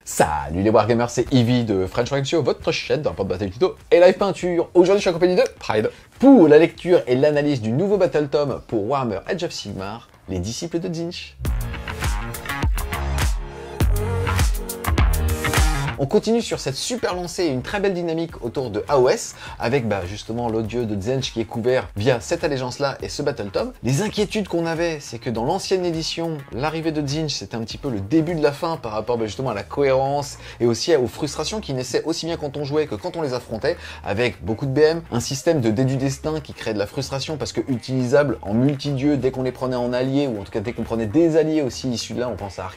Salut les Wargamers, c'est Ivy de French Rancio, votre chaîne d'un porte bataille tuto et live peinture. Aujourd'hui, je suis accompagné de Pride pour la lecture et l'analyse du nouveau Battle Tome pour Warhammer Age of Sigmar, les disciples de Tzeentch. On continue sur cette super lancée et une très belle dynamique autour de AOS, avec justement l'odieux de Tzeentch qui est couvert via cette allégeance-là et ce Battle Tome. Les inquiétudes qu'on avait, c'est que dans l'ancienne édition, l'arrivée de Tzeentch, c'était un petit peu le début de la fin par rapport justement à la cohérence et aussi aux frustrations qui naissaient aussi bien quand on jouait que quand on les affrontait, avec beaucoup de BM, un système de dés du destin qui crée de la frustration parce que utilisable en multi-dieu dès qu'on les prenait en alliés, ou en tout cas dès qu'on prenait des alliés aussi issus de là, on pense à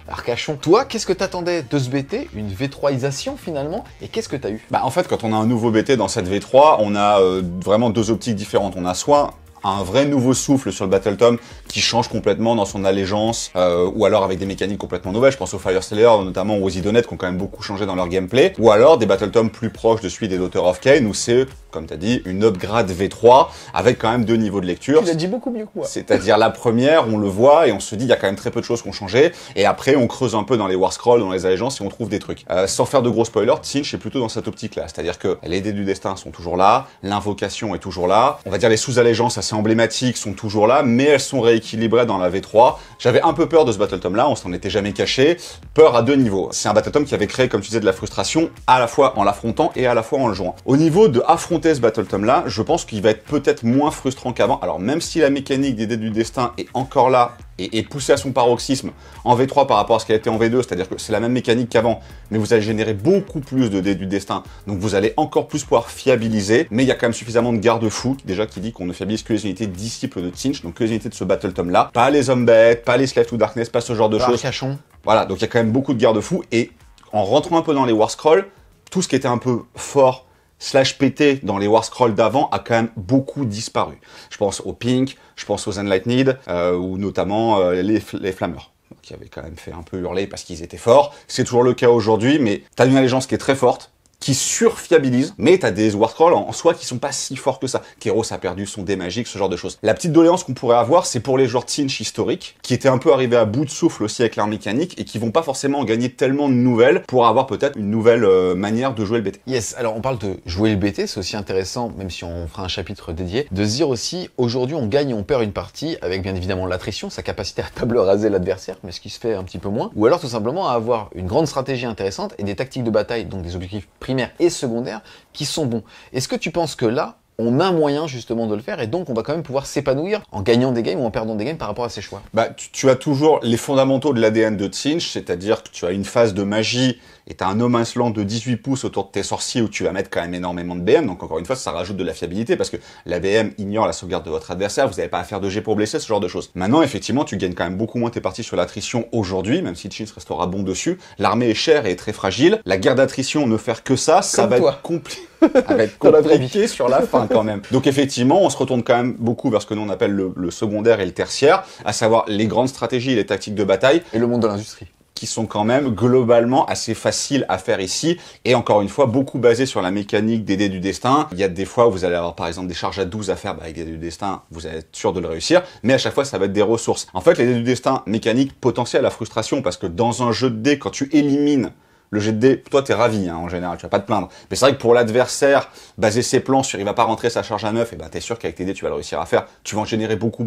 Arcachon. Toi, qu'est-ce que t'attendais de ce BT? Une V3isation finalement, et qu'est-ce que tu as eu? En fait, quand on a un nouveau BT dans cette V3, on a vraiment deux optiques différentes. On a soit un vrai nouveau souffle sur le Battle Tome qui change complètement dans son allégeance, ou alors avec des mécaniques complètement nouvelles. Je pense aux Fyreslayer, notamment aux Idonet, qui ont quand même beaucoup changé dans leur gameplay. Ou alors des Battle Tome plus proches de celui des Daughters of Khaine, où c'est, comme tu as dit, une upgrade V3 avec quand même deux niveaux de lecture. Tu l'as dit beaucoup mieux que moi. C'est-à-dire la première, on le voit et on se dit il y a quand même très peu de choses qui ont changé. Et après, on creuse un peu dans les War Scrolls, dans les allégeances et on trouve des trucs. Sans faire de gros spoilers, Tzeentch est plutôt dans cette optique-là. C'est-à-dire que les dés du destin sont toujours là, l'invocation est toujours là. On va dire les sous-allégeances assez emblématiques sont toujours là, mais elles sont rééquilibrées dans la V3. J'avais un peu peur de ce Battle Tome-là, on s'en était jamais caché. Peur à deux niveaux. C'est un Battle Tome qui avait créé, comme tu disais, de la frustration, à la fois en l'affrontant et à la fois en le jouant. Au niveau de affronter ce Battle Tome-là, je pense qu'il va être peut-être moins frustrant qu'avant. Alors même si la mécanique des dés du destin est encore là, et poussée à son paroxysme en V3 par rapport à ce qu'elle était en V2, c'est-à-dire que c'est la même mécanique qu'avant, mais vous allez générer beaucoup plus de dés du destin, donc vous allez encore plus pouvoir fiabiliser, mais il y a quand même suffisamment de garde-fous, déjà qui dit qu'on ne fiabilise que les unités disciples de Tzeentch, donc que les unités de ce Battle Tome-là, pas les Umbed, pas les Slave to Darkness, pas ce genre de choses. Arcachon. Voilà, donc il y a quand même beaucoup de garde-fous, et en rentrant un peu dans les War Scrolls, tout ce qui était un peu fort, / pété dans les War Scrolls d'avant a quand même beaucoup disparu. Je pense aux Pink, je pense aux Enlightened, ou notamment les Flammeurs, qui avaient quand même fait un peu hurler parce qu'ils étaient forts. C'est toujours le cas aujourd'hui, mais t'as une allégeance qui est très forte, qui surfiabilise, mais t'as des War Scrolls en soi qui sont pas si forts que ça. Kéros a perdu son dé magique, ce genre de choses. La petite doléance qu'on pourrait avoir, c'est pour les joueurs Tzeentch historiques, qui étaient un peu arrivés à bout de souffle aussi avec leur mécanique, et qui vont pas forcément gagner tellement de nouvelles pour avoir peut-être une nouvelle manière de jouer le BT. Yes, alors on parle de jouer le BT, c'est aussi intéressant, même si on fera un chapitre dédié, de se dire aussi, aujourd'hui on gagne et on perd une partie, avec bien évidemment l'attrition, sa capacité à table raser l'adversaire, mais ce qui se fait un petit peu moins, ou alors tout simplement à avoir une grande stratégie intéressante et des tactiques de bataille, donc des objectifs primaires et secondaires qui sont bons. Est-ce que tu penses que là, on a un moyen justement de le faire et donc on va quand même pouvoir s'épanouir en gagnant des games ou en perdant des games par rapport à ses choix? Tu as toujours les fondamentaux de l'ADN de Tzeentch, c'est-à-dire que tu as une phase de magie et tu as un No Man's Land de 18 pouces autour de tes sorciers où tu vas mettre quand même énormément de BM, donc encore une fois ça rajoute de la fiabilité parce que la BM ignore la sauvegarde de votre adversaire, vous n'avez pas à faire de G pour blesser, ce genre de choses. Maintenant effectivement tu gagnes quand même beaucoup moins tes parties sur l'attrition aujourd'hui, même si Tzeentch restera bon dessus, l'armée est chère et est très fragile, la guerre d'attrition ne faire que ça va être compliqué. Ça va être compliqué sur la fin quand même. Donc effectivement, on se retourne quand même beaucoup vers ce que nous on appelle le secondaire et le tertiaire, à savoir les grandes stratégies et les tactiques de bataille. Et le monde de l'industrie. Qui sont quand même globalement assez faciles à faire ici, et encore une fois, beaucoup basés sur la mécanique des dés du destin. Il y a des fois où vous allez avoir par exemple des charges à 12 à faire avec des dés du destin, vous allez être sûr de le réussir, mais à chaque fois ça va être des ressources. En fait, les dés du destin, mécanique potentielle à frustration, parce que dans un jeu de dés, quand tu élimines le jet de dés, toi t'es ravi en général, tu vas pas te plaindre. Mais c'est vrai que pour l'adversaire, baser ses plans sur il va pas rentrer sa charge à 9, et t'es sûr qu'avec tes dés tu vas le réussir à faire, tu vas en générer beaucoup.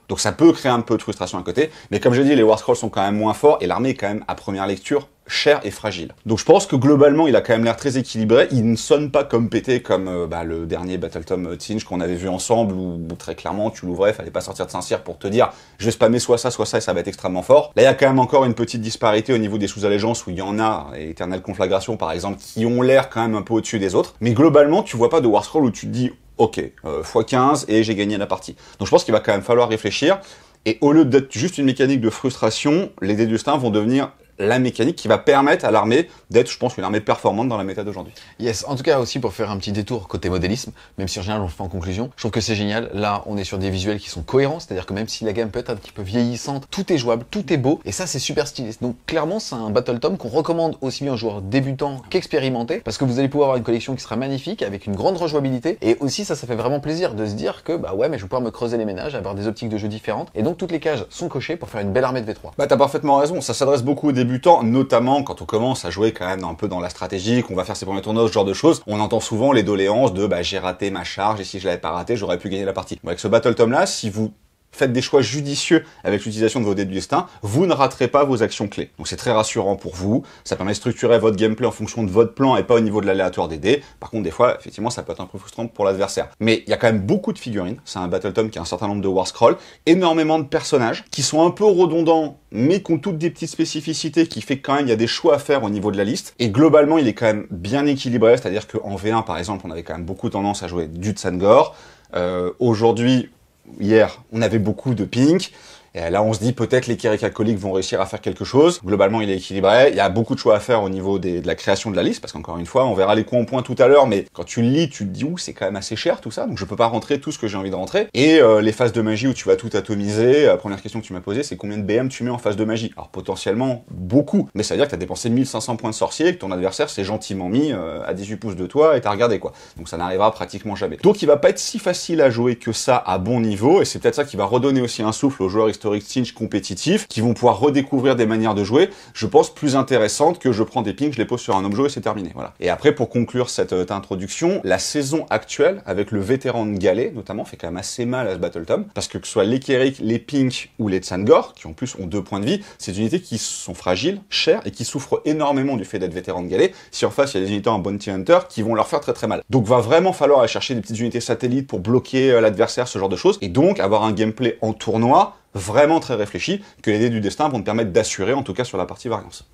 Donc ça peut créer un peu de frustration à côté, mais comme j'ai dit, les War Scrolls sont quand même moins forts, et l'armée est quand même à première lecture cher et fragile. Donc je pense que globalement il a quand même l'air très équilibré, il ne sonne pas comme pété comme le dernier Battle Tome Tzeentch qu'on avait vu ensemble où très clairement tu l'ouvrais, fallait pas sortir de Saint-Cyr pour te dire je vais spammer soit ça et ça va être extrêmement fort. Là il y a quand même encore une petite disparité au niveau des sous-allégeances où il y en a, Éternelle Conflagration par exemple, qui ont l'air quand même un peu au-dessus des autres, mais globalement tu vois pas de War Scroll où tu te dis ok, x15 et j'ai gagné la partie. Donc je pense qu'il va quand même falloir réfléchir, et au lieu d'être juste une mécanique de frustration, les dés du destin vont devenir la mécanique qui va permettre à l'armée d'être, je pense, une armée performante dans la méta d'aujourd'hui. Yes, en tout cas aussi pour faire un petit détour côté modélisme, même si en général on le fait en conclusion, je trouve que c'est génial. Là, on est sur des visuels qui sont cohérents, c'est-à-dire que même si la gamme peut être un petit peu vieillissante, tout est jouable, tout est beau, et ça c'est super stylé. Donc clairement, c'est un Battle Tome qu'on recommande aussi bien aux joueurs débutants qu'expérimentés, parce que vous allez pouvoir avoir une collection qui sera magnifique, avec une grande rejouabilité, et aussi ça fait vraiment plaisir de se dire que bah ouais, mais je vais pouvoir me creuser les ménages, avoir des optiques de jeu différentes, et donc toutes les cases sont cochées pour faire une belle armée de V3. Bah t'as parfaitement raison, ça s'adresse beaucoup aux débutant, notamment quand on commence à jouer quand même un peu dans la stratégie, qu'on va faire ses premiers tournois, ce genre de choses, on entend souvent les doléances de j'ai raté ma charge et si je l'avais pas raté, j'aurais pu gagner la partie. Bon, avec ce Battle Tome là, si vous faites des choix judicieux avec l'utilisation de vos dés du destin, vous ne raterez pas vos actions clés. Donc c'est très rassurant pour vous, ça permet de structurer votre gameplay en fonction de votre plan et pas au niveau de l'aléatoire des dés. Par contre, des fois, effectivement, ça peut être un peu frustrant pour l'adversaire. Mais il y a quand même beaucoup de figurines, c'est un Battle Tome qui a un certain nombre de War Scrolls, énormément de personnages qui sont un peu redondants, mais qui ont toutes des petites spécificités qui fait quand même il y a des choix à faire au niveau de la liste. Et globalement, il est quand même bien équilibré, c'est-à-dire qu'en V1, par exemple, on avait quand même beaucoup tendance à jouer du Tsangor. Aujourd'hui, hier, on avait beaucoup de pink. Et là, on se dit peut-être les Kérika Coliques vont réussir à faire quelque chose. Globalement, il est équilibré. Il y a beaucoup de choix à faire au niveau de la création de la liste, parce qu'encore une fois, on verra les coups en point tout à l'heure, mais quand tu le lis, tu te dis, c'est quand même assez cher tout ça, donc je peux pas rentrer tout ce que j'ai envie de rentrer. Et les phases de magie où tu vas tout atomiser, la première question que tu m'as posée, c'est combien de BM tu mets en phase de magie? Alors potentiellement, beaucoup, mais ça veut dire que t'as dépensé 1500 points de sorcier, et que ton adversaire s'est gentiment mis à 18 pouces de toi et t'as regardé quoi. Donc ça n'arrivera pratiquement jamais. Donc il va pas être si facile à jouer que ça à bon niveau, et c'est peut-être ça qui va redonner aussi un souffle aux joueurs historiques Tzeentch compétitifs, qui vont pouvoir redécouvrir des manières de jouer, je pense, plus intéressantes que je prends des pings, je les pose sur un objet et c'est terminé. Voilà. Et après, pour conclure cette introduction, la saison actuelle, avec le vétéran de Galet, notamment, fait quand même assez mal à ce Battle Tome, parce que ce soit les Kerik, les Pink ou les Tsangor, qui en plus ont 2 points de vie, c'est des unités qui sont fragiles, chères, et qui souffrent énormément du fait d'être vétérans de Galet. Si en face, il y a des unités en Bounty Hunter qui vont leur faire très très mal. Donc va vraiment falloir aller chercher des petites unités satellites pour bloquer l'adversaire, ce genre de choses, et donc avoir un gameplay en tournoi vraiment très réfléchi, que les dés du destin vont te permettre d'assurer, en tout cas sur la partie variance.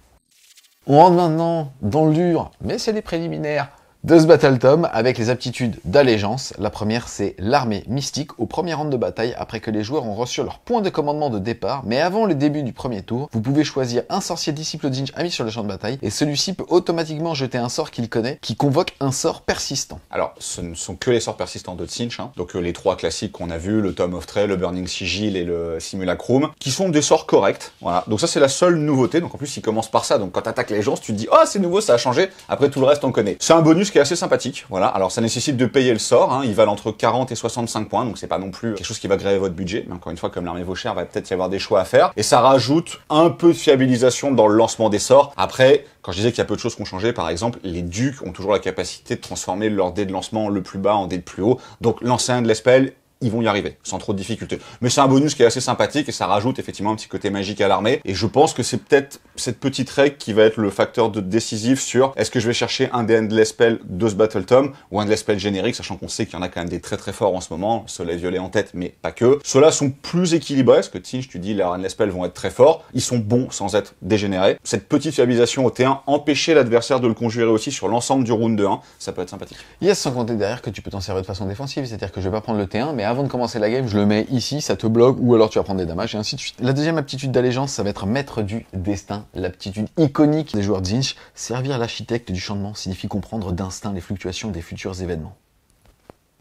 On rentre maintenant dans le dur, mais c'est les préliminaires de ce Battle Tome avec les aptitudes d'allégeance. La première, c'est l'armée mystique au premier round de bataille après que les joueurs ont reçu leur point de commandement de départ, mais avant le début du premier tour, vous pouvez choisir un sorcier disciple Tzeentch ami sur le champ de bataille et celui-ci peut automatiquement jeter un sort qu'il connaît qui convoque un sort persistant. Alors, ce ne sont que les sorts persistants de Tzeentch, donc les 3 classiques qu'on a vus, le Tome of Tray, le Burning Sigil et le Simulacrum, qui sont des sorts corrects. Voilà. Donc ça, c'est la seule nouveauté. Donc en plus, ils commencent par ça. Donc quand t'attaques les gens, tu te dis, oh, c'est nouveau, ça a changé. Après, tout le reste, on connaît. C'est un bonus qui est assez sympathique, voilà. Alors ça nécessite de payer le sort, il valent entre 40 et 65 points, donc c'est pas non plus quelque chose qui va gréver votre budget, mais encore une fois, comme l'armée vaut cher, va peut-être y avoir des choix à faire, et ça rajoute un peu de fiabilisation dans le lancement des sorts. Après, quand je disais qu'il y a peu de choses qui ont changé, par exemple, les ducs ont toujours la capacité de transformer leur dé de lancement le plus bas en dé de plus haut, donc lancer un de l'espel, ils vont y arriver, sans trop de difficultés. Mais c'est un bonus qui est assez sympathique et ça rajoute effectivement un petit côté magique à l'armée. Et je pense que c'est peut-être cette petite règle qui va être le facteur décisif sur est-ce que je vais chercher un des Endless Spell de ce Battle Tome ou un Endless Spell générique, sachant qu'on sait qu'il y en a quand même des très très forts en ce moment, Soleil Violet en tête, mais pas que. Ceux-là sont plus équilibrés, parce que Tzeentch, tu dis, les Endless Spell vont être très forts, ils sont bons sans être dégénérés. Cette petite fiabilisation au T1, empêcher l'adversaire de le conjurer aussi sur l'ensemble du round de 1, ça peut être sympathique. Yes, sans compter derrière que tu peux t'en servir de façon défensive, c'est-à-dire que je vais pas prendre le T1, mais avant de commencer la game, je le mets ici, ça te bloque, ou alors tu vas prendre des damages, et ainsi de suite. La deuxième aptitude d'allégeance, ça va être maître du destin, l'aptitude iconique des joueurs Tzeentch. Servir l'architecte du changement signifie comprendre d'instinct les fluctuations des futurs événements.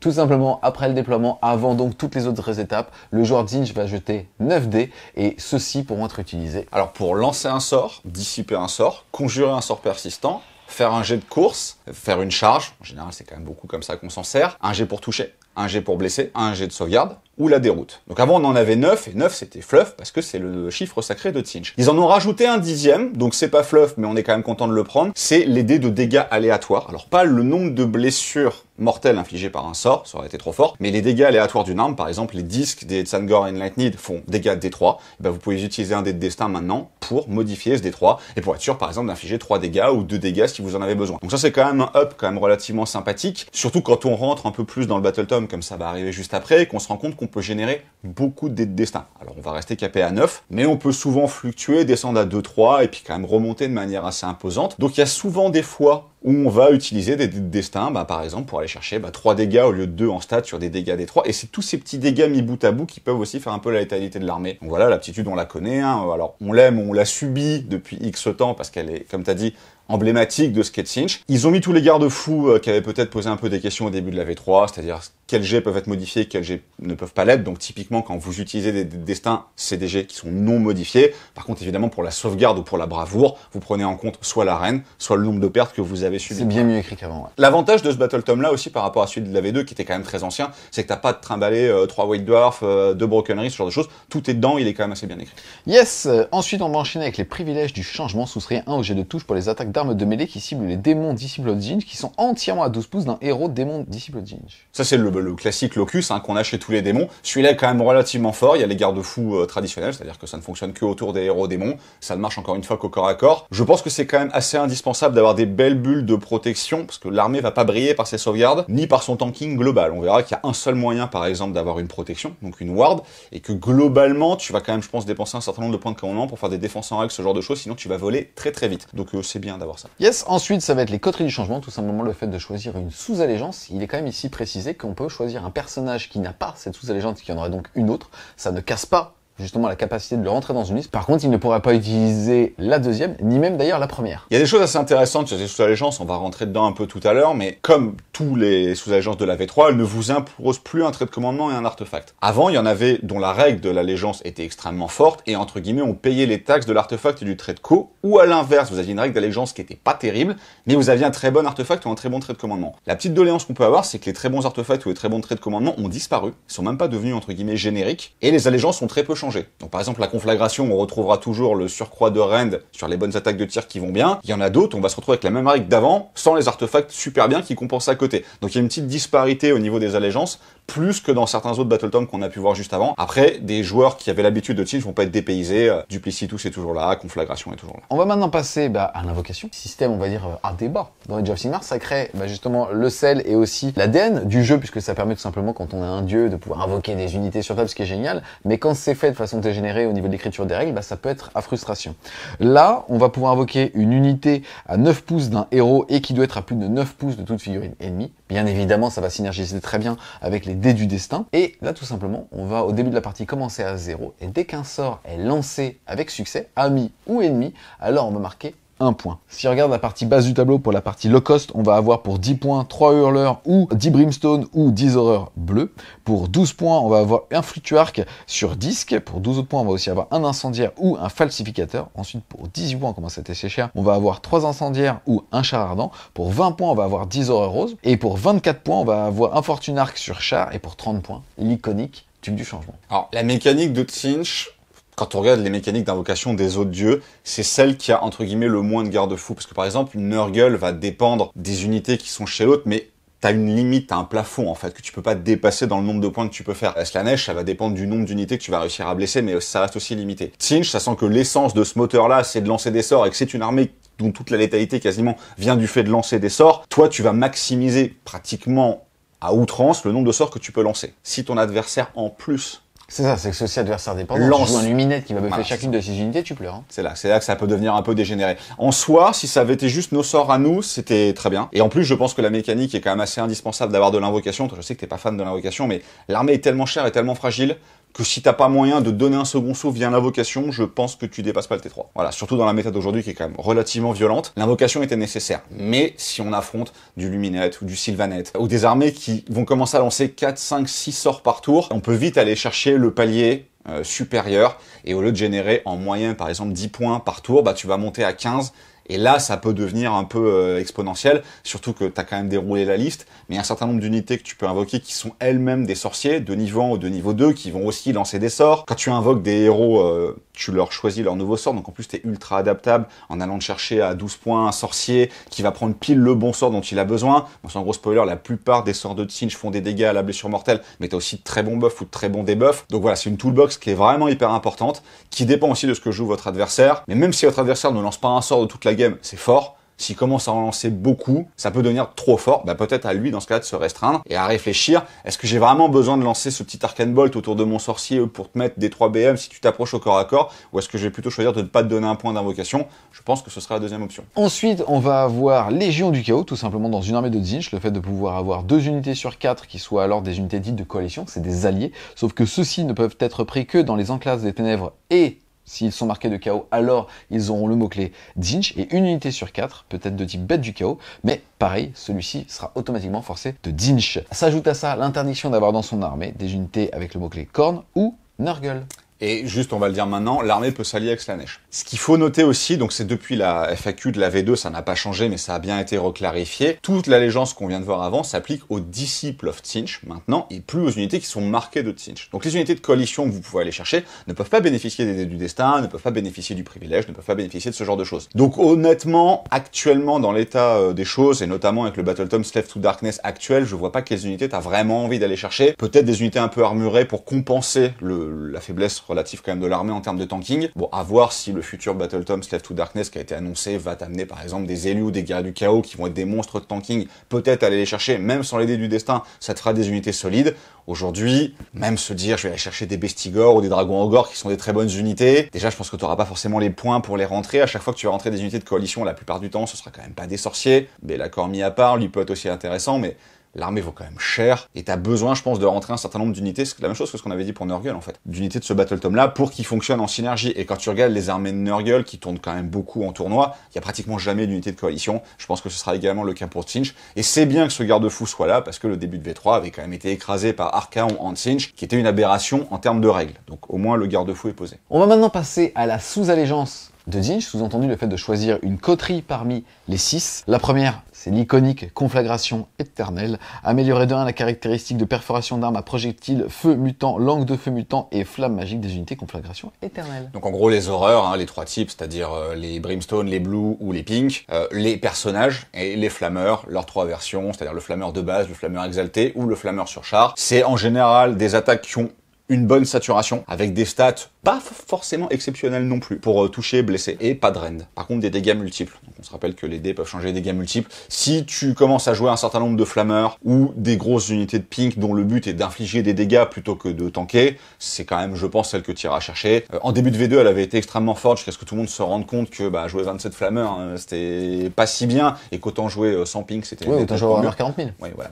Tout simplement, après le déploiement, avant donc toutes les autres étapes, le joueur Tzeentch va jeter 9 dés, et ceux-ci pourront être utilisés. Alors pour lancer un sort, dissiper un sort, conjurer un sort persistant, faire un jet de course, faire une charge, en général c'est quand même beaucoup comme ça qu'on s'en sert, un jet pour toucher, un jet pour blesser, un jet de sauvegarde, ou la déroute. Donc avant on en avait 9, et 9 c'était fluff, parce que c'est le chiffre sacré de Tzeentch. Ils en ont rajouté un 10e, donc c'est pas fluff, mais on est quand même content de le prendre, c'est les dés de dégâts aléatoires. Alors pas le nombre de blessures mortelles infligées par un sort, ça aurait été trop fort, mais les dégâts aléatoires d'une arme, par exemple les disques des Tsangor Enlightened font dégâts de D3, et ben vous pouvez utiliser un dé de destin maintenant pour modifier ce D3, et pour être sûr par exemple d'infliger 3 dégâts ou 2 dégâts si vous en avez besoin. Donc ça c'est quand même un up quand même relativement sympathique, surtout quand on rentre un peu plus dans le Battle Tome, comme ça va arriver juste après, et qu'on se rend compte qu'on peut générer beaucoup de dés de destin. Alors on va rester capé à 9, mais on peut souvent fluctuer, descendre à 2-3, et puis quand même remonter de manière assez imposante. Donc il y a souvent des fois où on va utiliser des dés de destin, par exemple pour aller chercher 3 dégâts au lieu de 2 en stats sur des dégâts des 3, et c'est tous ces petits dégâts mis bout à bout qui peuvent aussi faire un peu la létalité de l'armée. Donc voilà, l'aptitude on la connaît, alors on l'aime, on l'a subie depuis X temps, parce qu'elle est, comme t'as dit, emblématique de ce qu'est Tzeentch. Ils ont mis tous les garde-fous qui avaient peut-être posé un peu des questions au début de la V3, c'est-à-dire quels jets peuvent être modifiés, quels jets ne peuvent pas l'être. Donc typiquement, quand vous utilisez des destins, c'est des jets qui sont non modifiés. Par contre, évidemment, pour la sauvegarde ou pour la bravoure, vous prenez en compte soit l'arène, soit le nombre de pertes que vous avez subi. C'est bien mieux écrit qu'avant. Ouais. L'avantage de ce Battle Tome-là aussi par rapport à celui de la V2, qui était quand même très ancien, c'est que t'as pas de trimballer 3 White Dwarf, 2 Broken ce genre de choses. Tout est dedans, il est quand même assez bien écrit. Yes. Ensuite, on va enchaîner avec les privilèges du changement. Soustraire 1 au jet de touche pour les attaques d'armes de mêlée qui ciblent les démons Disciples of Tzeentch, qui sont entièrement à 12 pouces d'un héros démon Disciple of Tzeentch. Ça, c'est le classique Locus qu'on a chez tous les démons. Celui-là est quand même relativement fort. Il y a les garde-fous traditionnels, c'est-à-dire que ça ne fonctionne que autour des héros démons. Ça ne marche encore une fois qu'au corps à corps. Je pense que c'est quand même assez indispensable d'avoir des belles bulles de protection, parce que l'armée va pas briller par ses sauvegardes, ni par son tanking global. On verra qu'il y a un seul moyen, par exemple, d'avoir une protection, donc une ward, et que globalement, tu vas quand même, je pense, dépenser un certain nombre de points de commandement pour faire des défenses en règle, ce genre de choses, sinon tu vas voler très très vite. Donc c'est bien d'avoir ça. Yes, ensuite ça va être les coteries du changement, tout simplement le fait de choisir une sous-allégeance. Il est quand même ici précisé qu'on peut choisir un personnage qui n'a pas cette sous-allégeance, qui en aurait donc une autre. Ça ne casse pas justement la capacité de le rentrer dans une liste. Par contre, il ne pourra pas utiliser la deuxième, ni même d'ailleurs la première. Il y a des choses assez intéressantes sur ces sous-allégeances, on va rentrer dedans un peu tout à l'heure, mais comme tous les sous-allégeances de la V3, elles ne vous imposent plus un trait de commandement et un artefact. Avant, il y en avait dont la règle de l'allégeance était extrêmement forte, et entre guillemets, on payait les taxes de l'artefact et du trait de co, ou à l'inverse, vous aviez une règle d'allégeance qui était pas terrible, mais vous aviez un très bon artefact ou un très bon trait de commandement. La petite doléance qu'on peut avoir, c'est que les très bons artefacts ou les très bons traits de commandement ont disparu, ils sont même pas devenus entre guillemets génériques, et les allégeances sont très peu changées. Donc par exemple, la conflagration, on retrouvera toujours le surcroît de rend sur les bonnes attaques de tir qui vont bien. Il y en a d'autres, on va se retrouver avec la même règle d'avant, sans les artefacts super bien qui compensent à côté. Donc il y a une petite disparité au niveau des allégeances, plus que dans certains autres Battletomes qu'on a pu voir juste avant. Après, des joueurs qui avaient l'habitude de Tzeentch vont pas être dépaysés, Duplicitus est toujours là, Conflagration est toujours là. On va maintenant passer à l'invocation. Système, on va dire, à débat. Dans Age of Sigmar, ça crée justement le sel et aussi l'ADN du jeu, puisque ça permet tout simplement, quand on a un dieu, de pouvoir invoquer des unités sur table, ce qui est génial. Mais quand c'est fait de façon dégénérée au niveau de l'écriture des règles, ça peut être à frustration. Là, on va pouvoir invoquer une unité à 9 pouces d'un héros et qui doit être à plus de 9 pouces de toute figurine ennemie. Bien évidemment, ça va synergiser très bien avec les dés du destin. Et là, tout simplement, on va au début de la partie commencer à 0. Et dès qu'un sort est lancé avec succès, ami ou ennemi, alors on va marquer 1 point. Si on regarde la partie base du tableau, pour la partie low cost, on va avoir pour 10 points 3 hurleurs ou 10 brimstone ou 10 horreurs bleues. Pour 12 points, on va avoir un fluctuarque sur disque. Pour 12 autres points, on va aussi avoir un incendiaire ou un falsificateur. Ensuite, pour 18 points, on commence à être assez cher, on va avoir 3 incendiaires ou un char ardent. Pour 20 points, on va avoir 10 horreurs roses. Et pour 24 points, on va avoir un fortune arc sur char. Et pour 30 points, l'iconique tube du changement. Alors, la mécanique de Tzeentch, quand on regarde les mécaniques d'invocation des autres dieux, c'est celle qui a, entre guillemets, le moins de garde-fous. Parce que, par exemple, une Nurgle va dépendre des unités qui sont chez l'autre, mais t'as une limite, t'as un plafond, en fait, que tu peux pas dépasser dans le nombre de points que tu peux faire. Slanesh, ça va dépendre du nombre d'unités que tu vas réussir à blesser, mais ça reste aussi limité. Tzeentch, ça sent que l'essence de ce moteur-là, c'est de lancer des sorts, et que c'est une armée dont toute la létalité, quasiment, vient du fait de lancer des sorts. Toi, tu vas maximiser, pratiquement à outrance, le nombre de sorts que tu peux lancer. Si ton adversaire, en plus, c'est ça, c'est que c'est aussi adversaire dépendant. Tu joues un luminette qui va buffer chacune de ses unités, tu pleures. Hein. C'est là que ça peut devenir un peu dégénéré. En soi, si ça avait été juste nos sorts à nous, c'était très bien. Et en plus, je pense que la mécanique est quand même assez indispensable d'avoir de l'invocation. Toi, je sais que t'es pas fan de l'invocation, mais l'armée est tellement chère et tellement fragile que si t'as pas moyen de donner un second saut via l'invocation, je pense que tu dépasses pas le T3. Voilà, surtout dans la méta d'aujourd'hui qui est quand même relativement violente, l'invocation était nécessaire. Mais si on affronte du Luminette ou du Sylvanette, ou des armées qui vont commencer à lancer 4, 5, 6 sorts par tour, on peut vite aller chercher le palier supérieur, et au lieu de générer en moyenne par exemple 10 points par tour, tu vas monter à 15, et là, ça peut devenir un peu exponentiel, surtout que tu as quand même déroulé la liste, mais il y a un certain nombre d'unités que tu peux invoquer qui sont elles-mêmes des sorciers de niveau 1 ou de niveau 2, qui vont aussi lancer des sorts. Quand tu invoques des héros, tu leur choisis leur nouveau sort, donc en plus tu es ultra adaptable en allant te chercher à 12 points un sorcier qui va prendre pile le bon sort dont il a besoin. Bon, c'est un gros spoiler, la plupart des sorts de Tzeentch font des dégâts à la blessure mortelle, mais tu as aussi de très bons buffs ou de très bons debuffs. Donc voilà, c'est une toolbox qui est vraiment hyper importante, qui dépend aussi de ce que joue votre adversaire. Mais même si votre adversaire ne lance pas un sort de toute la game, c'est fort. S'il commence à en lancer beaucoup, ça peut devenir trop fort. Peut-être à lui, dans ce cas-là, de se restreindre et à réfléchir. Est-ce que j'ai vraiment besoin de lancer ce petit Arcane Bolt autour de mon sorcier pour te mettre des 3 BM si tu t'approches au corps à corps? Ou est-ce que je vais plutôt choisir de ne pas te donner un point d'invocation? Je pense que ce sera la deuxième option. Ensuite, on va avoir Légion du Chaos, tout simplement dans une armée de Tzeentch. Le fait de pouvoir avoir 2 unités sur 4 qui soient alors des unités dites de coalition, c'est des alliés. Sauf que ceux-ci ne peuvent être pris que dans les enclaves des ténèbres et S'ils sont marqués de chaos, alors ils auront le mot-clé Tzeentch et une unité sur 4, peut-être de type bête du chaos, mais pareil, celui-ci sera automatiquement forcé de Tzeentch. S'ajoute à ça l'interdiction d'avoir dans son armée des unités avec le mot-clé Khorne ou Nurgle. Et juste, on va le dire maintenant, l'armée peut s'allier avec Slaanesh. Ce qu'il faut noter aussi, donc c'est depuis la FAQ de la V2, ça n'a pas changé, mais ça a bien été reclarifié. Toute l'allégeance qu'on vient de voir avant s'applique aux disciples of Tzeentch maintenant, et plus aux unités qui sont marquées de Tzeentch. Donc les unités de coalition que vous pouvez aller chercher ne peuvent pas bénéficier des dés du destin, ne peuvent pas bénéficier du privilège, ne peuvent pas bénéficier de ce genre de choses. Donc honnêtement, actuellement dans l'état des choses, et notamment avec le Battletome Slave to Darkness actuel, je vois pas quelles unités t'as vraiment envie d'aller chercher. Peut-être des unités un peu armurées pour compenser la faiblesse relative quand même de l'armée en termes de tanking. Bon, à voir si le futur Battletome Slave to Darkness qui a été annoncé va t'amener par exemple des élus ou des guerriers du chaos qui vont être des monstres de tanking. Peut-être aller les chercher, même sans les dés du destin, ça te fera des unités solides. Aujourd'hui, même se dire je vais aller chercher des bestigors ou des dragons ogres qui sont des très bonnes unités, déjà je pense que tu n'auras pas forcément les points pour les rentrer. À chaque fois que tu vas rentrer des unités de coalition, la plupart du temps, ce sera quand même pas des sorciers. Mais l'accord mis à part, lui peut être aussi intéressant, mais l'armée vaut quand même cher, et t'as besoin, je pense, de rentrer un certain nombre d'unités, c'est la même chose que ce qu'on avait dit pour Nurgle, en fait. D'unités de ce Battletome-là, pour qu'ils fonctionnent en synergie. Et quand tu regardes les armées de Nurgle, qui tournent quand même beaucoup en tournoi, il y a pratiquement jamais d'unité de coalition. Je pense que ce sera également le cas pour Tzeentch. Et c'est bien que ce garde-fou soit là, parce que le début de V3 avait quand même été écrasé par Archaon en Tzeentch, qui était une aberration en termes de règles. Donc au moins, le garde-fou est posé. On va maintenant passer à la sous-allégeance de Tzeentch, sous-entendu le fait de choisir une coterie parmi les 6. La première, c'est l'iconique conflagration éternelle, améliorer de 1 la caractéristique de perforation d'armes à projectiles, feu mutant, langue de feu mutant et flamme magique des unités conflagration éternelle. Donc en gros les horreurs, hein, les 3 types, c'est-à-dire les brimstone, les blue ou les pink, les personnages et les flammeurs, leurs 3 versions, c'est-à-dire le flammeur de base, le flammeur exalté ou le flammeur sur char. C'est en général des attaques qui ont une bonne saturation, avec des stats pas forcément exceptionnels non plus, pour toucher, blesser, et pas de rend. Par contre, des dégâts multiples. Donc on se rappelle que les dés peuvent changer des dégâts multiples. Si tu commences à jouer un certain nombre de flammeurs, ou des grosses unités de pink, dont le but est d'infliger des dégâts plutôt que de tanker, c'est quand même, je pense, celle que tu iras chercher. En début de V2, elle avait été extrêmement forte, jusqu'à ce que tout le monde se rende compte que jouer 27 flammeurs, hein, c'était pas si bien, et qu'autant jouer sans pink, c'était... Ouais, autant jouer à 40 000. Ouais, voilà.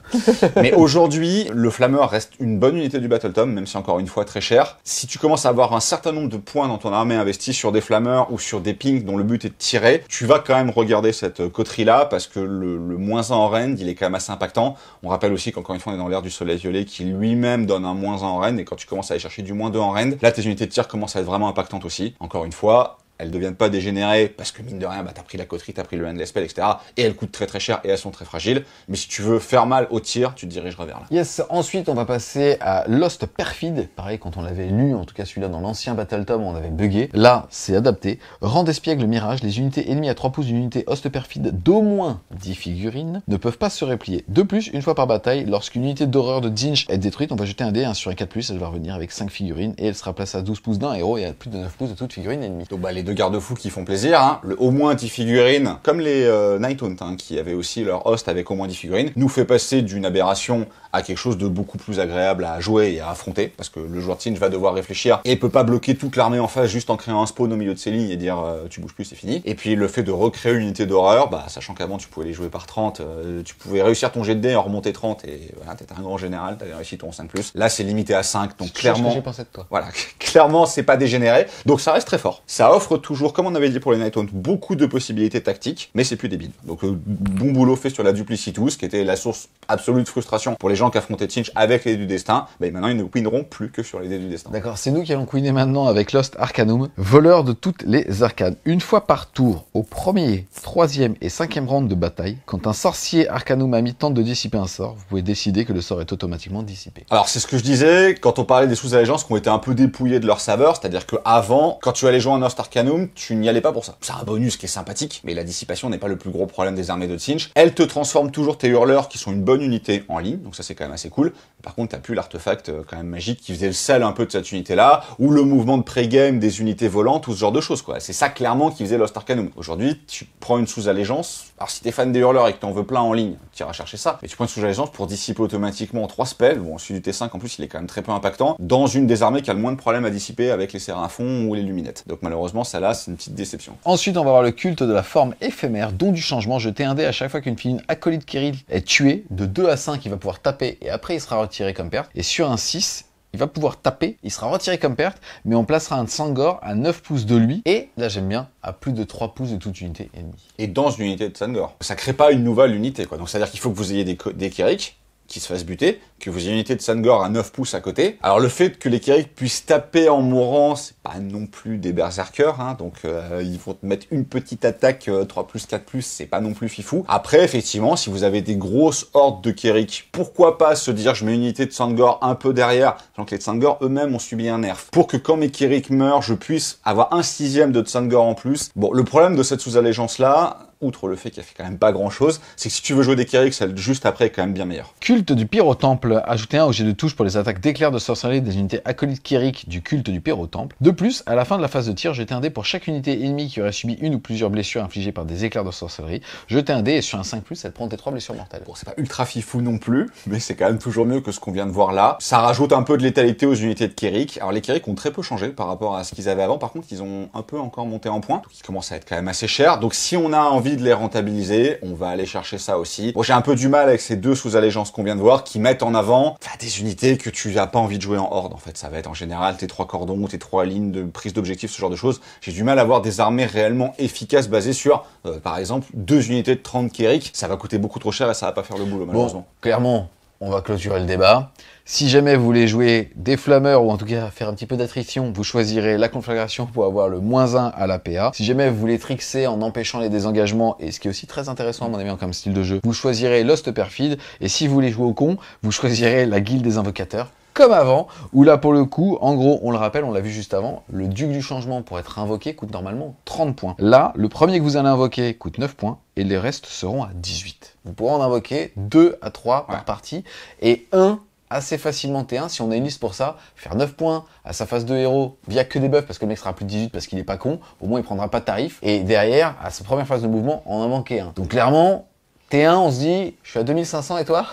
Mais aujourd'hui, le flammeur reste une bonne unité du Battletome, même si encore une fois très cher. Si tu commences à avoir un certain nombre de points dans ton armée investis sur des flammeurs ou sur des pinks dont le but est de tirer, tu vas quand même regarder cette coterie-là parce que le moins 1 en rend, il est quand même assez impactant. On rappelle aussi qu'encore une fois, on est dans l'ère du soleil violet qui lui-même donne un moins 1 en rend, et quand tu commences à aller chercher du moins 2 en rend, là tes unités de tir commencent à être vraiment impactantes aussi. Encore une fois, elles deviennent pas dégénérées parce que mine de rien, t'as pris la coterie, t'as pris le endless spell, etc. Et elles coûtent très très cher et elles sont très fragiles. Mais si tu veux faire mal au tir, tu te dirigeras vers là. Yes, ensuite on va passer à Lost Perfide. Pareil, quand on l'avait lu, en tout cas celui-là dans l'ancien Battletome, on avait bugué. Là, c'est adapté. Rang d'espiègle mirage, les unités ennemies à 3 pouces d'une unité Host Perfide d'au moins 10 figurines ne peuvent pas se replier. De plus, une fois par bataille, lorsqu'une unité d'horreur de Tzeentch est détruite, on va jeter un dé, 1 sur un 4+, elle va revenir avec 5 figurines et elle sera placée à 12 pouces d'un héros et à plus de 9 pouces de toute figurine ennemie. Donc les deux garde-fous qui font plaisir, hein. Au moins 10 figurines, comme les Nighthaunt, hein, qui avaient aussi leur host avec au moins 10 figurines, nous fait passer d'une aberration à quelque chose de beaucoup plus agréable à jouer et à affronter, parce que le joueur Tzeentch va devoir réfléchir et peut pas bloquer toute l'armée en face juste en créant un spawn au milieu de ses lignes et dire tu bouges plus, c'est fini. Et puis le fait de recréer une unité d'horreur, sachant qu'avant tu pouvais les jouer par 30, tu pouvais réussir ton jet de dés, en remonter 30 et voilà, t'étais un grand général, t'avais réussi ton 5+. Là c'est limité à 5, donc clairement... J'ai pensé de toi. Voilà, clairement c'est pas dégénéré, donc ça reste très fort. Ça offre toujours, comme on avait dit pour les Nighthaunt, beaucoup de possibilités tactiques, mais c'est plus débile. Donc bon boulot fait sur la Duplicitous, qui était la source absolue de frustration pour les gens qui affrontaient Tzeentch avec les dés du destin. Maintenant ils ne couineront plus que sur les dés du destin. D'accord, c'est nous qui allons couiner maintenant avec Lost Arcanum, voleur de toutes les arcanes. Une fois par tour, au premier, 3e et 5e round de bataille, quand un sorcier Arcanum ami tente de dissiper un sort, vous pouvez décider que le sort est automatiquement dissipé. Alors c'est ce que je disais quand on parlait des sous-allégeances qui ont été un peu dépouillées de leur saveur, c'est-à-dire que avant, quand tu allais jouer en Lost Arcanum, tu n'y allais pas pour ça. C'est un bonus qui est sympathique, mais la dissipation n'est pas le plus gros problème des armées de Tzeentch. Elle te transforme toujours tes hurleurs qui sont une bonne unité en ligne, donc ça c'est quand même assez cool. Par contre, t'as plus l'artefact quand même magique qui faisait le sel un peu de cette unité-là, ou le mouvement de pré-game des unités volantes, ou ce genre de choses, quoi. C'est ça clairement qui faisait Lost Arcanum. Aujourd'hui, tu prends une sous-allégeance. Alors si t'es fan des hurleurs et que t'en veux plein en ligne, tu iras chercher ça. Mais tu prends une sous-allégeance pour dissiper automatiquement 3 spells. Bon, celui du T5 en plus, il est quand même très peu impactant, dans une des armées qui a le moins de problèmes à dissiper avec les Séraphons ou les Luminettes. Donc malheureusement, ça là, c'est une petite déception. Ensuite, on va avoir le culte de la forme éphémère, don du changement. Jeter un dé à chaque fois qu'une figurine acolyte Kirill est tuée, de 2 à 5, il va pouvoir taper et après il sera retiré comme perte. Et sur un 6, il va pouvoir taper, il sera retiré comme perte, mais on placera un Tsangor à 9 pouces de lui, et là j'aime bien, à plus de 3 pouces de toute unité ennemie. Et dans une unité de Tsangor. Ça crée pas une nouvelle unité, quoi. Donc c'est-à-dire qu'il faut que vous ayez des Kirik qui se fassent buter, que vous ayez une unité de Tsangor à 9 pouces à côté. Alors le fait que les Kirik puissent taper en mourant, c'est pas non plus des berserkers, hein, donc ils vont te mettre une petite attaque 3+, 4+, c'est pas non plus fifou. Après, effectivement, si vous avez des grosses hordes de Kirik, pourquoi pas se dire je mets une unité de Tsangor un peu derrière, donc les Tsangor eux-mêmes ont subi un nerf, pour que quand mes Kirik meurent, je puisse avoir un 1/6 de Tsangor en plus. Bon, le problème de cette sous-allégeance-là, outre le fait qu'il fait quand même pas grand-chose, c'est que si tu veux jouer des Kirik, celle juste après est quand même bien meilleure. Culte du Pyrotemple. Ajoutez un au jet de touche pour les attaques d'éclair de sorcellerie des unités acolytes Kirik du culte du Pyrotemple. De plus, à la fin de la phase de tir, jetez un dé pour chaque unité ennemie qui aurait subi une ou plusieurs blessures infligées par des éclairs de sorcellerie. Jetez un dé et sur un 5+, elle prend tes 3 blessures mortelles. Bon, c'est pas ultra fifou non plus, mais c'est quand même toujours mieux que ce qu'on vient de voir là. Ça rajoute un peu de létalité aux unités de Kirik. Alors les Kirik ont très peu changé par rapport à ce qu'ils avaient avant. Par contre, ils ont un peu encore monté en points. Donc ils commencent à être quand même assez chers. Donc si on a envie de les rentabiliser, on va aller chercher ça aussi. Bon, j'ai un peu du mal avec ces deux sous-allégeances qu'on vient de voir, qui mettent en avant des unités que tu n'as pas envie de jouer en horde. En fait, ça va être en général tes 3 cordons, tes 3 lignes de prise d'objectif, ce genre de choses. J'ai du mal à avoir des armées réellement efficaces basées sur, par exemple, 2 unités de 30 Kirik. Ça va coûter beaucoup trop cher et ça va pas faire le boulot, malheureusement. Bon, clairement, on va clôturer le débat. Si jamais vous voulez jouer des flammeurs ou en tout cas faire un petit peu d'attrition, vous choisirez la conflagration pour avoir le -1 à la PA. Si jamais vous voulez trickser en empêchant les désengagements, et ce qui est aussi très intéressant à mon avis comme style de jeu, vous choisirez Lost Perfide. Et si vous voulez jouer au con, vous choisirez la guilde des invocateurs. Comme avant, où là pour le coup, en gros, on le rappelle, on l'a vu juste avant, le duc du changement pour être invoqué coûte normalement 30 points. Là, le premier que vous allez invoquer coûte 9 points et les restes seront à 18. Vous pourrez en invoquer 2 à 3 par partie et 1 assez facilement T1 si on a une liste pour ça, faire 9 points à sa phase de héros via que des buffs parce que le mec sera à plus de 18 parce qu'il est pas con, au moins il prendra pas de tarif et derrière, à sa première phase de mouvement, en invoquer un. Donc clairement, T1 on se dit, je suis à 2500 et toi ?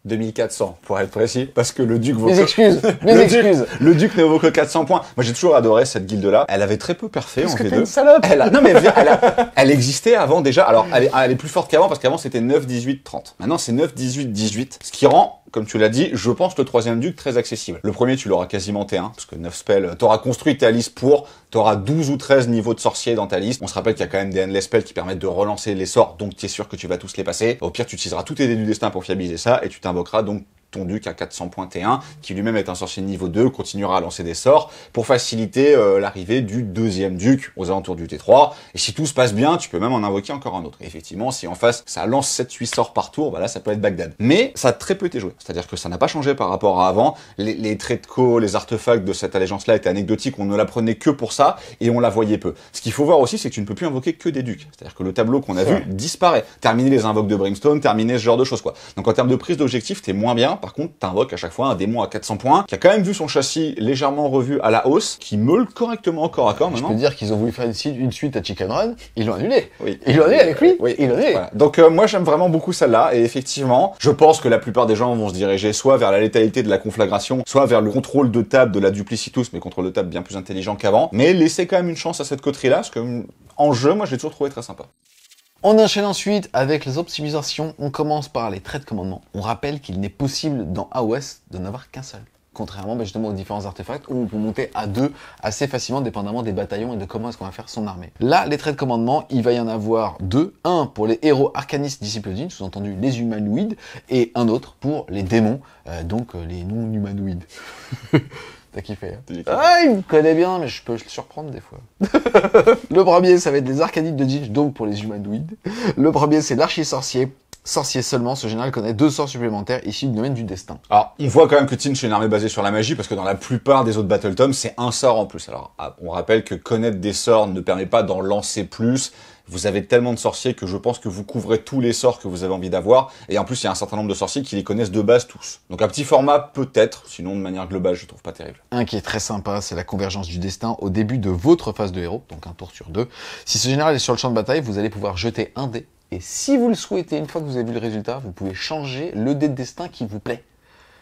2400 pour être précis, parce que le duc vaut Mes excuses, mes excuses. Le duc ne vaut que 400 points. Moi j'ai toujours adoré cette guilde là. Elle avait très peu perfait en Parce que V2. t'es une salope. Non mais elle existait avant déjà. Alors elle est plus forte qu'avant parce qu'avant c'était 9, 18, 30. Maintenant c'est 9, 18, 18. Ce qui rend, comme tu l'as dit, je pense le troisième duc très accessible. Le premier tu l'auras quasiment T1, parce que 9 spells, t'auras construit ta liste pour, t'auras 12 ou 13 niveaux de sorciers dans ta liste. On se rappelle qu'il y a quand même des endless spells qui permettent de relancer les sorts, donc tu es sûr que tu vas tous les passer. Au pire tu utiliseras tous tes dés du destin pour fiabiliser ça, et tu t'invoqueras donc ton duc à 400 points T1, qui lui-même est un sorcier niveau 2, continuera à lancer des sorts pour faciliter l'arrivée du deuxième duc aux alentours du T3. Et si tout se passe bien, tu peux même en invoquer encore un autre. Et effectivement, si en face, ça lance 7-8 sorts par tour, bah là, ça peut être Bagdad. Mais ça a très peu été joué. C'est-à-dire que ça n'a pas changé par rapport à avant. Les traits de co, les artefacts de cette allégeance-là étaient anecdotiques. On ne la prenait que pour ça et on la voyait peu. Ce qu'il faut voir aussi, c'est que tu ne peux plus invoquer que des ducs. C'est-à-dire que le tableau qu'on a vu disparaît. Terminer les invoques de Brimstone, terminer ce genre de choses, quoi. Donc en termes de prise d'objectif, t'es moins bien. Par contre, t'invoques à chaque fois un démon à 400 points, qui a quand même vu son châssis légèrement revu à la hausse, qui meule correctement corps à corps maintenant. Je peux dire qu'ils ont voulu faire une suite à Chicken Run, ils l'ont annulé. Oui. Ils l'ont annulé avec lui. Oui. Ils l'ont annulé. Voilà. Donc moi j'aime vraiment beaucoup celle-là, et effectivement, je pense que la plupart des gens vont se diriger soit vers la létalité de la conflagration, soit vers le contrôle de table de la Duplicitus, mais contrôle de table bien plus intelligent qu'avant. Mais laissez quand même une chance à cette coterie-là, parce que en jeu, moi je l'ai toujours trouvé très sympa. On enchaîne ensuite avec les optimisations. On commence par les traits de commandement. On rappelle qu'il n'est possible dans AOS de n'avoir qu'un seul. Contrairement justement aux différents artefacts où on peut monter à 2 assez facilement dépendamment des bataillons et de comment est-ce qu'on va faire son armée. Là, les traits de commandement, il va y en avoir 2. Un pour les héros arcanistes disciples d'Odin, sous-entendu les humanoïdes, et un autre pour les démons, donc les non-humanoïdes. T'as kiffé, hein? Ah, il me connaît bien, mais je peux le surprendre des fois. Le premier, ça va être les arcanites de Jinch, donc pour les humanoïdes. Le premier, c'est l'archi-sorcier. Sorcier seulement, ce général connaît 2 sorts supplémentaires issus du domaine du destin. Alors, on voit quand même que Tzeentch est une armée basée sur la magie, parce que dans la plupart des autres Battle Tomes, c'est un sort en plus. Alors, on rappelle que connaître des sorts ne permet pas d'en lancer plus. Vous avez tellement de sorciers que je pense que vous couvrez tous les sorts que vous avez envie d'avoir. Et en plus, il y a un certain nombre de sorciers qui les connaissent de base tous. Donc un petit format peut-être, sinon de manière globale, je trouve pas terrible. Un qui est très sympa, c'est la convergence du destin au début de votre phase de héros, donc un tour sur 2. Si ce général est sur le champ de bataille, vous allez pouvoir jeter un dé. Et si vous le souhaitez, une fois que vous avez vu le résultat, vous pouvez changer le dé de destin qui vous plaît.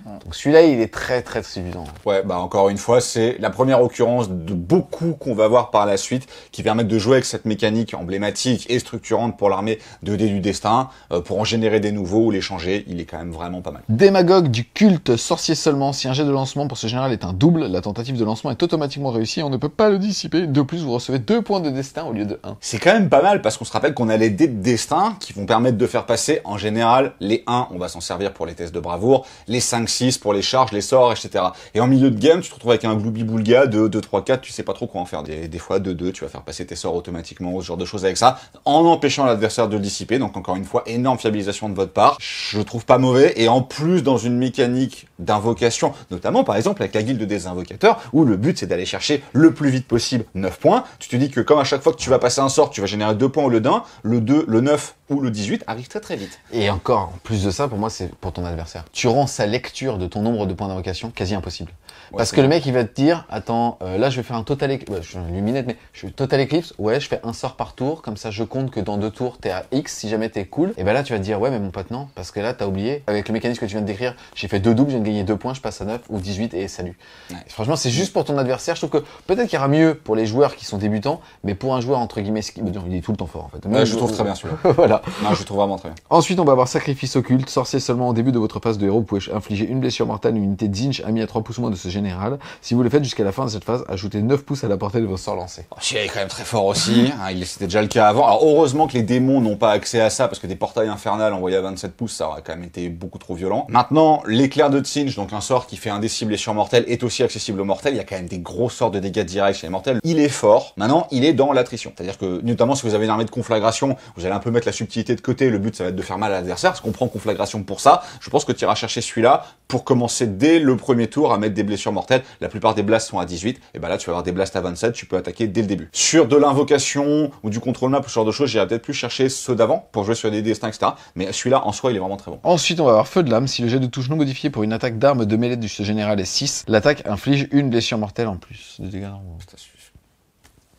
Donc celui-là, il est très très suffisant. Ouais, bah encore une fois, c'est la première occurrence de beaucoup qu'on va voir par la suite qui permettent de jouer avec cette mécanique emblématique et structurante pour l'armée de dés du destin, pour en générer des nouveaux ou les changer. Il est quand même vraiment pas mal. Démagogue du culte sorcier seulement. Si un jet de lancement pour ce général est un double, la tentative de lancement est automatiquement réussie et on ne peut pas le dissiper. De plus, vous recevez 2 points de destin au lieu de 1. C'est quand même pas mal parce qu'on se rappelle qu'on a les dés de destin qui vont permettre de faire passer en général les 1, on va s'en servir pour les tests de bravoure, les 5-6 pour les charges, les sorts, etc. Et en milieu de game, tu te retrouves avec un gloubi-boulga de 2-3-4, tu sais pas trop quoi en faire. Des fois, 2-2, tu vas faire passer tes sorts automatiquement, ce genre de choses avec ça, en empêchant l'adversaire de le dissiper. Donc encore une fois, énorme fiabilisation de votre part. Je trouve pas mauvais. Et en plus, dans une mécanique d'invocation, notamment par exemple avec la guilde des invocateurs, où le but c'est d'aller chercher le plus vite possible 9 points. Tu te dis que comme à chaque fois que tu vas passer un sort, tu vas générer 2 points au lieu d'1, le 2, le 9 ou le 18 arrive très très vite. Et encore, en plus de ça, pour moi, c'est pour ton adversaire. Tu rends sa lecture de ton nombre de points d'invocation quasi impossible. Ouais, Parce que le mec, il va te dire, attends, là, je vais faire un total eclipse. Ouais, je suis une luminette, mais je fais total eclipse. Ouais, je fais un sort par tour. Comme ça, je compte que dans 2 tours, t'es à X. Si jamais t'es cool. Et ben là, tu vas te dire, ouais, mais mon pote, non. Parce que là, t'as oublié. Avec le mécanisme que tu viens de décrire, j'ai fait 2 doubles, je viens de gagner 2 points, je passe à 9 ou 18 et salut. Ouais. Et franchement, c'est juste pour ton adversaire. Je trouve que peut-être qu'il y aura mieux pour les joueurs qui sont débutants, mais pour un joueur, entre guillemets, il est tout le temps fort, en fait. Ouais, je trouve très bien celui-là. Voilà. Non, je trouve vraiment très bien. Ensuite, on va avoir Sacrifice Occulte. Sorcier seulement au début de votre phase de héros. Vous pouvez infliger une blessure mortelle à une unité d'Inch amis à 3 pouces moins de ce général. Si vous le faites jusqu'à la fin de cette phase, ajoutez 9 pouces à la portée de vos sorts lancés. Celui-là est quand même très fort aussi. C'était déjà le cas avant. Alors heureusement que les démons n'ont pas accès à ça parce que des portails infernales envoyés à 27 pouces, ça aurait quand même été beaucoup trop violent. Maintenant, l'éclair de Tsinch, donc un sort qui fait indécis blessure mortelle, est aussi accessible aux mortels. Il y a quand même des gros sorts de dégâts directs chez les mortels. Il est fort. Maintenant, il est dans l'attrition. C'est-à-dire que, notamment si vous avez une armée de conflagration, vous allez un peu mettre la subtilité de côté. Le but, ça va être de faire mal à l'adversaire parce qu'on prend conflagration pour ça. Je pense que tu iras chercher celui-là pour commencer dès le premier tour à mettre des blessures mortelles. La plupart des blasts sont à 18. Et ben là, tu vas avoir des blasts à 27. Tu peux attaquer dès le début. Sur de l'invocation ou du contrôle map ou ce genre de choses, j'irai peut-être plus chercher ceux d'avant pour jouer sur des destins, etc. Mais celui-là, en soi, il est vraiment très bon. Ensuite, on va avoir Feu de lame. Si le jet de touche non modifié pour une attaque d'arme de mêlée de ce général est 6, l'attaque inflige une blessure mortelle en plus. De dégâts normaux.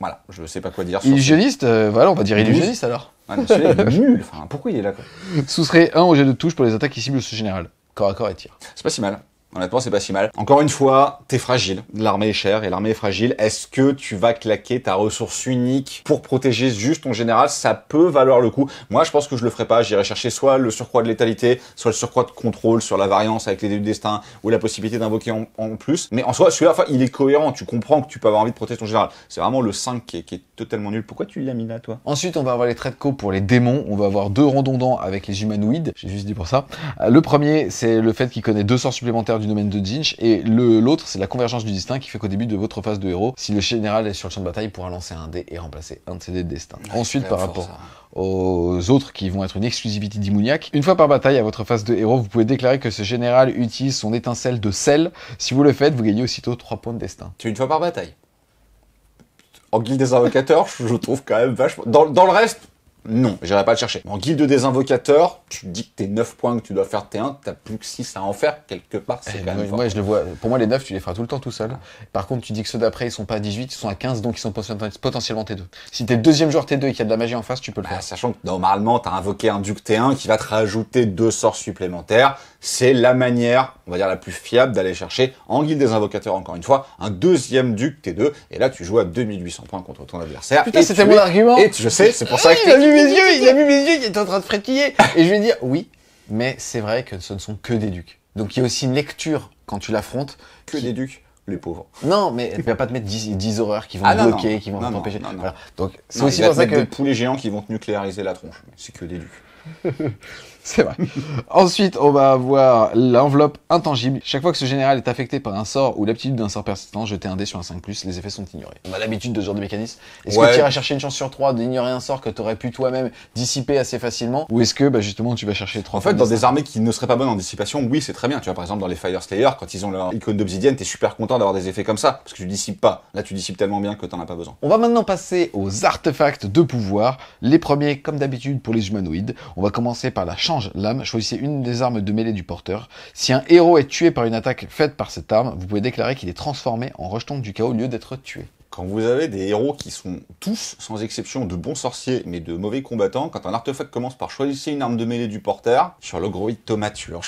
Voilà, je sais pas quoi dire. Sur Illusionniste, voilà, on va dire illusionniste alors. Ah, mais celui-là, il est nul. Enfin, pourquoi il est là, quoi? Soustrait 1 au jet de touche pour les attaques qui ciblent ce général. Corps à corps et tir. C'est pas si mal. Honnêtement, c'est pas si mal. Encore une fois, t'es fragile. L'armée est chère et l'armée est fragile. Est-ce que tu vas claquer ta ressource unique pour protéger juste ton général? Ça peut valoir le coup. Moi, je pense que je le ferai pas. J'irai chercher soit le surcroît de létalité, soit le surcroît de contrôle sur la variance avec les dés du destin ou la possibilité d'invoquer en plus. Mais en soi, celui-là, enfin, il est cohérent. Tu comprends que tu peux avoir envie de protéger ton général. C'est vraiment le 5 qui est totalement nul. Pourquoi tu l'as mis là, toi? Ensuite, on va avoir les traits de co pour les démons. On va avoir 2 redondants avec les humanoïdes. J'ai juste dit pour ça. Le premier, c'est le fait qu'il connaît 2 sorts supplémentaires du domaine de Zinch. Et l'autre, c'est la convergence du destin qui fait qu'au début de votre phase de héros, si le général est sur le champ de bataille, il pourra lancer un dé et remplacer un de ses dés de destin. Ouais, Ensuite, par rapport ça. aux autres qui vont être une exclusivité d'Imouniac, une fois par bataille à votre phase de héros, vous pouvez déclarer que ce général utilise son étincelle de sel. Si vous le faites, vous gagnez aussitôt 3 points de destin. C'est une fois par bataille. En guilde des invocateurs, je trouve quand même vachement... Dans le reste, non, j'irai pas le chercher. En guilde des invocateurs, tu dis que tes 9 points que tu dois faire T1, t'as plus que 6 à en faire, quelque part, c'est quand même fort. Moi, je le vois. Pour moi, les 9, tu les feras tout le temps tout seul. Par contre, tu dis que ceux d'après, ils sont pas à 18, ils sont à 15, donc ils sont potentiellement T2. Si t'es le deuxième joueur T2 et qu'il y a de la magie en face, tu peux le faire. Sachant que normalement, t'as invoqué un duc T1 qui va te rajouter 2 sorts supplémentaires. C'est la manière, on va dire, la plus fiable d'aller chercher, en guilde des invocateurs, encore une fois, un deuxième duc T2. Et là, tu joues à 2800 points contre ton adversaire. Putain, c'était mon argument. Et je sais, c'est pour ça que il a vu mes yeux qui étaient en train de frétiller. Et je vais dire, oui, mais c'est vrai que ce ne sont que des ducs. Donc il y a aussi une lecture quand tu l'affrontes. Que des ducs, les pauvres. Non, mais tu vas pas te mettre 10 horreurs qui vont te bloquer, qui vont t'empêcher. Voilà. Donc c'est aussi pour ça que... des poulets géants qui vont te nucléariser la tronche. C'est que des ducs. C'est vrai. Ensuite, on va avoir l'enveloppe intangible. Chaque fois que ce général est affecté par un sort ou l'aptitude d'un sort persistant, jetez un dé sur un 5+, les effets sont ignorés. On a l'habitude de ce genre de mécanisme. Est-ce que tu iras chercher une chance sur 3 d'ignorer un sort que tu aurais pu toi-même dissiper assez facilement? Ou est-ce que, justement, tu vas chercher 3 En fait, dans des armées qui ne seraient pas bonnes en dissipation, oui, c'est très bien. Tu vois, par exemple, dans les Fire Slayer, quand ils ont leur icône d'obsidienne, t'es super content d'avoir des effets comme ça. Parce que tu dissipes pas. Là, tu dissipes tellement bien que t'en as pas besoin. On va maintenant passer aux artefacts de pouvoir. Les premiers, comme d'habitude, pour les humanoïdes. On va commencer par la change-lame. Choisissez une des armes de mêlée du porteur. Si un héros est tué par une attaque faite par cette arme, vous pouvez déclarer qu'il est transformé en rejeton du chaos au lieu d'être tué. Quand vous avez des héros qui sont tous, sans exception, de bons sorciers, mais de mauvais combattants, quand un artefact commence par choisir une arme de mêlée du porteur, sur l'ogroïde tomature,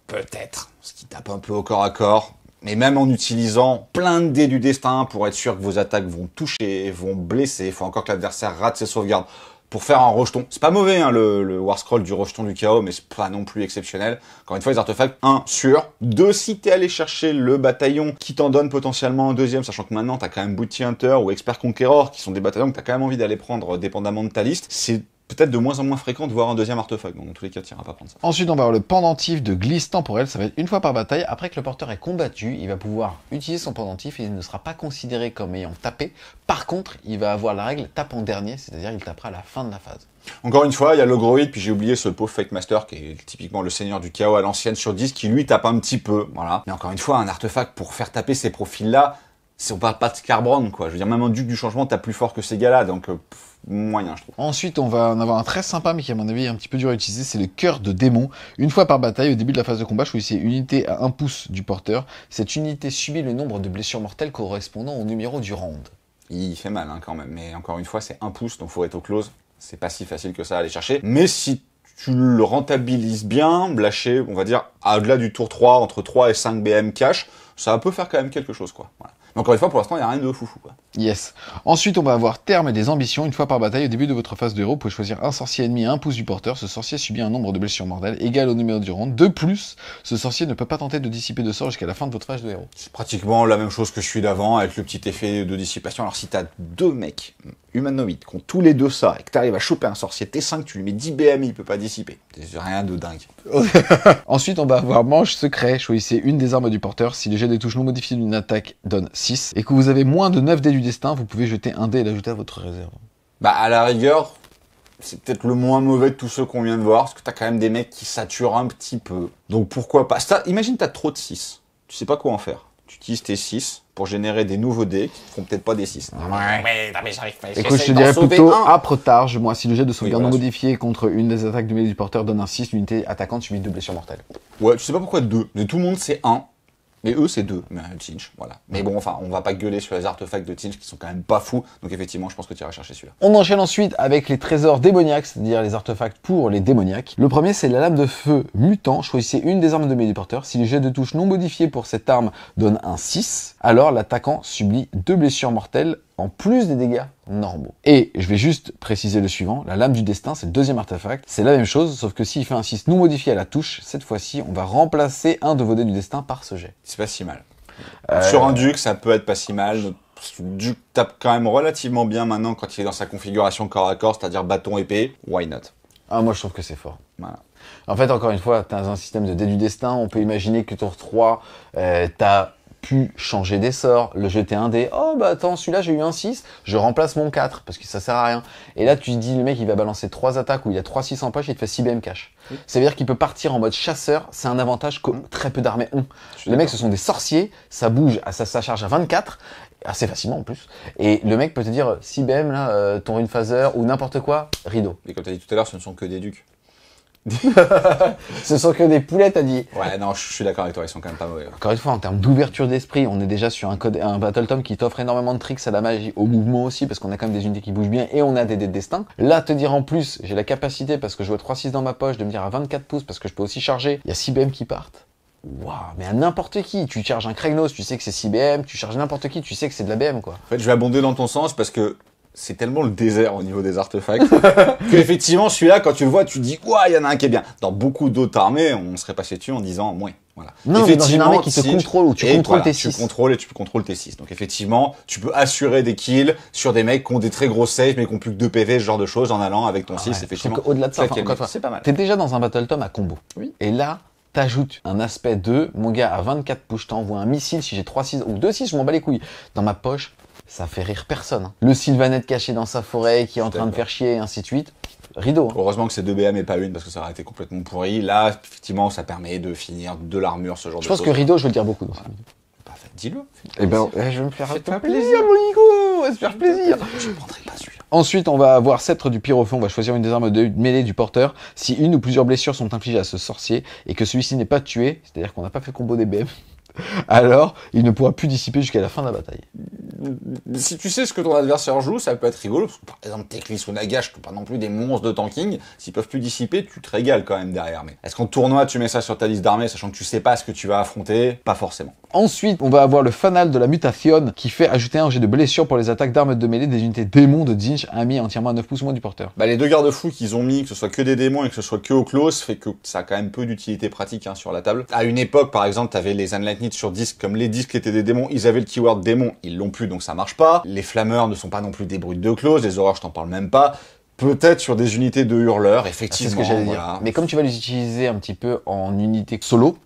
peut-être, ce qui tape un peu au corps à corps. Mais même en utilisant plein de dés du destin pour être sûr que vos attaques vont toucher, vont blesser, il faut encore que l'adversaire rate ses sauvegardes pour faire un rejeton. C'est pas mauvais, hein, le War Scroll du rejeton du chaos, mais c'est pas non plus exceptionnel. Encore une fois, les artefacts, 1, sûr. 2, si t'es allé chercher le bataillon qui t'en donne potentiellement un deuxième, sachant que maintenant t'as quand même Bounty Hunter ou Expert Conqueror, qui sont des bataillons que t'as quand même envie d'aller prendre dépendamment de ta liste, c'est peut-être de moins en moins fréquent de voir un deuxième artefact, donc dans tous les cas, tu n'iras pas prendre ça. Ensuite, on va avoir le pendentif de glisse temporel, ça va être une fois par bataille. Après que le porteur est combattu, il va pouvoir utiliser son pendentif et il ne sera pas considéré comme ayant tapé. Par contre, il va avoir la règle tape en dernier, c'est-à-dire il tapera à la fin de la phase. Encore une fois, il y a le Groid, puis j'ai oublié ce pauvre Fate Master, qui est typiquement le seigneur du chaos à l'ancienne sur 10, qui lui tape un petit peu, voilà. Mais encore une fois, un artefact pour faire taper ces profils-là, si on parle pas de Scarbron, quoi. Je veux dire, même un duc du changement tape plus fort que ces gars-là, donc moyen, je trouve. Ensuite, on va en avoir un très sympa, mais qui à mon avis est un petit peu dur à utiliser, c'est le cœur de démon. Une fois par bataille, au début de la phase de combat, choisissez une unité à 1 pouce du porteur. Cette unité subit le nombre de blessures mortelles correspondant au numéro du round. Il fait mal, hein, quand même, mais encore une fois, c'est 1 pouce, donc faut être au close. C'est pas si facile que ça à aller chercher. Mais si tu le rentabilises bien, lâcher, on va dire, au-delà du tour 3, entre 3 et 5 BM cash, ça peut faire quand même quelque chose, quoi. Voilà. Mais encore une fois, pour l'instant, il n'y a rien de foufou, quoi. Yes. Ensuite, on va avoir terme et des ambitions. Une fois par bataille, au début de votre phase de héros, vous pouvez choisir un sorcier ennemi à 1 pouce du porteur. Ce sorcier subit un nombre de blessures mortelles égal au numéro du round. De plus, ce sorcier ne peut pas tenter de dissiper de sort jusqu'à la fin de votre phase de héros. C'est pratiquement la même chose que celui d'avant, avec le petit effet de dissipation. Alors si t'as 2 mecs humanoïdes qui ont tous les deux ça, et que t'arrives à choper un sorcier T5, tu lui mets 10 BMI, il peut pas dissiper. C'est rien de dingue. Ensuite, on va avoir manche secret. Choisissez une des armes du porteur. Si le jet des touches non modifié d'une attaque donne 6, et que vous avez moins de 9 dés du destin, vous pouvez jeter un dé et l'ajouter à votre réserve. Bah, à la rigueur, c'est peut-être le moins mauvais de tous ceux qu'on vient de voir, parce que t'as quand même des mecs qui saturent un petit peu. Donc pourquoi pas. Imagine t'as trop de 6. Tu sais pas quoi en faire. Tu utilises tes 6 pour générer des nouveaux dés qui feront peut-être pas des 6. Ouais. Écoute, je te dirais plutôt âpre targe. Moi, si le jet de sauvegarde non modifié contre une des attaques du mêlée du porteur donne un 6, l'unité attaquante subit 2 blessures mortelles. Ouais, tu sais pas pourquoi 2. Mais tout le monde c'est 1. Mais eux, c'est 2. Mais Tzeentch, voilà. Mais bon, enfin, on va pas gueuler sur les artefacts de Tzeentch qui sont quand même pas fous. Donc effectivement, je pense que tu iras chercher celui-là. On enchaîne ensuite avec les trésors démoniaques, c'est-à-dire les artefacts pour les démoniaques. Le premier, c'est la lame de feu mutant. Choisissez une des armes de mêlée du porteur. Si le jet de touche non modifié pour cette arme donne un 6, alors l'attaquant subit 2 blessures mortelles en plus des dégâts normaux. Et je vais juste préciser le suivant, la lame du destin, c'est le deuxième artefact, c'est la même chose, sauf que s'il fait un 6 non modifié à la touche, cette fois-ci, on va remplacer un de vos dés du destin par ce jet. C'est pas si mal. Sur un duc, ça peut être pas si mal. Le duc tape quand même relativement bien maintenant quand il est dans sa configuration corps à corps, c'est-à-dire bâton épée, why not? Ah, moi je trouve que c'est fort. Voilà. En fait, encore une fois, t'as un système de dés du destin, on peut imaginer que tour 3, t'as pu changer des sorts, le jeter un dé, oh bah attends, celui-là j'ai eu un 6, je remplace mon 4, parce que ça sert à rien. Et là tu te dis, le mec il va balancer 3 attaques où il a 3-6 en poche, il te fait 6 BM cash. Oui. Ça veut dire qu'il peut partir en mode chasseur, c'est un avantage que très peu d'armées ont. Les mecs ce sont des sorciers, ça bouge, ça charge à 24, assez facilement en plus, et le mec peut te dire, 6 BM là, ton rune phaser ou n'importe quoi, rideau. Et comme tu as dit tout à l'heure, ce ne sont que des ducs. Ce sont que des poulets, t'as dit. Ouais, non, je suis d'accord avec toi, ils sont quand même pas mauvais. Encore une fois, en termes d'ouverture d'esprit, on est déjà sur un Battle Tome qui t'offre énormément de tricks à la magie, au mouvement aussi, parce qu'on a quand même des unités qui bougent bien et on a des dés de destin. Là, te dire en plus, j'ai la capacité, parce que je vois 3-6 dans ma poche, de me dire à 24 pouces, parce que je peux aussi charger, il y a 6 BM qui partent. Waouh, mais à n'importe qui, tu charges un Kragnos, tu sais que c'est 6 BM, tu charges n'importe qui, tu sais que c'est de la BM, quoi. En fait, je vais abonder dans ton sens parce que c'est tellement le désert au niveau des artefacts que effectivement celui-là quand tu le vois tu te dis ouah il y en a un qui est bien. Dans beaucoup d'autres armées on serait passé dessus en disant moins. Voilà. Non, mais dans une armée qui te contrôle, où tu contrôles tes 6. Tu contrôles et tu contrôles tes 6. Donc effectivement, tu peux assurer des kills sur des mecs qui ont des très gros saves mais qui ont plus que 2 PV, ce genre de choses en allant avec ton 6, effectivement. Au-delà de ça, c'est pas mal. T'es déjà dans un Battle Tome à combo. Oui. Et là, t'ajoutes un aspect de, mon gars, à 24 pouces, je t'envoie un missile, si j'ai 3-6 ou 2-6, je m'en bats les couilles. Dans ma poche, ça fait rire personne. Le Sylvanette caché dans sa forêt qui est en train de faire chier et ainsi de suite. Rideau. Heureusement que c'est 2 BM et pas une parce que ça aurait été complètement pourri. Là, effectivement, ça permet de finir de l'armure, ce genre de choses. Je pense que Rideau, je veux le dire beaucoup. Parfait, dis-le. Eh ben, je vais me faire plaisir, mon Nico. On va se faire plaisir. Je ne prendrai pas celui-là. Ensuite, on va avoir Sceptre du Pyrophon. On va choisir une des armes de mêlée du porteur. Si une ou plusieurs blessures sont infligées à ce sorcier et que celui-ci n'est pas tué, c'est-à-dire qu'on n'a pas fait le combo des BM, alors il ne pourra plus dissiper jusqu'à la fin de la bataille. Si tu sais ce que ton adversaire joue, ça peut être rigolo, parce que par exemple Teclis ou Nagash, qui sont pas non plus des monstres de tanking, s'ils peuvent plus dissiper, tu te régales quand même derrière. Mais est-ce qu'en tournoi tu mets ça sur ta liste d'armées, sachant que tu sais pas ce que tu vas affronter? Pas forcément. Ensuite, on va avoir le fanal de la mutation qui fait ajouter un jet de blessure pour les attaques d'armes de mêlée des unités démons de Tzeentch mis entièrement à 9 pouces moins du porteur. Bah les deux garde-fous qu'ils ont mis, que ce soit que des démons et que ce soit que au close, fait que ça a quand même peu d'utilité pratique sur la table. À une époque, par exemple, t'avais les Unlightned sur disque, comme les disques étaient des démons, ils avaient le keyword démon, ils l'ont plus donc ça marche pas. Les flammeurs ne sont pas non plus des brutes de close, les horreurs je t'en parle même pas. Peut-être sur des unités de hurleurs, effectivement. C'est ce que j'allais dire. Mais comme tu vas les utiliser un petit peu en unité solo,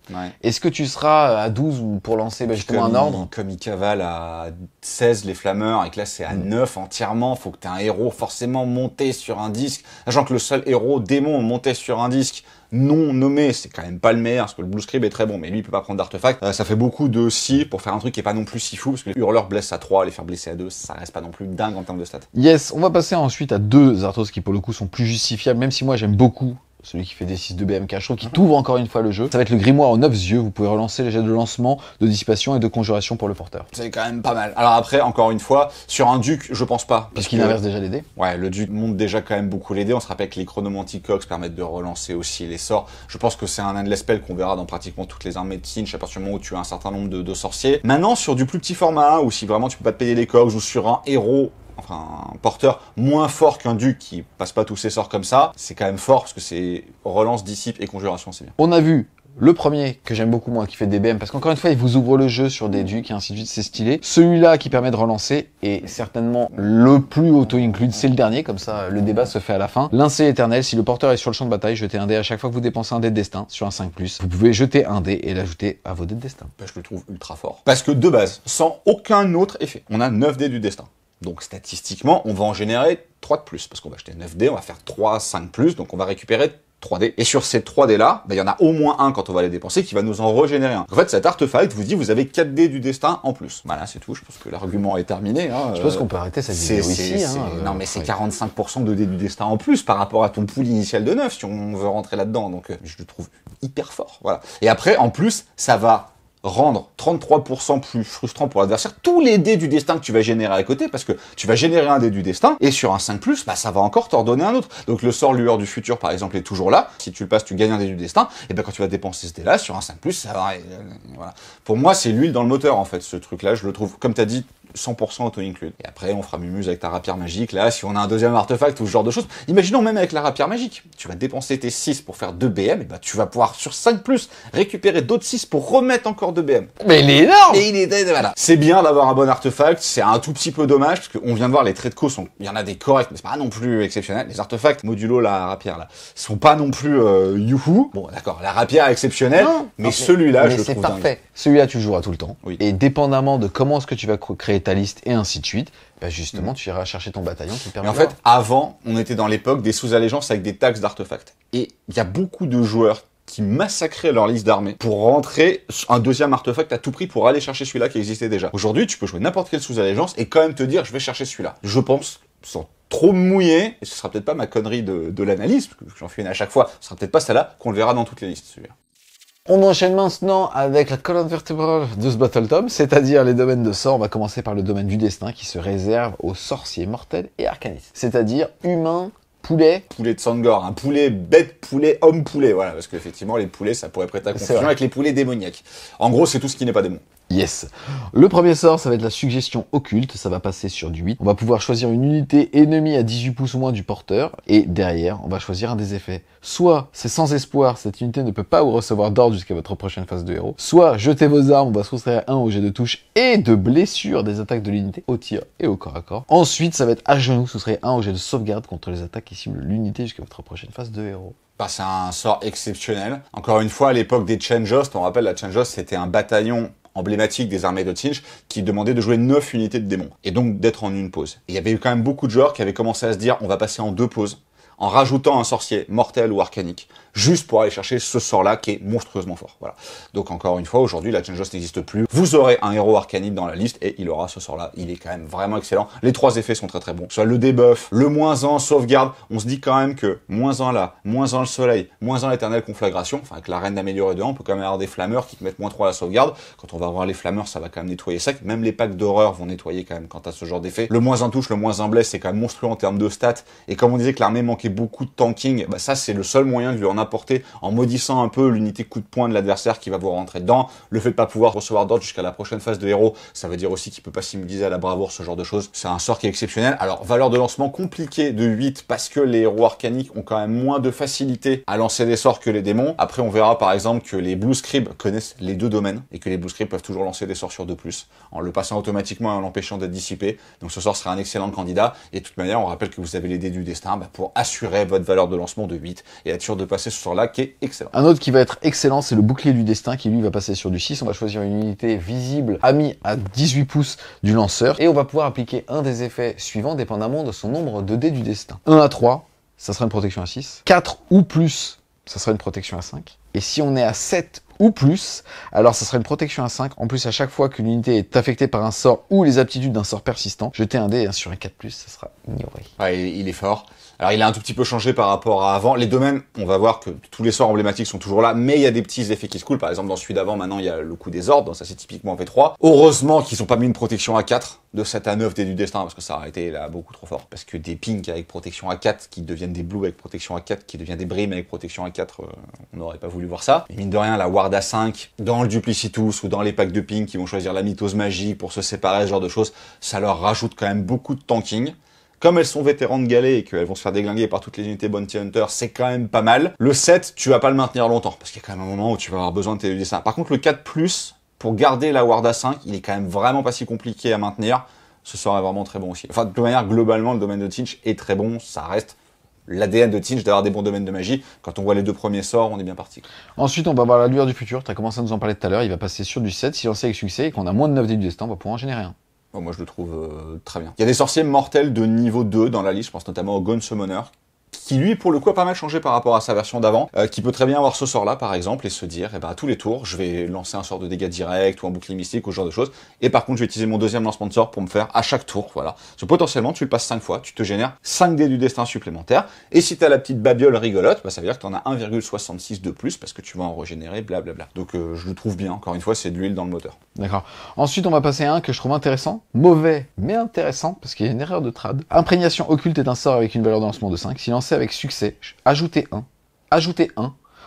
est-ce que tu seras à 12 pour lancer justement un ordre? Comme ils cavalent à 16 les flammeurs et que là c'est à 9 entièrement, faut que tu aies un héros forcément monté sur un disque. Sachant que le seul héros démon monté sur un disque non nommé, c'est quand même pas le meilleur, parce que le Blue Scribe est très bon, mais lui il peut pas prendre d'artefact. Ça fait beaucoup de si pour faire un truc qui est pas non plus si fou, parce que les hurleurs blessent à 3, les faire blesser à 2, ça reste pas non plus dingue en termes de stats. Yes, on va passer ensuite à deux Arthos qui pour le coup sont plus justifiables, même si moi j'aime beaucoup celui qui fait des 6 de BMK, je trouve qu'il t'ouvre encore une fois le jeu. Ça va être le grimoire aux 9 yeux, vous pouvez relancer les jets de lancement, de dissipation et de conjuration pour le porteur. C'est quand même pas mal. Alors après, encore une fois, sur un duc, je pense pas. Parce qu'il inverse déjà les dés. Ouais, le duc monte déjà quand même beaucoup les dés. On se rappelle que les chronomantic cox permettent de relancer aussi les sorts. Je pense que c'est un endless spell qu'on verra dans pratiquement toutes les armées de Tzeentch à partir du moment où tu as un certain nombre de sorciers. Maintenant, sur du plus petit format, ou si vraiment tu peux pas te payer les cox, ou sur un héros, enfin un porteur moins fort qu'un duc qui passe pas tous ses sorts comme ça, c'est quand même fort parce que c'est relance, dissipe et conjuration, c'est bien. On a vu le premier que j'aime beaucoup moi qui fait des BM parce qu'encore une fois il vous ouvre le jeu sur des ducs et ainsi de suite, c'est stylé. Celui-là qui permet de relancer est certainement le plus auto-include, c'est le dernier, comme ça le débat se fait à la fin. Lincer éternel, si le porteur est sur le champ de bataille, jetez un dé à chaque fois que vous dépensez un dé de destin sur un 5+. Vous pouvez jeter un dé et l'ajouter à vos dés de destin. Ben, je le trouve ultra fort. Parce que de base, sans aucun autre effet, on a 9 dés du destin. Donc statistiquement, on va en générer 3 de plus, parce qu'on va acheter 9 dés, on va faire 3, 5 plus, donc on va récupérer 3 dés. Et sur ces 3 dés-là, il y en a au moins un quand on va les dépenser qui va nous en régénérer un. En fait, cet artefact vous dit vous avez 4 dés du destin en plus. Voilà, c'est tout, je pense que l'argument est terminé. Je pense qu'on peut arrêter cette vidéo ici. Non mais c'est 45% de dés du destin en plus par rapport à ton pool initial de 9 si on veut rentrer là-dedans, donc je le trouve hyper fort. Voilà. Et après, en plus, ça va rendre 33% plus frustrant pour l'adversaire tous les dés du destin que tu vas générer à côté, parce que tu vas générer un dé du destin, et sur un 5+, bah, ça va encore t'en donner un autre. Donc le sort lueur du futur, par exemple, est toujours là. Si tu le passes, tu gagnes un dé du destin, et ben quand tu vas dépenser ce dé-là, sur un 5+, ça va... voilà. Pour moi, c'est l'huile dans le moteur, en fait, ce truc-là. Je le trouve, comme t'as dit, 100% auto-include. Et après, on fera mumuse avec ta rapière magique. Là, si on a un deuxième artefact ou ce genre de choses, imaginons même avec la rapière magique. Tu vas dépenser tes 6 pour faire 2 BM, et bah, tu vas pouvoir, sur 5+, récupérer d'autres 6 pour remettre encore 2 BM. Mais il est énorme! Et il est, voilà. C'est bien d'avoir un bon artefact, c'est un tout petit peu dommage, parce qu'on vient de voir les traits de co il y en a des corrects, mais c'est pas non plus exceptionnel. Les artefacts modulo la rapière, là, sont pas non plus, youhou. Bon, d'accord, la rapière est exceptionnelle, mais celui-là, je le trouve parfait. Dingue. Celui-là, tu le joueras tout le temps. Oui. Et dépendamment de comment est-ce que tu vas créer ta liste et ainsi de suite, bah justement, tu iras chercher ton bataillon qui te permet. Mais en fait, avant, on était dans l'époque des sous-allégeances avec des taxes d'artefacts. Et il y a beaucoup de joueurs qui massacraient leur liste d'armées pour rentrer un deuxième artefact à tout prix pour aller chercher celui-là qui existait déjà. Aujourd'hui, tu peux jouer n'importe quelle sous-allégeance et quand même te dire, je vais chercher celui-là. Je pense, sans trop mouiller, et ce sera peut-être pas ma connerie de l'analyse, parce que j'en fais une à chaque fois, ce sera peut-être pas celle-là qu'on le verra dans toutes les listes, celui-là. On enchaîne maintenant avec la colonne vertébrale de ce Battle Tome, c'est-à-dire les domaines de sorts. On va commencer par le domaine du destin qui se réserve aux sorciers mortels et arcanistes, c'est-à-dire humains, poulet. Poulet de Sangor, un poulet bête, poulet, homme poulet, voilà, parce qu'effectivement les poulets ça pourrait prêter à confusion avec les poulets démoniaques. En gros, c'est tout ce qui n'est pas démon. Yes. Le premier sort, ça va être la suggestion occulte, ça va passer sur du 8. On va pouvoir choisir une unité ennemie à 18 pouces ou moins du porteur, et derrière, on va choisir un des effets. Soit, c'est sans espoir, cette unité ne peut pas recevoir d'ordre jusqu'à votre prochaine phase de héros. Soit, jetez vos armes, on va se soustraire 1 au jet de touche et de blessure des attaques de l'unité au tir et au corps à corps. Ensuite, ça va être à genoux, soustraire 1 au jet de sauvegarde contre les attaques qui ciblent l'unité jusqu'à votre prochaine phase de héros. Bah, c'est un sort exceptionnel. Encore une fois, à l'époque des Changehost, on rappelle, la Changehost, c'était un bataillon emblématique des armées de Tzeentch qui demandait de jouer 9 unités de démons et donc d'être en une pause. Et il y avait eu quand même beaucoup de joueurs qui avaient commencé à se dire on va passer en 2 pauses. en rajoutant un sorcier mortel ou arcanique, juste pour aller chercher ce sort-là qui est monstrueusement fort. Voilà. Donc encore une fois, aujourd'hui, la Changelos n'existe plus. Vous aurez un héros arcanique dans la liste et il aura ce sort-là. Il est quand même vraiment excellent. Les 3 effets sont très très bons. Soit le debuff, le -1 sauvegarde. On se dit quand même que -1 là, -1 le soleil, -1 l'éternelle conflagration. Enfin, avec la reine d'améliorée de 1, on peut quand même avoir des flammeurs qui te mettent -3 à la sauvegarde. Quand on va avoir les flammeurs, ça va quand même nettoyer sec. Même les packs d'horreur vont nettoyer quand même quant à ce genre d'effet. Le -1 touche, le -1 blesse, c'est quand même monstrueux en termes de stats. Et comme on disait que l'armée manquait beaucoup de tanking, bah ça c'est le seul moyen de lui en apporter en maudissant un peu l'unité coup de poing de l'adversaire qui va vous rentrer dedans. Le fait de pas pouvoir recevoir d'ordre jusqu'à la prochaine phase de héros, ça veut dire aussi qu'il peut pas s'immuniser à la bravoure, ce genre de choses. C'est un sort qui est exceptionnel. Alors, valeur de lancement compliquée de 8 parce que les héros arcaniques ont quand même moins de facilité à lancer des sorts que les démons. Après, on verra par exemple que les Blue Scribes connaissent les 2 domaines et que les Blue Scribes peuvent toujours lancer des sorts sur 2+, en le passant automatiquement et en l'empêchant d'être dissipé. Donc ce sort sera un excellent candidat. Et de toute manière, on rappelle que vous avez les dés du destin pour assurer votre valeur de lancement de 8 et être sûr de passer ce sort-là qui est excellent. Un autre qui va être excellent, c'est le bouclier du destin qui lui va passer sur du 6. On va choisir une unité visible, amie à 18 pouces du lanceur et on va pouvoir appliquer un des effets suivants dépendamment de son nombre de dés du destin. 1 à 3, ça sera une protection à 6. 4 ou plus, ça sera une protection à 5. Et si on est à 7 ou plus, alors ça sera une protection à 5. En plus, à chaque fois qu'une unité est affectée par un sort ou les aptitudes d'un sort persistant, jetez un dé sur un 4+, ça sera ignoré. Ouais, il est fort. Alors, il a un tout petit peu changé par rapport à avant. Les domaines, on va voir que tous les sorts emblématiques sont toujours là, mais il y a des petits effets qui se coulent. Par exemple, dans celui d'avant, maintenant, il y a le coup des ordres. Donc ça, c'est typiquement en V3. Heureusement qu'ils n'ont pas mis une protection à 4 de 7 à 9 dés du destin, parce que ça aurait été là beaucoup trop fort. Parce que des pinks avec protection à 4 qui deviennent des blues avec protection à 4, qui deviennent des brimes avec protection à 4, on n'aurait pas voulu voir ça. Mais mine de rien, la ward à 5, dans le Duplicitus ou dans les packs de pink qui vont choisir la mitose magique pour se séparer, ce genre de choses, ça leur rajoute quand même beaucoup de tanking. Comme elles sont vétérans de galets et qu'elles vont se faire déglinguer par toutes les unités Bounty Hunter, c'est quand même pas mal. Le 7, tu vas pas le maintenir longtemps, parce qu'il y a quand même un moment où tu vas avoir besoin de tes dessins. Par contre, le 4+, pour garder la ward à 5, il est quand même vraiment pas si compliqué à maintenir. Ce sera vraiment très bon aussi. Enfin, de toute manière, globalement, le domaine de Tzeentch est très bon. Ça reste l'ADN de Tzeentch d'avoir des bons domaines de magie. Quand on voit les 2 premiers sorts, on est bien parti. Ensuite, on va voir la lueur du futur. Tu as commencé à nous en parler tout à l'heure. Il va passer sur du 7. Si on sait avec succès et qu'on a moins de 9 dés du destin, on va pouvoir en générer un. Bon, moi, je le trouve très bien. Il y a des sorciers mortels de niveau 2 dans la liste. Je pense notamment au Gone Summoner, qui lui, pour le coup, a pas mal changé par rapport à sa version d'avant, qui peut très bien avoir ce sort-là, par exemple, et se dire, eh ben, à tous les tours, je vais lancer un sort de dégâts directs ou un bouclier mystique ou ce genre de choses, et par contre, je vais utiliser mon deuxième lancement de sort pour me faire à chaque tour, voilà. Parce que potentiellement, tu le passes 5 fois, tu te génères 5 dés du destin supplémentaires, et si t'as la petite babiole rigolote, bah, ça veut dire que t'en as 1,66 de plus, parce que tu vas en régénérer, blablabla. Donc, je le trouve bien, encore une fois, c'est de l'huile dans le moteur. D'accord. Ensuite, on va passer à un que je trouve intéressant, mauvais, mais intéressant, parce qu'il y a une erreur de trad. Imprégnation occulte est un sort avec une valeur de lancement de 5. Si lancé avec succès, ajoutez 1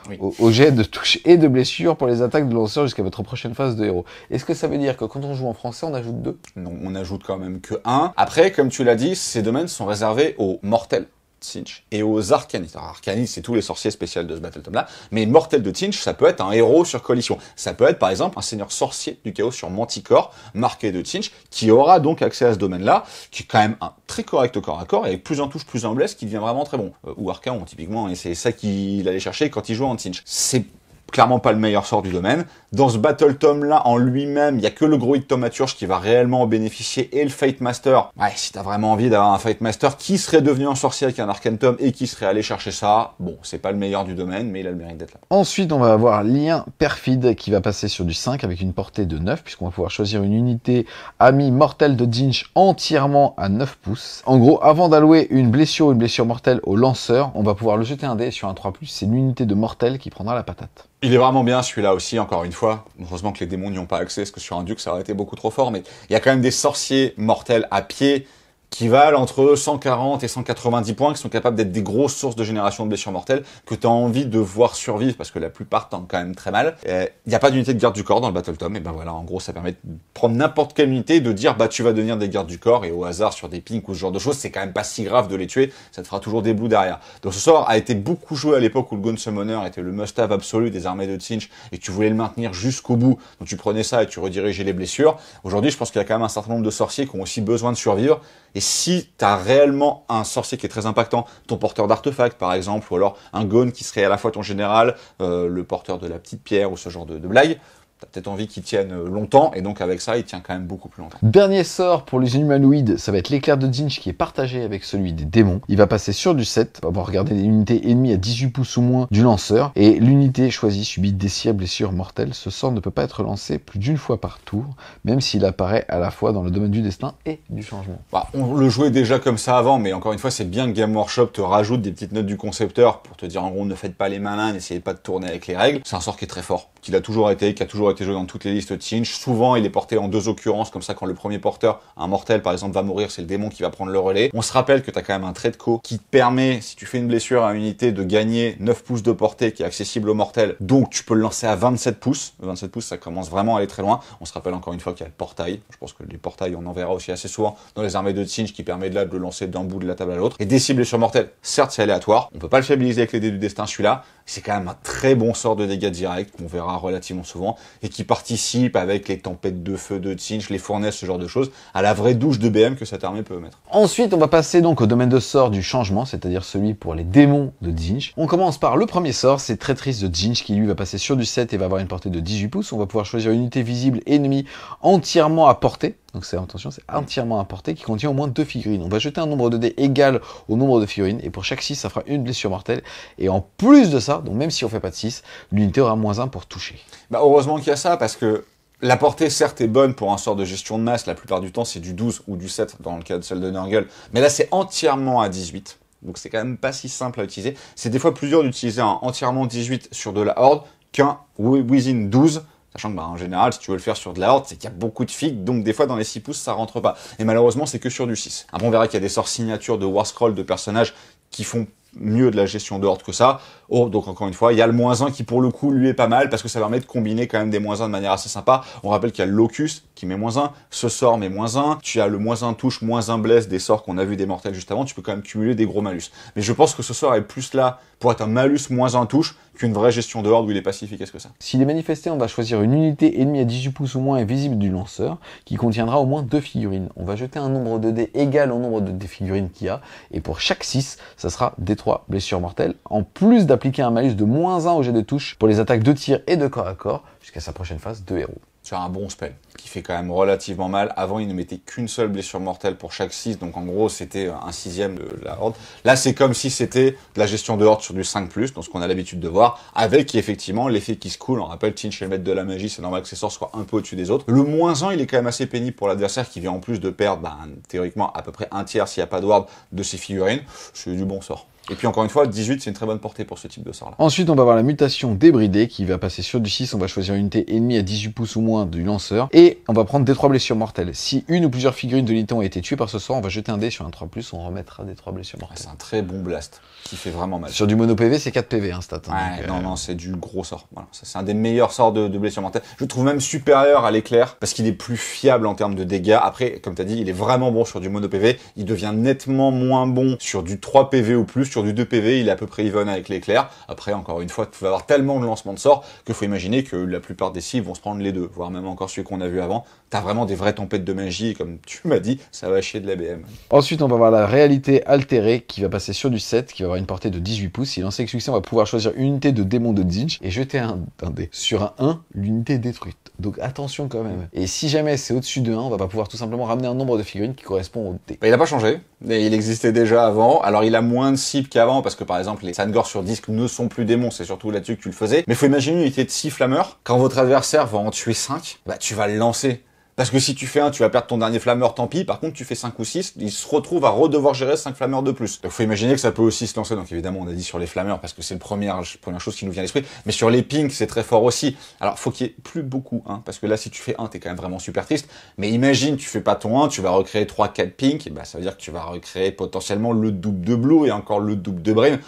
oui. au jet de touche et de blessure pour les attaques de lanceur jusqu'à votre prochaine phase de héros. Est-ce que ça veut dire que quand on joue en français, on ajoute 2? Non, on ajoute quand même que 1. Après, comme tu l'as dit, ces domaines sont réservés aux mortels Tzeentch et aux arcanistes. Alors, arcanistes, c'est tous les sorciers spéciaux de ce Battletome-là, mais mortel de Tzeentch, ça peut être un héros sur collision. Ça peut être, par exemple, un seigneur sorcier du chaos sur Manticore, marqué de Tzeentch, qui aura donc accès à ce domaine-là, qui est quand même un très correct corps à corps, et avec plus en touche, plus en blesse, qui devient vraiment très bon. Ou Archaon, typiquement, et c'est ça qu'il allait chercher quand il jouait en Tzeentch. C'est clairement pas le meilleur sort du domaine. Dans ce Battletome-là, en lui-même, il y a que le Groïde Thaumaturge qui va réellement en bénéficier et le Fate Master. Ouais, si t'as vraiment envie d'avoir un Fate Master qui serait devenu un sorcier avec un Arcane Tome et qui serait allé chercher ça, bon, c'est pas le meilleur du domaine, mais il a le mérite d'être là. Ensuite, on va avoir Lien Perfide qui va passer sur du 5 avec une portée de 9, puisqu'on va pouvoir choisir une unité amie mortelle de Tzeentch entièrement à 9 pouces. En gros, avant d'allouer une blessure ou une blessure mortelle au lanceur, on va pouvoir le jeter un dé sur un 3+, c'est l'unité de mortel qui prendra la patate. Il est vraiment bien celui-là aussi, encore une fois. Heureusement que les démons n'y ont pas accès, parce que sur un duc, ça aurait été beaucoup trop fort. Mais il y a quand même des sorciers mortels à pied qui valent entre 140 et 190 points, qui sont capables d'être des grosses sources de génération de blessures mortelles, que tu as envie de voir survivre, parce que la plupart tentent quand même très mal. Il n'y a pas d'unité de garde du corps dans le Battletome, et ben voilà, en gros, ça permet de prendre n'importe quelle unité, de dire, bah tu vas devenir des gardes du corps, et au hasard, sur des pinks ou ce genre de choses, c'est quand même pas si grave de les tuer, ça te fera toujours des blues derrière. Donc ce sort a été beaucoup joué à l'époque où le Gone Summoner était le must-have absolu des armées de Tzeentch, et que tu voulais le maintenir jusqu'au bout, donc tu prenais ça et tu redirigeais les blessures. Aujourd'hui, je pense qu'il y a quand même un certain nombre de sorciers qui ont aussi besoin de survivre, et si t'as réellement un sorcier qui est très impactant, ton porteur d'artefacts par exemple, ou alors un Gone qui serait à la fois ton général, le porteur de la petite pierre ou ce genre de blague, T'as peut-être envie qu'il tienne longtemps, et donc avec ça, il tient quand même beaucoup plus longtemps. Dernier sort pour les humanoïdes, ça va être l'éclair de Zinch qui est partagé avec celui des démons. Il va passer sur du 7, on va pouvoir regarder les unités ennemies à 18 pouces ou moins du lanceur, et l'unité choisie subit des blessures mortelles. Ce sort ne peut pas être lancé plus d'une fois par tour, même s'il apparaît à la fois dans le domaine du destin et du changement. Bah, on le jouait déjà comme ça avant, mais encore une fois, c'est bien que Game Workshop te rajoute des petites notes du concepteur pour te dire en gros, ne faites pas les malins, n'essayez pas de tourner avec les règles. C'est un sort qui est très fort, qui a toujours été joué dans toutes les listes de Tzeentch. Souvent, il est porté en 2 occurrences, comme ça, quand le premier porteur, un mortel par exemple, va mourir, c'est le démon qui va prendre le relais. On se rappelle que tu as quand même un trait de co qui te permet, si tu fais une blessure à une unité, de gagner 9 pouces de portée qui est accessible au mortel, donc tu peux le lancer à 27 pouces. 27 pouces, ça commence vraiment à aller très loin. On se rappelle encore une fois qu'il y a le portail. Je pense que les portails, on en verra aussi assez souvent dans les armées de Tzeentch, qui permet de là de le lancer d'un bout de la table à l'autre. Et des cibles sur mortel, certes c'est aléatoire, on peut pas le fiabiliser avec les dés du destin celui-là, c'est quand même un très bon sort de dégâts directs qu'on verra relativement souvent et qui participe avec les tempêtes de feu de Tzeentch, les fournaises, ce genre de choses, à la vraie douche de BM que cette armée peut mettre. Ensuite, on va passer donc au domaine de sort du changement, c'est-à-dire celui pour les démons de Tzeentch. On commence par le premier sort, c'est Traîtrise de Tzeentch qui lui va passer sur du 7 et va avoir une portée de 18 pouces. On va pouvoir choisir une unité visible ennemie entièrement à portée. Donc c'est, attention, c'est entièrement à portée qui contient au moins 2 figurines. On va jeter un nombre de dés égal au nombre de figurines et pour chaque 6, ça fera une blessure mortelle. Et en plus de ça, donc même si on fait pas de 6, l'unité aura -1 pour toucher. Bah heureusement qu'il y a ça parce que la portée, certes, est bonne pour un sort de gestion de masse. La plupart du temps, c'est du 12 ou du 7 dans le cas de celle de Nurgle. Mais là, c'est entièrement à 18. Donc c'est quand même pas si simple à utiliser. C'est des fois plus dur d'utiliser un entièrement 18 sur de la horde qu'un within 12. Sachant que, en général, si tu veux le faire sur de la horde, c'est qu'il y a beaucoup de figues, donc des fois, dans les 6 pouces, ça rentre pas. Et malheureusement, c'est que sur du 6. Après, on verra qu'il y a des sorts signatures de War Scroll de personnages qui font mieux de la gestion de horde que ça. Oh, donc encore une fois, il y a le -1 qui pour le coup lui est pas mal parce que ça permet de combiner quand même des -1 de manière assez sympa. On rappelle qu'il y a le Locus qui met -1, ce sort met -1, tu as le -1 touche, -1 blesse des sorts qu'on a vu des mortels juste avant, tu peux quand même cumuler des gros malus. Mais je pense que ce sort est plus là pour être un malus -1 touche qu'une vraie gestion de horde où il est pas si efficace que ça. S'il est manifesté, on va choisir une unité ennemie à 18 pouces ou moins et visible du lanceur qui contiendra au moins 2 figurines. On va jeter un nombre de dés égal au nombre de figurines qu'il y a et pour chaque 6, ça sera D3 blessures mortelles, en plus d'appliquer un malus de -1 au jet de touche pour les attaques de tir et de corps à corps jusqu'à sa prochaine phase de héros. C'est un bon spell qui fait quand même relativement mal. Avant, il ne mettait qu'une seule blessure mortelle pour chaque 6, donc en gros, c'était un 6e de la horde. Là, c'est comme si c'était de la gestion de horde sur du 5+, dans ce qu'on a l'habitude de voir, avec effectivement l'effet qui se coule. On rappelle, Tzeentch est le maître de la magie, c'est normal que ses sorts soient un peu au-dessus des autres. Le -1, il est quand même assez pénible pour l'adversaire qui vient en plus de perdre, théoriquement, à peu près un tiers, s'il n'y a pas de horde, de ses figurines. C'est du bon sort. Et puis encore une fois, 18, c'est une très bonne portée pour ce type de sort-là. Ensuite, on va avoir la mutation débridée qui va passer sur du 6. On va choisir une unité ennemie à 18 pouces ou moins du lanceur. Et on va prendre des 3 blessures mortelles. Si une ou plusieurs figurines de l'unité ont été tuées par ce sort, on va jeter un dé sur un 3+, on remettra des 3 blessures mortelles. C'est un très bon blast qui fait vraiment mal. Sur du mono PV, c'est 4 PV, stat. Ouais, non, c'est du gros sort. Voilà, c'est un des meilleurs sorts de blessures mortelles. Je le trouve même supérieur à l'éclair parce qu'il est plus fiable en termes de dégâts. Après, comme tu as dit, il est vraiment bon sur du mono PV. Il devient nettement moins bon sur du 3 PV ou plus. Sur du 2 PV, il est à peu près even avec l'éclair. Après, encore une fois, tu vas avoir tellement de lancements de sorts qu'il faut imaginer que la plupart des cibles vont se prendre les deux, voire même encore celui qu'on a vu avant. T'as vraiment des vraies tempêtes de magie et comme tu m'as dit, ça va chier de la BM. Ensuite, on va avoir la réalité altérée qui va passer sur du 7, qui va avoir une portée de 18 pouces. Si lancé avec succès, on va pouvoir choisir une unité de démon de Tzeentch et jeter un dé. Sur un 1, l'unité est détruite. Donc attention quand même. Et si jamais c'est au-dessus de 1, on va pas pouvoir tout simplement ramener un nombre de figurines qui correspond au dé. Il n'a pas changé, il existait déjà avant. Alors il a moins de cibles qu'avant parce que par exemple les Sangor sur disque ne sont plus démons, c'est surtout là-dessus que tu le faisais. Mais il faut imaginer une unité de 6 flammeurs. Quand votre adversaire va en tuer 5, tu vas le lancer. Parce que si tu fais 1, tu vas perdre ton dernier flammeur, tant pis. Par contre, tu fais 5 ou 6, il se retrouve à redevoir gérer 5 flammeurs de plus. Donc, faut imaginer que ça peut aussi se lancer. Donc, évidemment, on a dit sur les flammeurs parce que c'est la première chose qui nous vient à l'esprit. Mais sur les pings, c'est très fort aussi. Alors, faut qu'il y ait plus beaucoup, parce que là, si tu fais 1, t'es quand même vraiment super triste. Mais imagine, tu fais pas ton 1, tu vas recréer 3-4 pings, et ça veut dire que tu vas recréer potentiellement le double de blue et encore le double de brim.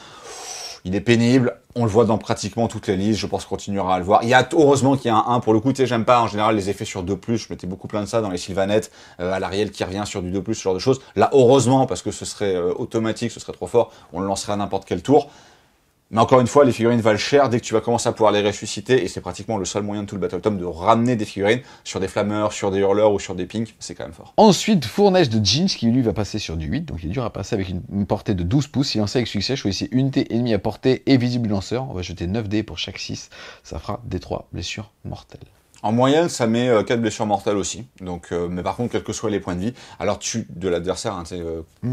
Il est pénible, on le voit dans pratiquement toutes les listes, je pense qu'on continuera à le voir. Heureusement qu'il y a un 1 pour le coup, tu sais, j'aime pas en général les effets sur 2+, je mettais beaucoup plein de ça dans les Sylvanettes, à l'Ariel qui revient sur du 2+, ce genre de choses. Là, heureusement, parce que ce serait automatique, ce serait trop fort, on le lancerait à n'importe quel tour. Mais encore une fois, les figurines valent cher dès que tu vas commencer à pouvoir les ressusciter, et c'est pratiquement le seul moyen de tout le Battle Tome de ramener des figurines sur des flammeurs, sur des hurleurs ou sur des pinks, c'est quand même fort. Ensuite, Fourneige de Tzeentch qui lui va passer sur du 8, donc il est dur à passer avec une portée de 12 pouces. Si lancé avec succès, choisissez unité ennemie à portée et visible du lanceur. On va jeter 9 dés pour chaque 6, ça fera des 3 blessures mortelles. En moyenne, ça met 4 blessures mortelles aussi. Donc, mais par contre, quels que soient les points de vie, alors tu de l'adversaire, hein,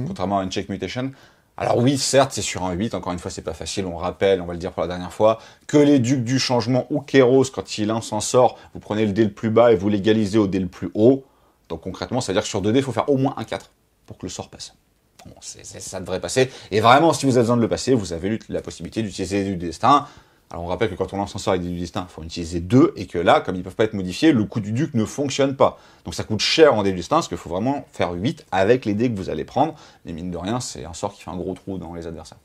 contrairement à une check mutation. Alors oui, certes, c'est sur un 8, encore une fois, c'est pas facile, on rappelle, on va le dire pour la dernière fois, que les ducs du changement ou Kéros, quand il s'en sort, vous prenez le dé le plus bas et vous l'égalisez au dé le plus haut. Donc concrètement, ça veut dire que sur 2 dés, il faut faire au moins un 4 pour que le sort passe. Bon, ça devrait passer. Et vraiment, si vous avez besoin de le passer, vous avez la possibilité d'utiliser du destin. Alors on rappelle que quand on lance un sort avec du destin, il faut en utiliser 2, et que là, comme ils ne peuvent pas être modifiés, le coup du duc ne fonctionne pas. Donc ça coûte cher en dé du destin, parce qu'il faut vraiment faire 8 avec les dés que vous allez prendre. Mais mine de rien, c'est un sort qui fait un gros trou dans les adversaires.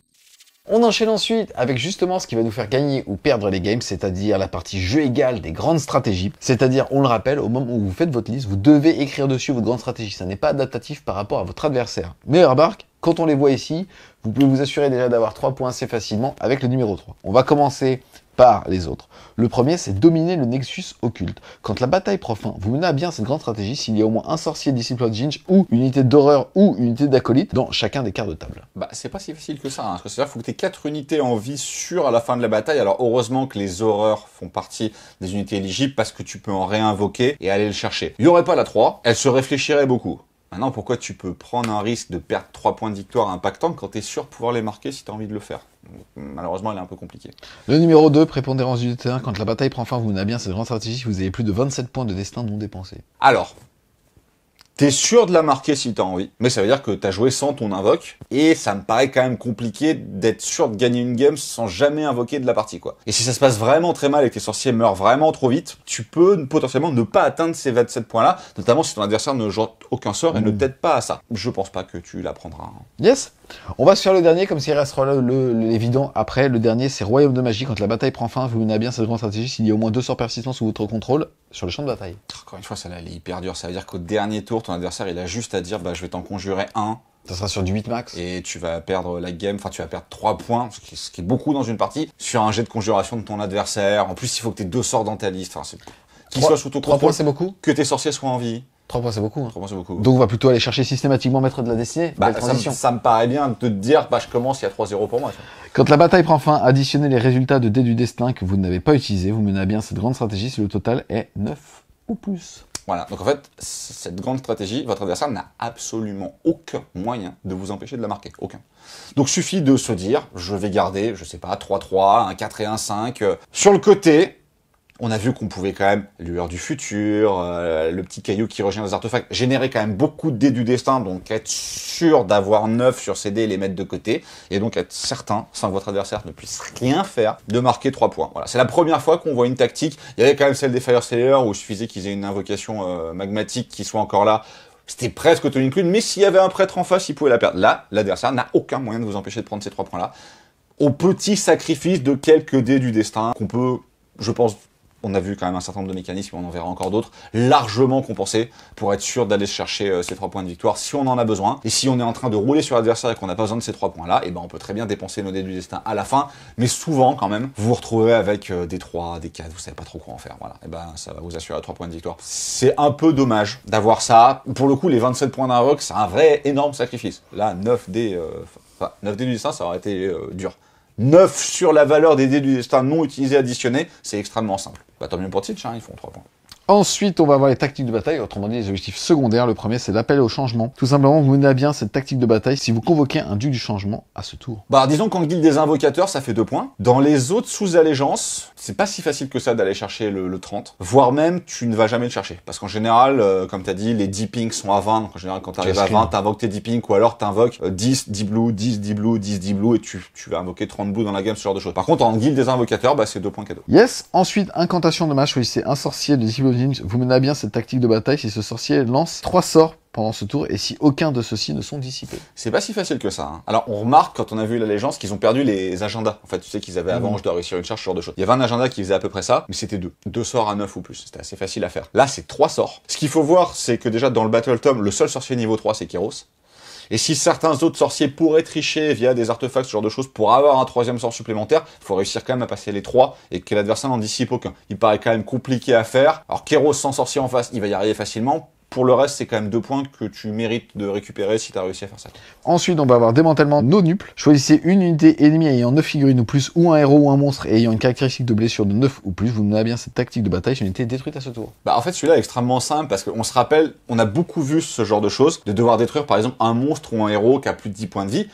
On enchaîne ensuite avec justement ce qui va nous faire gagner ou perdre les games, c'est-à-dire la partie jeu égal des grandes stratégies. C'est-à-dire, on le rappelle, au moment où vous faites votre liste, vous devez écrire dessus votre grande stratégie. Ça n'est pas adaptatif par rapport à votre adversaire. Mais remarque, quand on les voit ici, vous pouvez vous assurer déjà d'avoir 3 points assez facilement avec le numéro 3. On va commencer par les autres. Le premier, c'est dominer le Nexus occulte. Quand la bataille prend fin, vous menez à bien cette grande stratégie s'il y a au moins un sorcier disciple of Jinj ou une unité d'horreur ou une unité d'acolyte dans chacun des quarts de table. Bah, c'est pas si facile que ça, hein. C'est-à-dire qu'il faut que tu aies 4 unités en vie sûres à la fin de la bataille. Alors heureusement que les horreurs font partie des unités éligibles parce que tu peux en réinvoquer et aller le chercher. Il n'y aurait pas la 3, elle se réfléchirait beaucoup. Maintenant, pourquoi tu peux prendre un risque de perdre 3 points de victoire impactants quand tu es sûr de pouvoir les marquer si tu as envie de le faire? Malheureusement, elle est un peu compliquée. Le numéro 2, prépondérance du terrain. Quand la bataille prend fin, vous menez à bien cette grande stratégie si vous avez plus de 27 points de destin non dépensés. Alors, t'es sûr de la marquer si t'as envie, mais ça veut dire que t'as joué sans ton invoque, et ça me paraît quand même compliqué d'être sûr de gagner une game sans jamais invoquer de la partie, quoi. Et si ça se passe vraiment très mal et que tes sorciers meurent vraiment trop vite, tu peux potentiellement ne pas atteindre ces 27 points-là, notamment si ton adversaire ne joue aucun sort et ne t'aide pas à ça. Je pense pas que tu la prendras. Hein. Yes. On va sur le dernier, comme s'il restera l'évident après. Le dernier, c'est Royaume de Magie. Quand la bataille prend fin, vous menez à bien cette grande stratégie s'il y a au moins 2 sorts persistants sous votre contrôle sur le champ de bataille. Encore une fois, celle-là, elle est hyper dure. Ça veut dire qu'au dernier tour, ton adversaire, il a juste à dire, bah, je vais t'en conjurer un. Ça sera sur du 8 max. Et tu vas perdre la game, enfin tu vas perdre 3 points, ce qui est beaucoup dans une partie, sur un jet de conjuration de ton adversaire. En plus, il faut que tu aies 2 sorts dans ta liste. Enfin, qu'il soit sous ton contrôle. 3 points, c'est beaucoup. Que tes sorciers soient en vie. 3 points, c'est beaucoup. Hein. 3 points, c'est beaucoup. Donc on va plutôt aller chercher systématiquement maître de la destinée. Bah, ça me paraît bien de te dire, bah, je commence, il y a 3-0 pour moi. Ça. Quand la bataille prend fin, additionnez les résultats de dés du destin que vous n'avez pas utilisés. Vous menez à bien cette grande stratégie si le total est 9 ou plus. Voilà, donc en fait, cette grande stratégie, votre adversaire n'a absolument aucun moyen de vous empêcher de la marquer. Aucun. Donc suffit de se dire, je vais garder, je sais pas, 3-3, un 4 et un 5. Sur le côté, on a vu qu'on pouvait quand même, lueur du futur, le petit caillou qui revient des artefacts, générer quand même beaucoup de dés du destin, donc être sûr d'avoir 9 sur ces dés et les mettre de côté, et donc être certain, sans que votre adversaire ne puisse rien faire, de marquer 3 points. Voilà, c'est la première fois qu'on voit une tactique. Il y avait quand même celle des Fireslayers, où il suffisait qu'ils aient une invocation magmatique qui soit encore là. C'était presque Tony Clune, mais s'il y avait un prêtre en face, il pouvait la perdre. Là, l'adversaire n'a aucun moyen de vous empêcher de prendre ces 3 points-là, au petit sacrifice de quelques dés du destin, qu'on peut, je pense, on a vu quand même un certain nombre de mécanismes, on en verra encore d'autres, largement compensés pour être sûr d'aller chercher ces 3 points de victoire si on en a besoin. Et si on est en train de rouler sur l'adversaire et qu'on n'a pas besoin de ces 3 points-là, et ben on peut très bien dépenser nos dés du destin à la fin, mais souvent quand même, vous vous retrouvez avec des 3, des 4, vous savez pas trop quoi en faire. Voilà, et ben ça va vous assurer 3 points de victoire. C'est un peu dommage d'avoir ça. Pour le coup, les 27 points d'un rock, c'est un vrai énorme sacrifice. Là, 9 dés, 9 dés du destin, ça aurait été dur. 9 sur la valeur des dés du destin non utilisés additionnés, c'est extrêmement simple. Bah tant mieux pour Teach, hein, ils font 3 points. Ensuite, on va voir les tactiques de bataille, autrement dit les objectifs secondaires. Le premier, c'est l'appel au changement. Tout simplement, vous menez à bien cette tactique de bataille si vous convoquez un duc du changement à ce tour. Bah disons qu'en guilde des invocateurs, ça fait 2 points. Dans les autres sous-allégeances, c'est pas si facile que ça d'aller chercher le 30. Voire même, tu ne vas jamais le chercher. Parce qu'en général, comme t'as dit, les 10 pings sont à 20. Donc en général, quand t'arrives à 20, t'invoques tes 10 pings, ou alors t'invoques 10 blue, 10 blue, 10 blue, et tu vas invoquer 30 blue dans la game, ce genre de choses. Par contre, en guilde des invocateurs, bah c'est 2 points cadeaux. Yes. Ensuite, incantation de match, choisissez un sorcier de Disciple of Jinj. Vous menez à bien cette tactique de bataille si ce sorcier lance 3 sorts pendant ce tour et si aucun de ceux-ci ne sont dissipés. C'est pas si facile que ça. Hein. Alors on remarque quand on a vu l'allégeance qu'ils ont perdu les agendas. En fait, tu sais qu'ils avaient avant, je dois réussir une charge, ce genre de choses. Il y avait un agenda qui faisait à peu près ça, mais c'était 2. 2 sorts à 9 ou plus. C'était assez facile à faire. Là, c'est 3 sorts. Ce qu'il faut voir, c'est que déjà dans le Battle Tome, le seul sorcier niveau 3, c'est Kéros. Et si certains autres sorciers pourraient tricher via des artefacts, ce genre de choses, pour avoir un 3e sort supplémentaire, il faut réussir quand même à passer les 3 et que l'adversaire n'en dissipe aucun. Il paraît quand même compliqué à faire. Alors Kéros sans sorcier en face, il va y arriver facilement. Pour le reste, c'est quand même 2 points que tu mérites de récupérer si tu as réussi à faire ça. Ensuite, on va avoir démantèlement no nuples. Choisissez une unité ennemie ayant 9 figurines ou plus, ou un héros ou un monstre ayant une caractéristique de blessure de 9 ou plus. Vous menez à bien cette tactique de bataille, c'est une unité détruite à ce tour. Bah en fait, celui-là est extrêmement simple parce qu'on se rappelle, on a beaucoup vu ce genre de choses, de devoir détruire par exemple un monstre ou un héros qui a plus de 10 points de vie.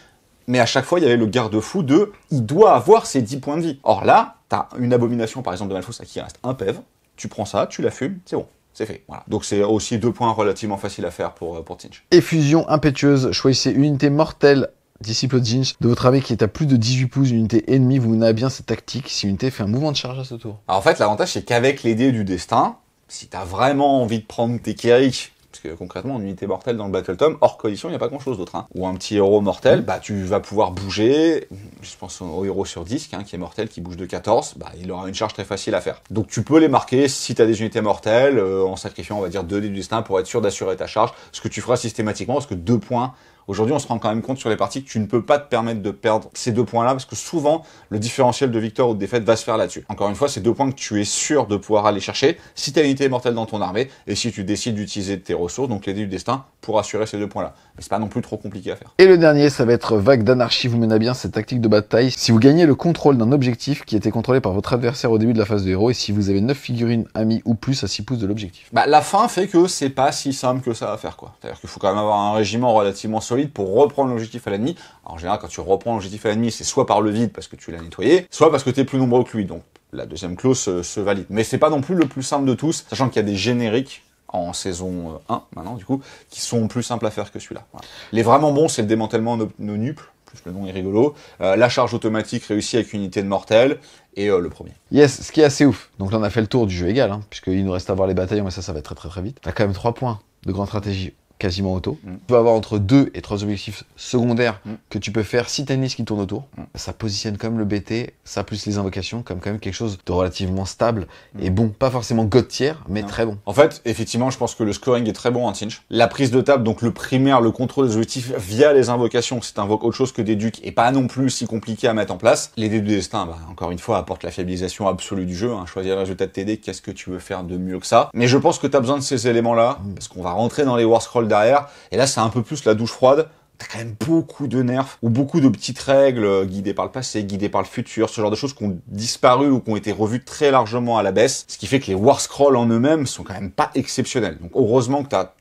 Mais à chaque fois, il y avait le garde-fou de « il doit avoir ses 10 points de vie ». Or là, t'as une abomination par exemple de Malfaux à qui reste un PEV, tu prends ça, tu la fumes, c'est bon. C'est fait, voilà. Donc c'est aussi 2 points relativement faciles à faire pour Tzeentch. Effusion impétueuse, choisissez une unité mortelle disciple de Tzeentch de votre armée qui est à plus de 18 pouces, une unité ennemie, vous menez à bien cette tactique si une unité fait un mouvement de charge à ce tour. Alors en fait, l'avantage c'est qu'avec les dés du destin, si t'as vraiment envie de prendre tes Kérix, parce que concrètement, une unité mortelle dans le Battle Tome, hors collision, il n'y a pas grand-chose d'autre. Hein. Ou un petit héros mortel, bah tu vas pouvoir bouger, je pense au héros sur disque, hein, qui est mortel, qui bouge de 14, bah il aura une charge très facile à faire. Donc tu peux les marquer si tu as des unités mortelles, en sacrifiant, on va dire, 2 dés du destin pour être sûr d'assurer ta charge, ce que tu feras systématiquement, parce que 2 points... Aujourd'hui, on se rend quand même compte sur les parties que tu ne peux pas te permettre de perdre ces 2 points-là, parce que souvent, le différentiel de victoire ou de défaite va se faire là-dessus. Encore une fois, c'est 2 points que tu es sûr de pouvoir aller chercher si tu as une unité mortelle dans ton armée, et si tu décides d'utiliser tes ressources, donc les dés du destin, pour assurer ces 2 points-là. Mais c'est pas non plus trop compliqué à faire. Et le dernier, ça va être vague d'anarchie, vous menez à bien cette tactique de bataille. Si vous gagnez le contrôle d'un objectif qui était contrôlé par votre adversaire au début de la phase de héros, et si vous avez 9 figurines amies ou plus à 6 pouces de l'objectif. Bah, la fin fait que c'est pas si simple que ça à faire, quoi. C'est-à-dire qu'il faut quand même avoir un régiment relativement solide pour reprendre l'objectif à l'ennemi. En général, quand tu reprends l'objectif à l'ennemi, c'est soit par le vide parce que tu l'as nettoyé, soit parce que tu es plus nombreux que lui. Donc la deuxième clause se valide. Mais c'est pas non plus le plus simple de tous, sachant qu'il y a des génériques en saison 1 maintenant du coup, qui sont plus simples à faire que celui-là. Voilà. Les vraiment bons, c'est le démantèlement no nuples, plus le nom est rigolo, la charge automatique réussie avec une unité de mortel, et le premier. Yes, ce qui est assez ouf. Donc là on a fait le tour du jeu égal, hein, puisqu'il nous reste à voir les bataillons, mais ça va être très vite. T'as quand même 3 points de grande stratégie quasiment auto. Tu vas avoir entre 2 et 3 objectifs secondaires que tu peux faire si t'as une liste qui tourne autour. Ça positionne comme le BT, ça plus les invocations, comme quand même quelque chose de relativement stable et bon, pas forcément god tier, mais très bon. En fait, effectivement, je pense que le scoring est très bon en Tzeentch. La prise de table, donc le primaire, le contrôle des objectifs via les invocations, si t'invoques autre chose que des ducs et pas non plus si compliqué à mettre en place. Les dés du destin, bah, encore une fois, apportent la fiabilisation absolue du jeu. Hein. Choisir le résultat de tes dés, qu'est-ce que tu veux faire de mieux que ça? Mais je pense que t'as besoin de ces éléments-là, parce qu'on va rentrer dans les War Scrolls derrière, et là c'est un peu plus la douche froide. T'as quand même beaucoup de nerfs, ou beaucoup de petites règles guidées par le passé, guidées par le futur, ce genre de choses qui ont disparu ou qui ont été revues très largement à la baisse, ce qui fait que les War Scrolls en eux-mêmes sont quand même pas exceptionnels. Donc heureusement que t'as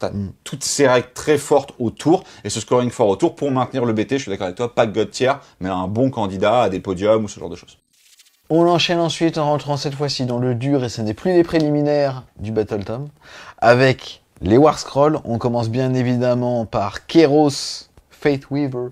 toutes ces règles très fortes autour, et ce scoring fort autour pour maintenir le BT, je suis d'accord avec toi, pas god tier, mais un bon candidat à des podiums ou ce genre de choses. On enchaîne ensuite en rentrant cette fois-ci dans le dur, et ce n'est plus les préliminaires du Battle Tome, avec les War Scrolls. On commence bien évidemment par Kairos, Fate Weaver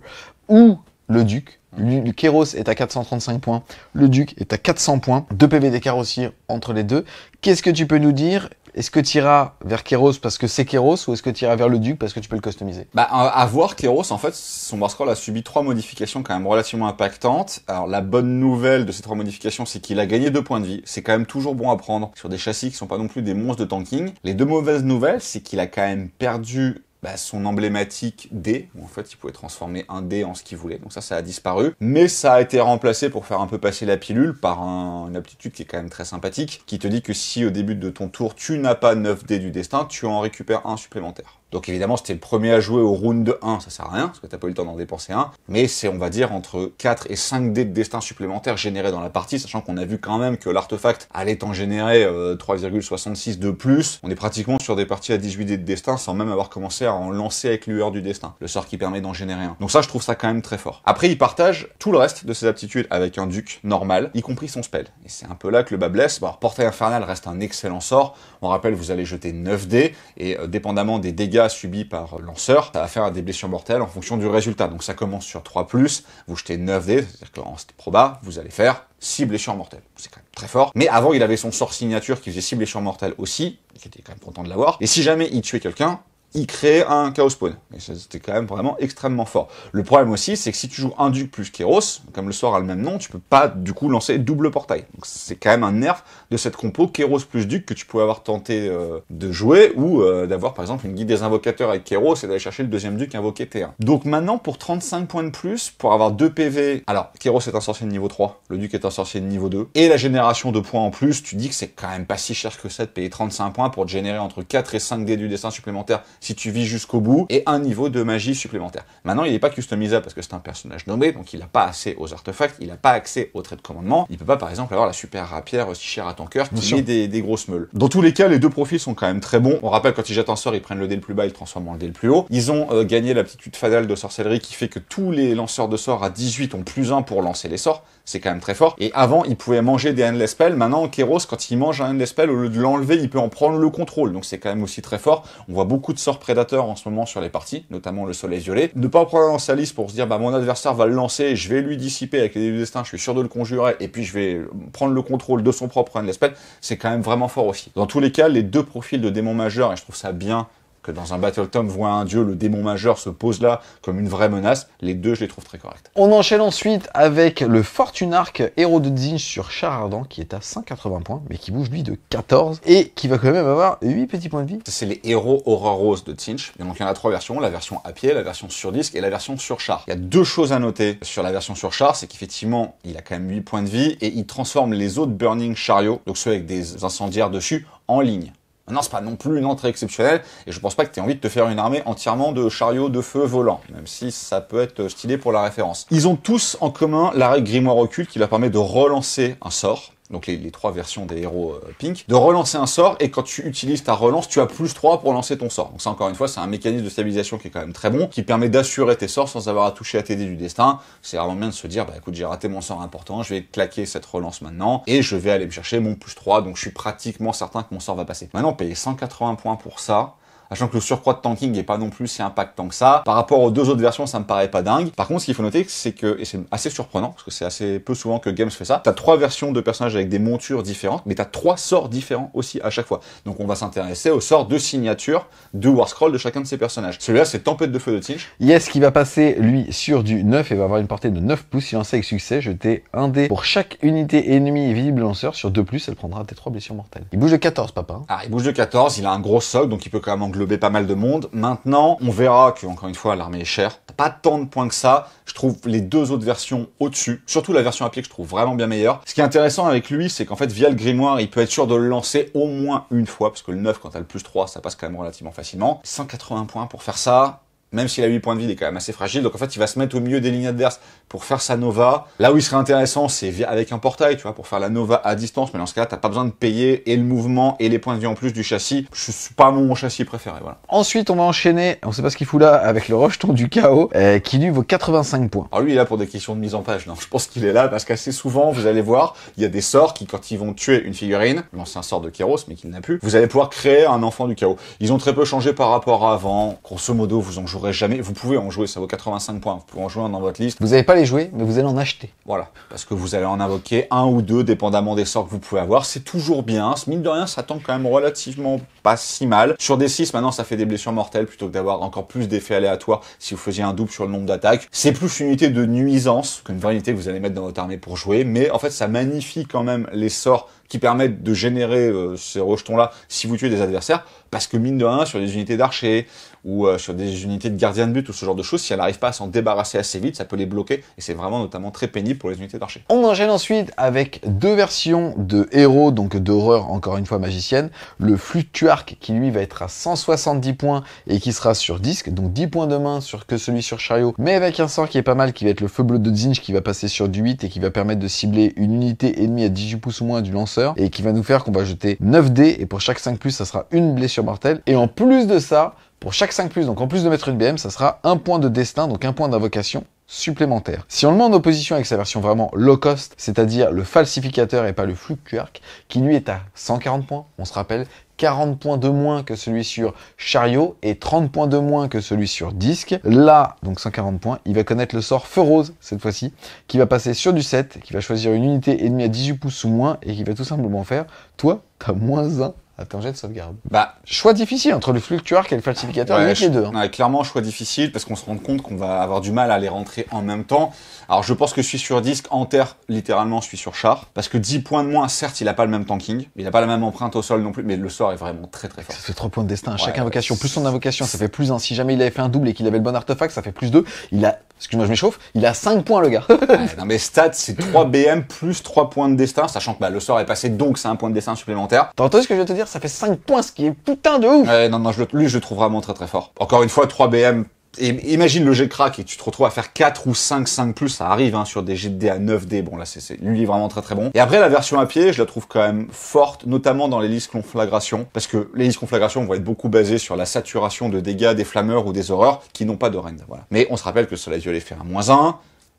ou le Duc. Le Kairos est à 435 points, le Duc est à 400 points, 2 PV d'écart aussi entre les deux. Qu'est-ce que tu peux nous dire? Est-ce que tu iras vers Kairos parce que c'est Kairos, ou est-ce que tu iras vers le Duc parce que tu peux le customiser? Bah, à voir, Kairos, en fait, son War Scroll a subi 3 modifications quand même relativement impactantes. Alors, la bonne nouvelle de ces 3 modifications, c'est qu'il a gagné 2 points de vie. C'est quand même toujours bon à prendre sur des châssis qui sont pas non plus des monstres de tanking. Les 2 mauvaises nouvelles, c'est qu'il a quand même perdu son emblématique dé, où en fait il pouvait transformer un dé en ce qu'il voulait, donc ça a disparu, mais ça a été remplacé pour faire un peu passer la pilule par une aptitude qui est quand même très sympathique, qui te dit que si au début de ton tour tu n'as pas 9 dés du destin, tu en récupères un supplémentaire. Donc évidemment, c'était le premier à jouer au round 1, ça sert à rien, parce que t'as pas eu le temps d'en dépenser un, mais c'est, on va dire, entre 4 et 5 dés de destin supplémentaires générés dans la partie, sachant qu'on a vu quand même que l'artefact allait en générer 3,66 de plus. On est pratiquement sur des parties à 18 dés de destin, sans même avoir commencé à en lancer avec lueur du destin, le sort qui permet d'en générer un. Donc ça, je trouve ça quand même très fort. Après, il partage tout le reste de ses aptitudes avec un duc normal, y compris son spell. Et c'est un peu là que le bas blesse. Bon, alors, Portail Infernal reste un excellent sort. On rappelle, vous allez jeter 9 dés, et dépendamment des dégâts subis par lanceur, ça va faire des blessures mortelles en fonction du résultat. Donc ça commence sur 3+, vous jetez 9 dés, c'est-à-dire qu'en proba, vous allez faire 6 blessures mortelles. C'est quand même très fort. Mais avant, il avait son sort signature qui faisait 6 blessures mortelles aussi, qui était quand même content de l'avoir. Et si jamais il tuait quelqu'un, il crée un Chaos Spawn. Et c'était quand même vraiment extrêmement fort. Le problème aussi, c'est que si tu joues un duc plus Kéros, comme le sort a le même nom, tu peux pas du coup lancer double portail. Donc c'est quand même un nerf de cette compo Kéros plus duc que tu pouvais avoir tenté de jouer, ou d'avoir par exemple une guide des invocateurs avec Kéros et d'aller chercher le deuxième duc invoqué T1. Donc maintenant, pour 35 points de plus, pour avoir 2 PV, alors Kéros est un sorcier de niveau 3, le duc est un sorcier de niveau 2, et la génération de points en plus, tu dis que c'est quand même pas si cher que ça de payer 35 points pour te générer entre 4 et 5 dés du destin supplémentaires si tu vis jusqu'au bout, et un niveau de magie supplémentaire. Maintenant, il n'est pas customisable parce que c'est un personnage nommé, donc il n'a pas accès aux artefacts, il n'a pas accès aux traits de commandement, il peut pas par exemple avoir la super rapière si chère à ton cœur qui met des grosses meules. Dans tous les cas, les deux profils sont quand même très bons. On rappelle, quand ils jettent un sort, ils prennent le dé le plus bas, ils le transforment en le dé le plus haut. Ils ont gagné l'aptitude fatale de sorcellerie qui fait que tous les lanceurs de sorts à 18 ont +1 pour lancer les sorts. C'est quand même très fort. Et avant, ils pouvaient manger des Endless Spells. Maintenant, Kéros, quand il mange un Endless Spell, au lieu de l'enlever, il peut en prendre le contrôle. Donc c'est quand même aussi très fort. On voit beaucoup de sorts prédateurs en ce moment sur les parties, notamment le soleil violet. Ne pas prendre dans sa liste pour se dire, bah, mon adversaire va le lancer, je vais lui dissiper avec les dés du destin, je suis sûr de le conjurer, et puis je vais prendre le contrôle de son propre Endless Spell. C'est quand même vraiment fort aussi. Dans tous les cas, les deux profils de démons majeurs, et je trouve ça bien que dans un Battle Tome, voit un dieu, le démon majeur se pose là comme une vraie menace, les deux, je les trouve très corrects. On enchaîne ensuite avec le Fortune Arc héros de Tzeentch sur Char Ardent, qui est à 180 points, mais qui bouge lui de 14, et qui va quand même avoir 8 petits points de vie. C'est les héros Aura Rose de Tzeentch, et donc il y en a 3 versions, la version à pied, la version sur disque et la version sur char. Il y a 2 choses à noter sur la version sur char, c'est qu'effectivement, il a quand même 8 points de vie, et il transforme les autres Burning Chariots, donc ceux avec des incendiaires dessus, en ligne. Non, c'est pas non plus une entrée exceptionnelle, et je pense pas que tu aies envie de te faire une armée entièrement de chariots de feu volants, même si ça peut être stylé pour la référence. Ils ont tous en commun la règle Grimoire Occulte qui leur permet de relancer un sort, donc les 3 versions des héros Pink, de relancer un sort, et quand tu utilises ta relance, tu as +3 pour lancer ton sort. Donc ça, encore une fois, c'est un mécanisme de stabilisation qui est quand même très bon, qui permet d'assurer tes sorts sans avoir à toucher à tes dés du destin. C'est vraiment bien de se dire, bah écoute, j'ai raté mon sort important, je vais claquer cette relance maintenant, et je vais aller me chercher mon +3, donc je suis pratiquement certain que mon sort va passer. Maintenant, payer 180 points pour ça, sachant que le surcroît de tanking n'est pas non plus si impactant que ça. Par rapport aux 2 autres versions, ça me paraît pas dingue. Par contre, ce qu'il faut noter, c'est que, et c'est assez surprenant, parce que c'est assez peu souvent que Games fait ça, t'as 3 versions de personnages avec des montures différentes, mais t'as 3 sorts différents aussi à chaque fois. Donc on va s'intéresser au sort de signature de War Scroll de chacun de ces personnages. Celui-là, c'est Tempête de Feu de Tzeentch. Yes, qui va passer, lui, sur du 9 et va avoir une portée de 9 pouces. Si lancé avec succès, jeter un dé pour chaque unité ennemie visible lanceur. Sur 2+, elle prendra tes 3 blessures mortelles. Il bouge de 14, papa. Ah, il bouge de 14, il a un gros socle, donc il peut quand même englober pas mal de monde. Maintenant, on verra que, encore une fois, l'armée est chère. T'as pas tant de points que ça. Je trouve les 2 autres versions au-dessus. Surtout la version à pied que je trouve vraiment bien meilleure. Ce qui est intéressant avec lui, c'est qu'en fait, via le grimoire, il peut être sûr de le lancer au moins une fois, parce que le 9, quand t'as le +3, ça passe quand même relativement facilement. 180 points pour faire ça. Même s'il a 8 points de vie, il est quand même assez fragile. Donc en fait, il va se mettre au milieu des lignes adverses pour faire sa Nova. Là où il serait intéressant, c'est avec un portail, tu vois, pour faire la Nova à distance. Mais dans ce cas-là, t'as pas besoin de payer et le mouvement et les points de vie en plus du châssis. Je suis pas mon châssis préféré, voilà. Ensuite, on va enchaîner, on sait pas ce qu'il fout là, avec le rejeton du chaos, qui lui vaut 85 points. Alors lui, il est là pour des questions de mise en page. Non, je pense qu'il est là parce qu'assez souvent, vous allez voir, il y a des sorts qui, quand ils vont tuer une figurine, l'ancien sort de Kéros, mais qu'il n'a plus, vous allez pouvoir créer un enfant du chaos. Ils ont très peu changé par rapport à avant. Grosso modo, vous en jouerez jamais. Vous pouvez en jouer, ça vaut 85 points. Vous pouvez en jouer un dans votre liste. Vous n'allez pas les jouer, mais vous allez en acheter. Voilà. Parce que vous allez en invoquer 1 ou 2, dépendamment des sorts que vous pouvez avoir. C'est toujours bien. Mine de rien, ça tombe quand même relativement pas si mal. Sur des 6, maintenant, ça fait des blessures mortelles plutôt que d'avoir encore plus d'effets aléatoires si vous faisiez un double sur le nombre d'attaques. C'est plus une unité de nuisance qu'une vraie unité que vous allez mettre dans votre armée pour jouer. Mais en fait, ça magnifie quand même les sorts qui permettent de générer ces rejetons-là si vous tuez des adversaires. Parce que mine de rien, sur des unités d'archers ou sur des unités de gardiens de but ou ce genre de choses, si elle n'arrive pas à s'en débarrasser assez vite, ça peut les bloquer. Et c'est vraiment notamment très pénible pour les unités d'archers. On enchaîne ensuite avec 2 versions de héros, donc d'horreur, encore une fois magicienne. Le Fluctuarque qui lui va être à 170 points et qui sera sur disque, donc 10 points de moins que celui sur chariot, mais avec un sort qui est pas mal, qui va être le Feu Bleu de Tzeentch, qui va passer sur du 8 et qui va permettre de cibler une unité ennemie à 18 pouces ou moins du lanceur, et qui va nous faire qu'on va jeter 9 dés, et pour chaque 5+, ça sera une blessure mortelle. Et en plus de ça, pour chaque 5+, donc en plus de mettre une BM, ça sera un point de destin, donc un point d'invocation supplémentaire. Si on le met en opposition avec sa version vraiment low cost, c'est-à-dire le falsificateur et pas le Fluctuarque, qui lui est à 140 points, on se rappelle, 40 points de moins que celui sur chariot et 30 points de moins que celui sur disque. Là, donc 140 points, il va connaître le sort Feu Rose, cette fois-ci, qui va passer sur du 7, qui va choisir une unité ennemie à 18 pouces ou moins, et qui va tout simplement faire, toi, t'as -1 à ton jet de sauvegarde. Bah, Choix difficile entre le fluctuark et le falsificateur, il y a que les deux. Ouais, clairement, choix difficile parce qu'on se rend compte qu'on va avoir du mal à les rentrer en même temps. Alors, je pense que je suis sur disque, Enter, littéralement, je suis sur char. Parce que 10 points de moins, certes, il a pas le même tanking, il a pas la même empreinte au sol non plus, mais le sort est vraiment très très fort. Ça fait 3 points de destin à chaque Ouais, invocation. Plus son invocation, ça fait plus 1. Si jamais il avait fait un double et qu'il avait le bon artefact, ça fait plus 2. Il a, excuse-moi, je m'échauffe, il a 5 points, le gars. Ouais, non, mais stats, c'est 3 BM plus 3 points de destin, sachant que bah, le sort est passé, donc c'est un point de destin supplémentaire. T'as entendu ce que je viens de te dire? Ça fait 5 points, ce qui est putain de ouf. Ouais, non, lui, je le trouve vraiment très très fort. Encore une fois, 3 BM. Et imagine le jet de crack et tu te retrouves à faire 4 ou 5 plus, ça arrive hein, sur des jets de dés à 9D. Bon là, lui il est vraiment très très bon. Et après la version à pied, je la trouve quand même forte, notamment dans les listes conflagration, parce que les listes conflagration vont être beaucoup basées sur la saturation de dégâts des flammeurs ou des horreurs qui n'ont pas de rend. Voilà. Mais on se rappelle que Soleil Violet fait un -1.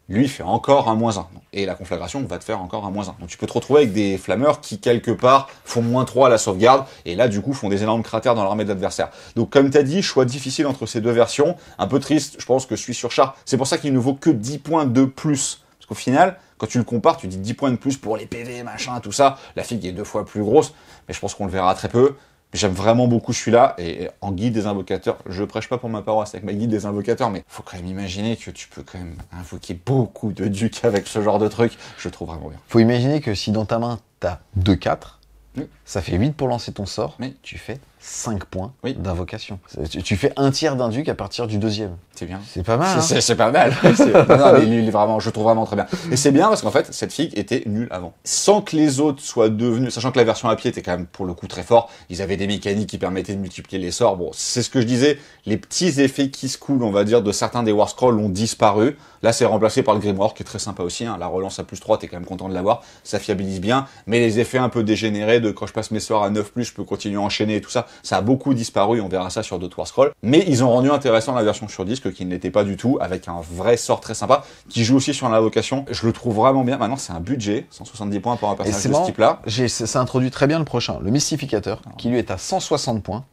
Lui fait encore un -1. Et la conflagration va te faire encore un -1. Donc tu peux te retrouver avec des flammeurs qui, quelque part, font -3 à la sauvegarde, et là, du coup, font des énormes cratères dans l'armée de l'adversaire. Donc comme t'as dit, choix difficile entre ces deux versions. Un peu triste, je pense que je suis sur char. C'est pour ça qu'il ne vaut que 10 points de plus. Parce qu'au final, quand tu le compares, tu dis 10 points de plus pour les PV, machin, tout ça. La figue est 2 fois plus grosse, mais je pense qu'on le verra très peu. J'aime vraiment beaucoup celui-là, et en guide des invocateurs, je prêche pas pour ma paroisse avec ma guide des invocateurs, mais faut quand même imaginer que tu peux quand même invoquer beaucoup de ducs avec ce genre de truc, je le trouve vraiment bien. Faut imaginer que si dans ta main, t'as 2-4, Oui. ça fait 8 pour lancer ton sort, Oui. tu fais 5 points Oui. d'invocation. Tu fais un tiers d'un duc à partir du deuxième. C'est bien. C'est pas mal, hein. C'est pas mal. Non, mais il est vraiment, je le trouve vraiment très bien. Et c'est bien parce qu'en fait, cette figue était nulle avant. Sans que les autres soient devenus, sachant que la version à pied était quand même pour le coup très fort, ils avaient des mécaniques qui permettaient de multiplier les sorts. Bon, c'est ce que je disais, les petits effets qui se coulent, on va dire, de certains des War Scrolls ont disparu. Là, c'est remplacé par le Grimoire, qui est très sympa aussi, hein. La relance à +3, t'es quand même content de l'avoir. Ça fiabilise bien. Mais les effets un peu dégénérés de quand je passe mes sorts à 9+, je peux continuer à enchaîner et tout ça, ça a beaucoup disparu. On verra ça sur d'autres War Scrolls. Mais ils ont rendu intéressant la version sur disque, qui ne l'était pas du tout, avec un vrai sort très sympa, qui joue aussi sur l'invocation. Je le trouve vraiment bien. Maintenant, c'est un budget, 170 points pour un personnage de ce type-là. Ça introduit très bien le prochain, le Mystificateur, qui lui est à 160 points.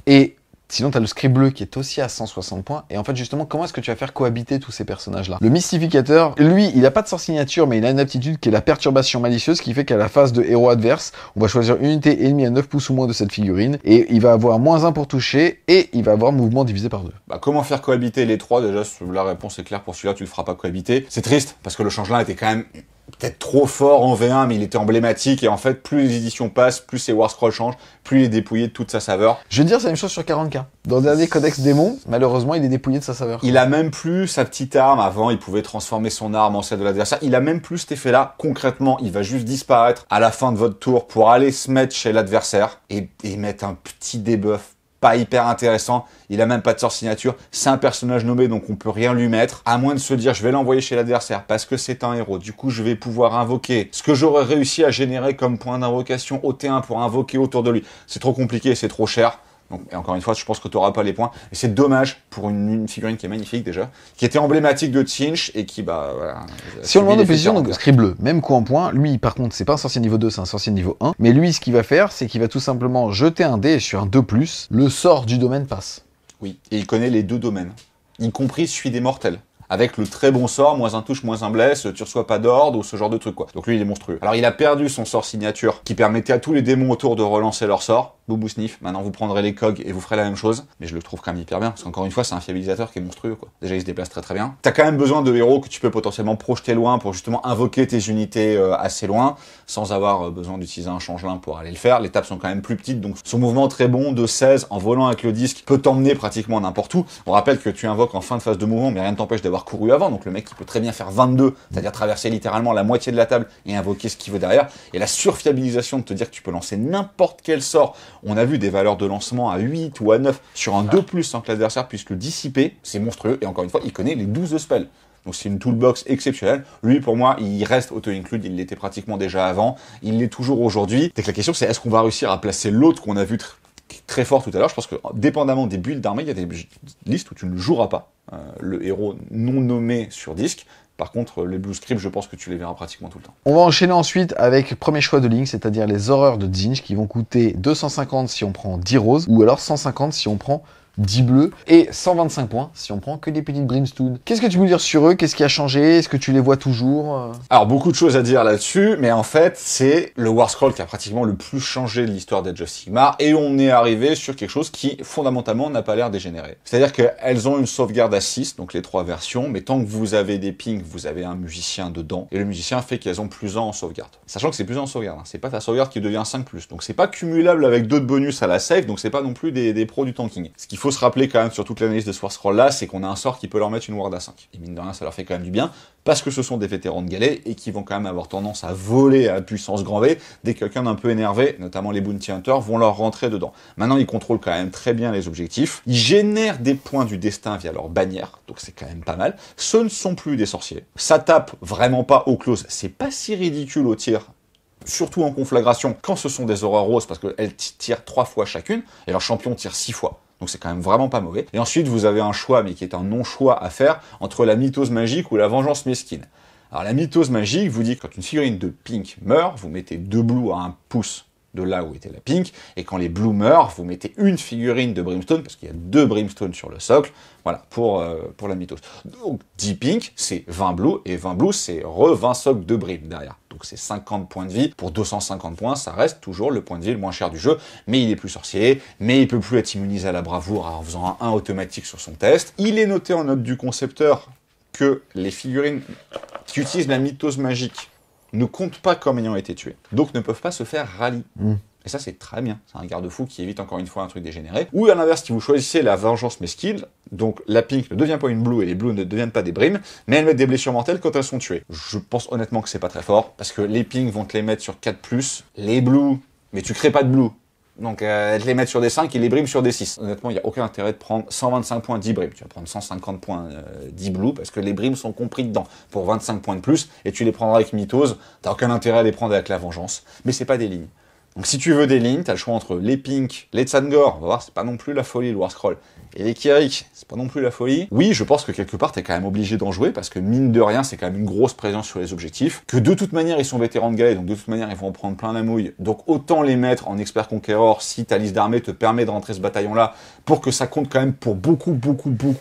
Et sinon, tu as le Scribe bleu qui est aussi à 160 points. Et en fait, justement, comment est-ce que tu vas faire cohabiter tous ces personnages-là? Le Mystificateur, lui, il n'a pas de sort signature, mais il a une aptitude qui est la perturbation malicieuse, qui fait qu'à la phase de héros adverse, on va choisir une unité ennemie à 9 pouces ou moins de cette figurine. Et il va avoir -1 pour toucher, et il va avoir mouvement divisé par 2. Bah, comment faire cohabiter les trois? Déjà, la réponse est claire pour celui-là, tu le feras pas cohabiter. C'est triste, parce que le changelin était quand même peut-être trop fort en V1, mais il était emblématique, et en fait, plus les éditions passent, plus ces War Scrolls changent, plus il est dépouillé de toute sa saveur. Je veux dire, c'est la même chose sur 40K. Dans le dernier Codex Démon, malheureusement, il est dépouillé de sa saveur. Il a même plus sa petite arme. Avant, il pouvait transformer son arme en celle de l'adversaire. Il a même plus cet effet-là. Concrètement, il va juste disparaître à la fin de votre tour pour aller se mettre chez l'adversaire et mettre un petit debuff pas hyper intéressant. Il a même pas de sort signature. C'est un personnage nommé, donc on peut rien lui mettre. À moins de se dire, je vais l'envoyer chez l'adversaire parce que c'est un héros. Du coup, je vais pouvoir invoquer ce que j'aurais réussi à générer comme point d'invocation au T1 pour invoquer autour de lui. C'est trop compliqué, c'est trop cher. Donc, et encore une fois, je pense que tu n'auras pas les points. Et c'est dommage pour une figurine qui est magnifique déjà, qui était emblématique de Tzeentch et qui, bah, voilà. Si on le met en opposition, donc Scribe bleu, même coup en point, lui, par contre, c'est pas un sorcier niveau 2, c'est un sorcier niveau 1. Mais lui, ce qu'il va faire, c'est qu'il va tout simplement jeter un dé et sur un 2+, le sort du domaine passe. Oui, et il connaît les deux domaines, y compris celui des mortels. Avec le très bon sort, -1 touche, -1 blesse, tu reçois pas d'ordre ou ce genre de truc quoi. Donc lui il est monstrueux. Alors il a perdu son sort signature qui permettait à tous les démons autour de relancer leur sort. Boubou sniff, maintenant vous prendrez les cogs et vous ferez la même chose. Mais je le trouve quand même hyper bien, parce qu'encore une fois c'est un fiabilisateur qui est monstrueux quoi. Déjà il se déplace très très bien. T'as quand même besoin de héros que tu peux potentiellement projeter loin pour justement invoquer tes unités assez loin, sans avoir besoin d'utiliser un changelin pour aller le faire. Les tables sont quand même plus petites, donc son mouvement très bon de 16 en volant avec le disque peut t'emmener pratiquement n'importe où. On rappelle que tu invoques en fin de phase de mouvement, mais rien ne t'empêche d'avoir couru avant, donc le mec il peut très bien faire 22, c'est-à-dire traverser littéralement la moitié de la table et invoquer ce qu'il veut derrière. Et la surfiabilisation de te dire que tu peux lancer n'importe quel sort. On a vu des valeurs de lancement à 8 ou à 9 sur un 2+ sans que l'adversaire puisse le dissiper, c'est monstrueux, et encore une fois, il connaît les 12 spells. Donc c'est une toolbox exceptionnelle. Lui, pour moi, il reste auto-include, il l'était pratiquement déjà avant, il l'est toujours aujourd'hui. Donc la question c'est, est-ce qu'on va réussir à placer l'autre qu'on a vu très fort tout à l'heure? Je pense que, dépendamment des builds d'armée, il y a des listes où tu ne joueras pas le héros non nommé sur disque. Par contre, les Blue Scripts, je pense que tu les verras pratiquement tout le temps. On va enchaîner ensuite avec premier choix de ligne, c'est-à-dire les horreurs de Tzeentch qui vont coûter 250 si on prend 10 roses, ou alors 150 si on prend 10 bleus, et 125 points si on prend que des petites Brimstone. Qu'est-ce que tu peux dire sur eux? Qu'est-ce qui a changé? Est-ce que tu les vois toujours? Alors, beaucoup de choses à dire là-dessus, mais en fait, c'est le War Scroll qui a pratiquement le plus changé de l'histoire d'Age of Sigmar, et on est arrivé sur quelque chose qui, fondamentalement, n'a pas l'air dégénéré. C'est-à-dire qu'elles ont une sauvegarde à 6, donc les 3 versions, mais tant que vous avez des pings, vous avez un musicien dedans, et le musicien fait qu'elles ont plus 1 en sauvegarde. Sachant que c'est plus 1 en sauvegarde, hein. C'est pas ta sauvegarde qui devient 5+, donc c'est pas cumulable avec d'autres bonus à la save, donc c'est pas non plus des pros du tanking. Ce qu'il faut se rappeler quand même sur toute l'analyse de ce War Scroll là, c'est qu'on a un sort qui peut leur mettre une ward à 5. Et mine de rien, ça leur fait quand même du bien, parce que ce sont des vétérans de galets, et qui vont quand même avoir tendance à voler à puissance grand V, dès que quelqu'un d'un peu énervé, notamment les Bounty Hunters, vont leur rentrer dedans. Maintenant, ils contrôlent quand même très bien les objectifs, ils génèrent des points du destin via leur bannière, donc c'est quand même pas mal. Ce ne sont plus des sorciers. Ça tape vraiment pas au close, c'est pas si ridicule au tir, surtout en conflagration, quand ce sont des horreurs roses, parce qu'elles tirent 3 fois chacune, et leur champion tire 6 fois. Donc c'est quand même vraiment pas mauvais. Et ensuite, vous avez un choix, mais qui est un non-choix à faire, entre la mitose magique ou la vengeance mesquine. Alors la mitose magique vous dit que quand une figurine de pink meurt, vous mettez 2 blues à 1 pouce de là où était la pink, et quand les blues meurent, vous mettez une figurine de brimstone, parce qu'il y a 2 brimstone sur le socle, voilà, pour la mitose. Donc 10 pink, c'est 20 blues, et 20 blues, c'est 20 socles de brim derrière. Donc c'est 50 points de vie. Pour 250 points, ça reste toujours le point de vie le moins cher du jeu, mais il est plus sorcier, mais il peut plus être immunisé à la bravoure en faisant un 1 automatique sur son test. Il est noté en note du concepteur que les figurines qui utilisent la mitose magique ne comptent pas comme ayant été tués, donc ne peuvent pas se faire rallye. Et ça, c'est très bien. C'est un garde-fou qui évite encore une fois un truc dégénéré. Ou à l'inverse, si vous choisissez la vengeance mesquine, donc la pink ne devient pas une blue et les blues ne deviennent pas des brimes, mais elles mettent des blessures mortelles quand elles sont tuées. Je pense honnêtement que c'est pas très fort, parce que les pink vont te les mettre sur 4+, les blues, mais tu crées pas de blue. Donc, elles te les mettent sur des 5 et les brimes sur des 6. Honnêtement, il n'y a aucun intérêt de prendre 125 points 10 brimes. Tu vas prendre 150 points 10 blue, parce que les brimes sont compris dedans pour 25 points de plus, et tu les prendras avec mitose. T'as aucun intérêt à les prendre avec la vengeance. Mais c'est pas des lignes. Donc si tu veux des lignes, t'as le choix entre les Pink, les Tsangor, on va voir, c'est pas non plus la folie le War Scroll, et les Kirik, c'est pas non plus la folie. Oui, je pense que quelque part t'es quand même obligé d'en jouer, parce que mine de rien, c'est quand même une grosse présence sur les objectifs, que de toute manière ils sont vétérans de galet, donc de toute manière ils vont en prendre plein la mouille, donc autant les mettre en expert conquérant si ta liste d'armée te permet de rentrer ce bataillon-là, pour que ça compte quand même pour beaucoup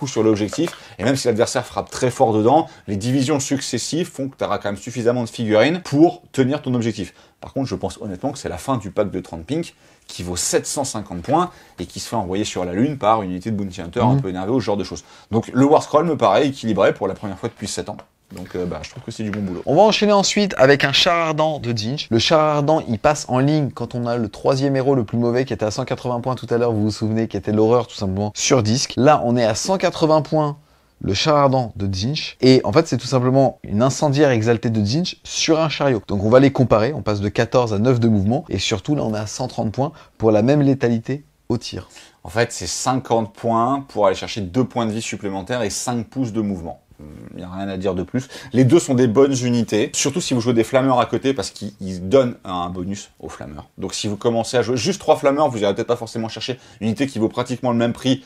sur l'objectif, et même si l'adversaire frappe très fort dedans, les divisions successives font que t'auras quand même suffisamment de figurines pour tenir ton objectif. Par contre, je pense honnêtement que c'est la fin du pack de 30 pink qui vaut 750 points et qui se fait envoyer sur la lune par une unité de Bounty Hunter un peu énervée ou ce genre de choses. Donc le War Scroll me paraît équilibré pour la première fois depuis 7 ans. Donc je trouve que c'est du bon boulot. On va enchaîner ensuite avec un char ardent de Tzeentch. Le char ardent, il passe en ligne quand on a le 3e héros le plus mauvais qui était à 180 points tout à l'heure, vous vous souvenez, qui était l'horreur tout simplement sur disque. Là, on est à 180 points. Le char ardent de Tzeentch, et en fait c'est tout simplement une incendiaire exaltée de Tzeentch sur un chariot. Donc on va les comparer, on passe de 14 à 9 de mouvement, et surtout là on est à 130 points pour la même létalité au tir. En fait c'est 50 points pour aller chercher 2 points de vie supplémentaires et 5 pouces de mouvement. Il n'y a rien à dire de plus. Les deux sont des bonnes unités, surtout si vous jouez des flammeurs à côté, parce qu'ils donnent un bonus aux flammeurs. Donc si vous commencez à jouer juste 3 flammeurs, vous n'irez peut-être pas forcément chercher une unité qui vaut pratiquement le même prix.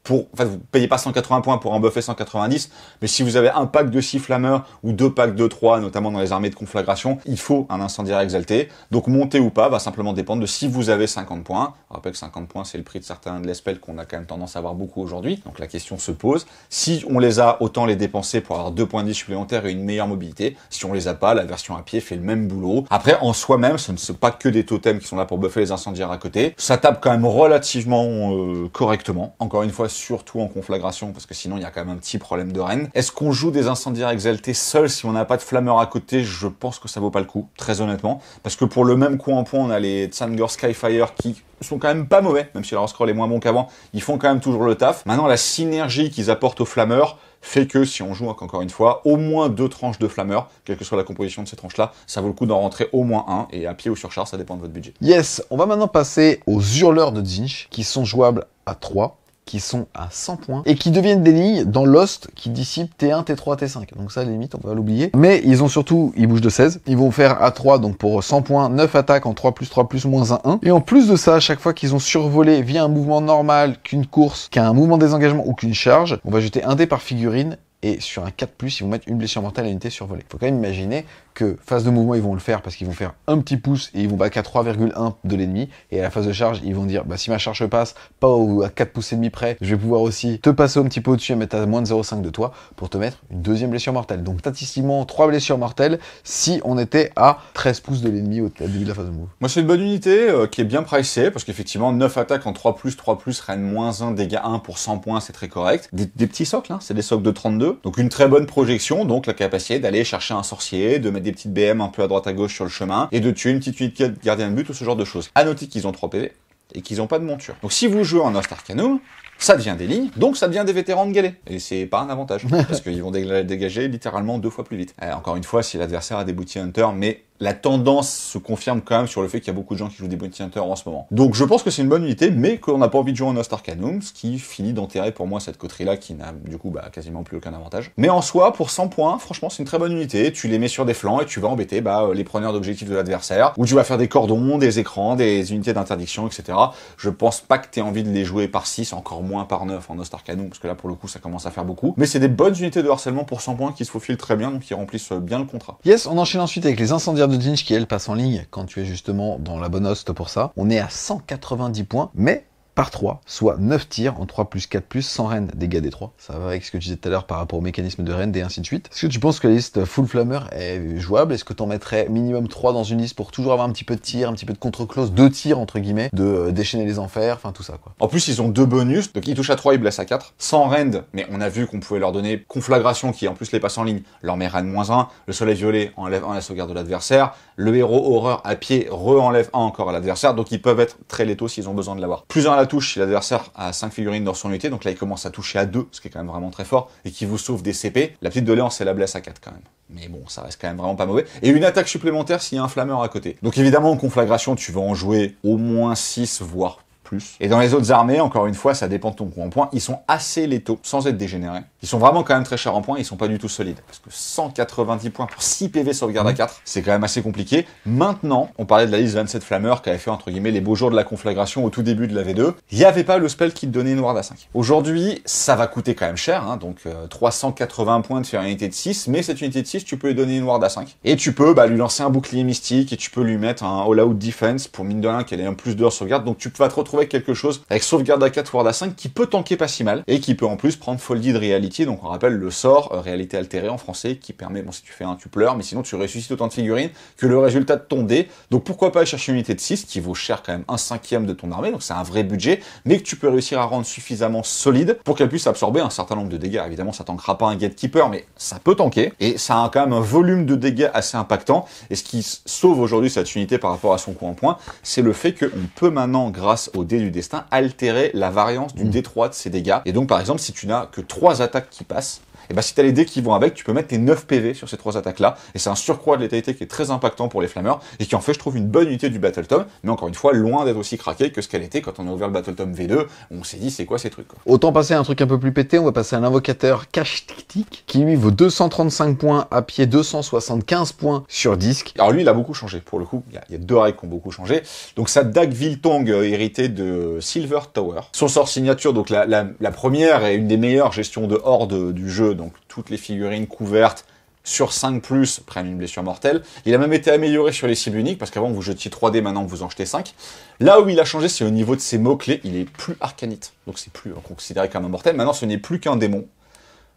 En fait, vous payez pas 180 points pour en buffer 190, mais si vous avez un pack de 6 flammeurs ou 2 packs de 3, notamment dans les armées de conflagration, il faut un incendiaire exalté. Donc monter ou pas va simplement dépendre de si vous avez 50 points. Je rappelle que 50 points, c'est le prix de certains de l'espel qu'on a quand même tendance à avoir beaucoup aujourd'hui. Donc la question se pose. Si on les a, autant les dépenser pour avoir 2 points de vie supplémentaires et une meilleure mobilité. Si on les a pas, la version à pied fait le même boulot. Après, en soi-même, ce ne sont pas que des totems qui sont là pour buffer les incendiaires à côté. Ça tape quand même relativement correctement. Encore une fois, surtout en conflagration, parce que sinon il y a quand même un petit problème de reine. Est-ce qu'on joue des incendiaires exaltés seuls si on n'a pas de flammeur à côté? Je pense que ça vaut pas le coup, très honnêtement, parce que pour le même coup en point, on a les Tsangor Skyfire qui sont quand même pas mauvais, même si leur scroll est moins bon qu'avant, ils font quand même toujours le taf. Maintenant, la synergie qu'ils apportent aux flammeurs fait que si on joue encore une fois, au moins 2 tranches de flammeurs, quelle que soit la composition de ces tranches-là, ça vaut le coup d'en rentrer au moins un, et à pied ou sur char, ça dépend de votre budget. Yes, on va maintenant passer aux hurleurs de Tzeentch, qui sont jouables à 3. Qui sont à 100 points et qui deviennent des lignes dans Lost qui dissipent T1, T3, T5. Donc ça, à la limite, on va l'oublier. Mais ils ont surtout, ils bougent de 16. Ils vont faire A3, donc pour 100 points, 9 attaques en 3+3+, moins 1. Et en plus de ça, à chaque fois qu'ils ont survolé via un mouvement normal, qu'une course, qu'un mouvement de désengagement ou qu'une charge, on va jeter un dé par figurine. Et sur un 4+, ils vont mettre une blessure mortelle à l'unité survolée. Il faut quand même imaginer que phase de mouvement, ils vont le faire parce qu'ils vont faire un petit pouce et ils vont back à 3,1 de l'ennemi. Et à la phase de charge, ils vont dire, bah, si ma charge passe pas à 4 pouces et demi près, je vais pouvoir aussi te passer un petit peu au-dessus et mettre à moins de 0,5 de toi pour te mettre une deuxième blessure mortelle. Donc, statistiquement, 3 blessures mortelles si on était à 13 pouces de l'ennemi au début de la phase de move. Moi, c'est une bonne unité qui est bien pricée parce qu'effectivement, 9 attaques en 3+, reine -1, dégâts 1 pour 100 points, c'est très correct. Des petits socles, hein, c'est des socles de 32. Donc, une très bonne projection, donc la capacité d'aller chercher un sorcier, de mettre des petites BM un peu à droite à gauche sur le chemin et de tuer une petite unité de gardien de but ou ce genre de choses. À noter qu'ils ont 3 PV et qu'ils n'ont pas de monture. Donc, si vous jouez en Nost Arcanum, ça devient des lignes, donc ça devient des vétérans de galet. Et c'est pas un avantage, parce qu'ils vont dégager littéralement 2 fois plus vite. Encore une fois, si l'adversaire a des bounty hunters, mais la tendance se confirme quand même sur le fait qu'il y a beaucoup de gens qui jouent des bounty hunters en ce moment. Donc je pense que c'est une bonne unité, mais qu'on n'a pas envie de jouer en Nost Arcanum, ce qui finit d'enterrer pour moi cette coterie-là qui n'a du coup quasiment plus aucun avantage. Mais en soi, pour 100 points, franchement c'est une très bonne unité, tu les mets sur des flancs et tu vas embêter les preneurs d'objectifs de l'adversaire, ou tu vas faire des cordons, des écrans, des unités d'interdiction, etc. Je pense pas que tu aies envie de les jouer par 6, encore moins par 9 en Nost Arcanum, parce que là pour le coup ça commence à faire beaucoup. Mais c'est des bonnes unités de harcèlement pour 100 points qui se faufilent très bien, donc qui remplissent bien le contrat. Yes, on enchaîne ensuite avec les incendiaires de Zinch qui, elles, passent en ligne quand tu es justement dans la bonne hoste pour ça. On est à 190 points, mais par 3, soit 9 tirs en 3+4+, sans reine, dégâts des 3. Ça va avec ce que tu disais tout à l'heure par rapport au mécanisme de reine et ainsi de suite. Est-ce que tu penses que la liste full flammer est jouable? Est-ce que tu en mettrais minimum 3 dans une liste pour toujours avoir un petit peu de tir, un petit peu de contre-close, 2 tirs entre guillemets, de déchaîner les enfers, enfin tout ça quoi. En plus ils ont 2 bonus, donc ils touchent à 3, ils blessent à 4. Sans rend, mais on a vu qu'on pouvait leur donner conflagration qui en plus les passe en ligne, leur met reine -1, le soleil violet enlève 1 à la sauvegarde de l'adversaire, le héros horreur à pied re-enlève 1 encore à l'adversaire, donc ils peuvent être très létaux s'ils ont besoin de l'avoir. Plus 1 à la touche si l'adversaire à 5 figurines dans son unité, donc là il commence à toucher à 2, ce qui est quand même vraiment très fort, et qui vous sauve des CP. La petite doléance c'est la blesse à 4 quand même. Mais bon, ça reste quand même vraiment pas mauvais. Et une attaque supplémentaire s'il y a un flammeur à côté. Donc évidemment en conflagration, tu vas en jouer au moins 6, voire plus. Et dans les autres armées, encore une fois, ça dépend de ton coup en points, ils sont assez létaux, sans être dégénérés. Ils sont vraiment quand même très chers en points, ils sont pas du tout solides. Parce que 190 points pour 6 PV sauvegarde à 4, c'est quand même assez compliqué. Maintenant, on parlait de la liste 27 flammeurs qui avait fait, entre guillemets, les beaux jours de la conflagration au tout début de la V2. Il n'y avait pas le spell qui te donnait une ward à 5. Aujourd'hui, ça va coûter quand même cher, hein, donc 380 points de faire une unité de 6, mais cette unité de 6, tu peux lui donner une ward à 5. Et tu peux lui lancer un bouclier mystique, et tu peux lui mettre un all-out defense pour mine de rien qu'elle ait un plus de sauvegarde, donc tu vas te retrouver avec quelque chose avec sauvegarde à 4, ward à 5, qui peut tanker pas si mal, et qui peut en plus prendre Folded Reality, donc on rappelle le sort, réalité altérée en français, qui permet, bon si tu fais un, tu pleures, mais sinon tu ressuscites autant de figurines que le résultat de ton dé, donc pourquoi pas aller chercher une unité de 6, qui vaut cher quand même 1/5 de ton armée, donc c'est un vrai budget, mais que tu peux réussir à rendre suffisamment solide pour qu'elle puisse absorber un certain nombre de dégâts. Évidemment ça tankera pas un Gatekeeper, mais ça peut tanker, et ça a quand même un volume de dégâts assez impactant, et ce qui sauve aujourd'hui cette unité par rapport à son coup en point, c'est le fait qu'on peut maintenant, grâce au dé du destin, altérer la variance du D3 de ses dégâts. Et donc par exemple, si tu n'as que 3 attaques qui passent, et si t'as les dés qui vont avec, tu peux mettre tes 9 PV sur ces 3 attaques-là, et c'est un surcroît de létalité qui est très impactant pour les flammeurs, et qui en fait, je trouve, une bonne unité du Battle Tome, mais encore une fois, loin d'être aussi craqué que ce qu'elle était quand on a ouvert le Battle Tome V2, on s'est dit, c'est quoi ces trucs, quoi. Autant passer à un truc un peu plus pété, on va passer à l'invocateur Cache-Tic, qui lui vaut 235 points à pied, 275 points sur disque. Alors lui, il a beaucoup changé, pour le coup, il y a 2 règles qui ont beaucoup changé. Donc sa dague Viltong héritée de Silver Tower. Son sort signature, donc la première est une des meilleures gestions de horde du jeu, donc toutes les figurines couvertes sur 5+, prennent une blessure mortelle. Il a même été amélioré sur les cibles uniques, parce qu'avant vous jetiez 3D, maintenant vous en jetez 5. Là où il a changé, c'est au niveau de ses mots-clés, il est plus arcanite. Donc c'est plus considéré comme un mortel, maintenant ce n'est plus qu'un démon.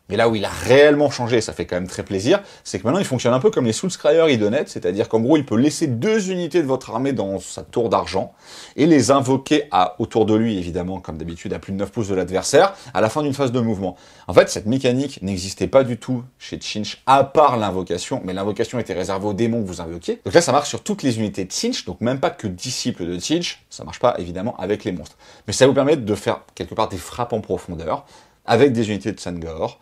Mais là où il a réellement changé, et ça fait quand même très plaisir, c'est que maintenant il fonctionne un peu comme les Soulscryer Idonet, c'est-à-dire qu'en gros il peut laisser 2 unités de votre armée dans sa tour d'argent, et les invoquer autour de lui, évidemment, comme d'habitude, à plus de 9 pouces de l'adversaire, à la fin d'une phase de mouvement. En fait, cette mécanique n'existait pas du tout chez Tzeentch, à part l'invocation, mais l'invocation était réservée aux démons que vous invoquiez. Donc là, ça marche sur toutes les unités de Tzeentch, donc même pas que disciples de Tzeentch, ça marche pas, évidemment, avec les monstres. Mais ça vous permet de faire, quelque part, des frappes en profondeur, avec des unités de Sangor,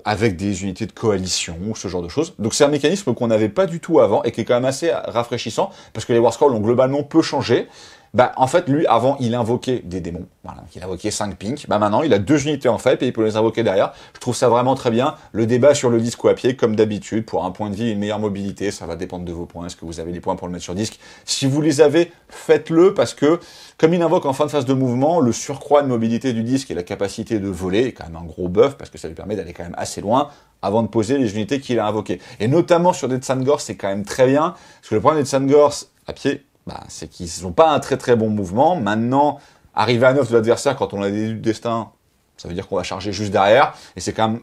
avec des unités de coalition, ce genre de choses. Donc c'est un mécanisme qu'on n'avait pas du tout avant et qui est quand même assez rafraîchissant parce que les War Scrolls ont globalement peu changé, Bah, en fait, lui, avant, il invoquait des démons. Voilà, il invoquait 5 pink. Bah, maintenant, il a 2 unités en fait et il peut les invoquer derrière. Je trouve ça vraiment très bien. Le débat sur le disque ou à pied, comme d'habitude, pour un point de vie et une meilleure mobilité, ça va dépendre de vos points. Est-ce que vous avez les points pour le mettre sur disque? Si vous les avez, faites-le parce que, comme il invoque en fin de phase de mouvement, le surcroît de mobilité du disque et la capacité de voler est quand même un gros buff parce que ça lui permet d'aller quand même assez loin avant de poser les unités qu'il a invoquées. Et notamment sur des Tsangors, c'est quand même très bien parce que le problème des Tsangors à pied, bah, c'est qu'ils n'ont pas un très très bon mouvement. Maintenant, arriver à 9 de l'adversaire quand on a des destin, ça veut dire qu'on va charger juste derrière. Et c'est quand même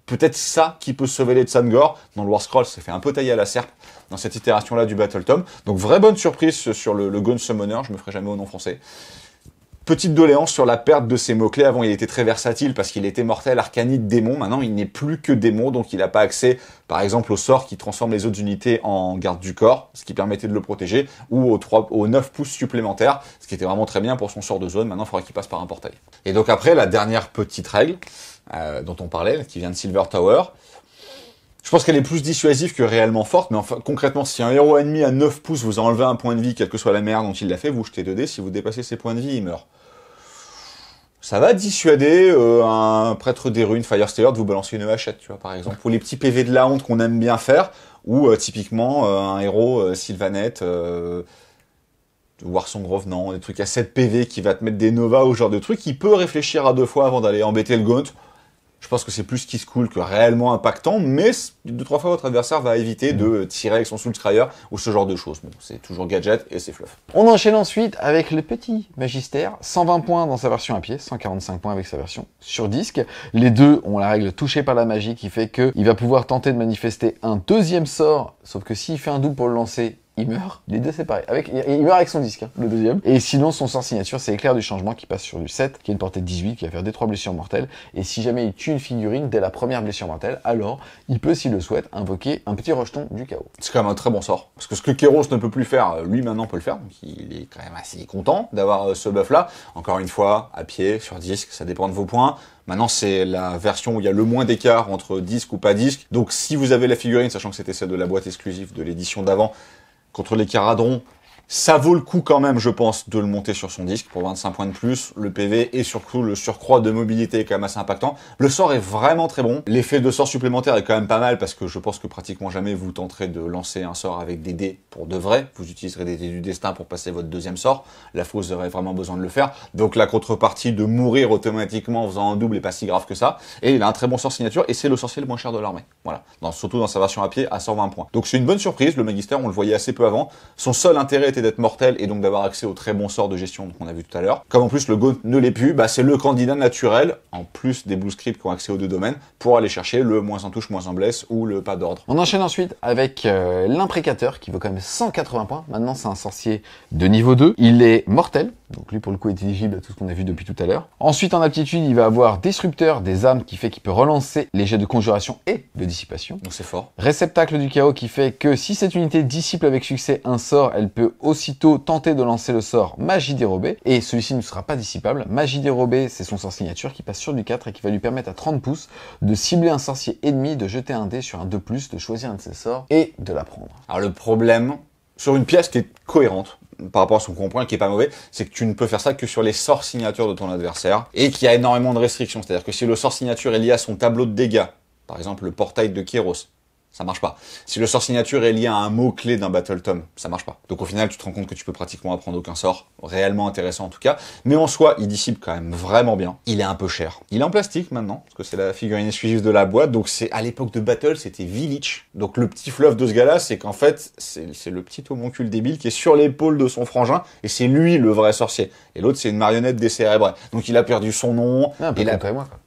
peut-être ça qui peut sauver les Tsangors. Dans le War Scroll, ça fait un peu tailler à la serpe dans cette itération-là du Battle Tome. Donc vraie bonne surprise sur le Gaunt Summoner, je me ferai jamais au nom français. Petite doléance sur la perte de ses mots-clés. Avant, il était très versatile parce qu'il était mortel, arcanite, démon. Maintenant, il n'est plus que démon, donc il n'a pas accès, par exemple, au sort qui transforme les autres unités en garde du corps, ce qui permettait de le protéger, ou aux 9 pouces supplémentaires, ce qui était vraiment très bien pour son sort de zone. Maintenant, il faudra qu'il passe par un portail. Et donc après, la dernière petite règle dont on parlait, qui vient de Silver Tower, je pense qu'elle est plus dissuasive que réellement forte, mais enfin, concrètement, si un héros ennemi à 9 pouces vous a enlevé un point de vie, quelle que soit la manière dont il l'a fait, vous jetez 2 dés, si vous dépassez ses points de vie, il meurt. Ça va dissuader un prêtre des ruines, Firesteller, de vous balancer une hachette, tu vois, par exemple. Pour les petits PV de la honte qu'on aime bien faire, ou typiquement un héros Sylvanette, Warsong Revenant, des trucs à 7 PV qui va te mettre des Nova ou genre de trucs, il peut réfléchir à 2 fois avant d'aller embêter le Gaunt. Je pense que c'est plus kiss cool que réellement impactant, mais 2-3 fois votre adversaire va éviter de tirer avec son Soul Scryer ou ce genre de choses. Bon, c'est toujours gadget et c'est fluff. On enchaîne ensuite avec le petit Magister, 120 points dans sa version à pied, 145 points avec sa version sur disque. Les deux ont la règle touchée par la magie qui fait qu'il va pouvoir tenter de manifester un deuxième sort, sauf que s'il fait un double pour le lancer, il meurt. Les deux, c'est pareil. Il meurt avec son disque, hein, le deuxième. Et sinon, son sort signature, c'est Éclair du Changement qui passe sur du 7, qui a une portée de 18, qui va faire des 3 blessures mortelles. Et si jamais il tue une figurine dès la première blessure mortelle, alors il peut, s'il le souhaite, invoquer un petit rejeton du chaos. C'est quand même un très bon sort. Parce que ce que Kéros ne peut plus faire, lui maintenant peut le faire. Donc il est quand même assez content d'avoir ce buff-là. Encore une fois, à pied, sur disque, ça dépend de vos points. Maintenant, c'est la version où il y a le moins d'écart entre disque ou pas disque. Donc si vous avez la figurine, sachant que c'était celle de la boîte exclusive de l'édition d'avant, contre les Caradrons, ça vaut le coup quand même, je pense, de le monter sur son disque pour 25 points de plus, le PV et surtout le surcroît de mobilité est quand même assez impactant. Le sort est vraiment très bon. L'effet de sort supplémentaire est quand même pas mal parce que je pense que pratiquement jamais vous tenterez de lancer un sort avec des dés pour de vrai. Vous utiliserez des dés du destin pour passer votre deuxième sort. Là, vous aurez vraiment besoin de le faire. Donc la contrepartie de mourir automatiquement en faisant un double est pas si grave que ça. Et il a un très bon sort signature et c'est le sorcier le moins cher de l'armée. Voilà. Surtout dans sa version à pied à 120 points. Donc c'est une bonne surprise. Le Magister, on le voyait assez peu avant. Son seul intérêt était d'être mortel et donc d'avoir accès aux très bons sorts de gestion qu'on a vu tout à l'heure. Comme en plus le Gaunt ne l'est plus, bah c'est le candidat naturel, en plus des Blue Scripts qui ont accès aux 2 domaines, pour aller chercher le moins en touche, moins en blesse ou le pas d'ordre. On enchaîne ensuite avec l'imprécateur qui vaut quand même 180 points. Maintenant c'est un sorcier de niveau 2. Il est mortel, donc lui pour le coup est éligible à tout ce qu'on a vu depuis tout à l'heure. Ensuite en aptitude il va avoir Disrupteur des âmes qui fait qu'il peut relancer les jets de conjuration et de dissipation. Donc c'est fort. Réceptacle du chaos qui fait que si cette unité dissipe avec succès un sort, elle peut aussitôt tenter de lancer le sort Magie dérobée, et celui-ci ne sera pas dissipable. Magie dérobée, c'est son sort signature qui passe sur du 4 et qui va lui permettre à 30 pouces de cibler un sorcier ennemi, de jeter un dé sur un 2+, de choisir un de ses sorts et de l'apprendre. Alors le problème, sur une pièce qui est cohérente, par rapport à son compromis qui est pas mauvais, c'est que tu ne peux faire ça que sur les sorts signatures de ton adversaire, et qu'il y a énormément de restrictions. C'est-à-dire que si le sort signature est lié à son tableau de dégâts, par exemple le portail de Kéros, ça marche pas. Si le sort signature est lié à un mot-clé d'un Battle Tome, ça marche pas. Donc au final, tu te rends compte que tu peux pratiquement apprendre aucun sort, réellement intéressant en tout cas. Mais en soi, il dissipe quand même vraiment bien. Il est un peu cher. Il est en plastique maintenant, parce que c'est la figurine exclusive de la boîte. Donc c'est à l'époque de Battle, c'était Village. Donc le petit fluff de ce gars-là, c'est qu'en fait, c'est le petit homoncule débile qui est sur l'épaule de son frangin, et c'est lui le vrai sorcier. Et l'autre, c'est une marionnette décérébrée. Donc il a perdu son nom. Un peu comme toi et moi, quoi.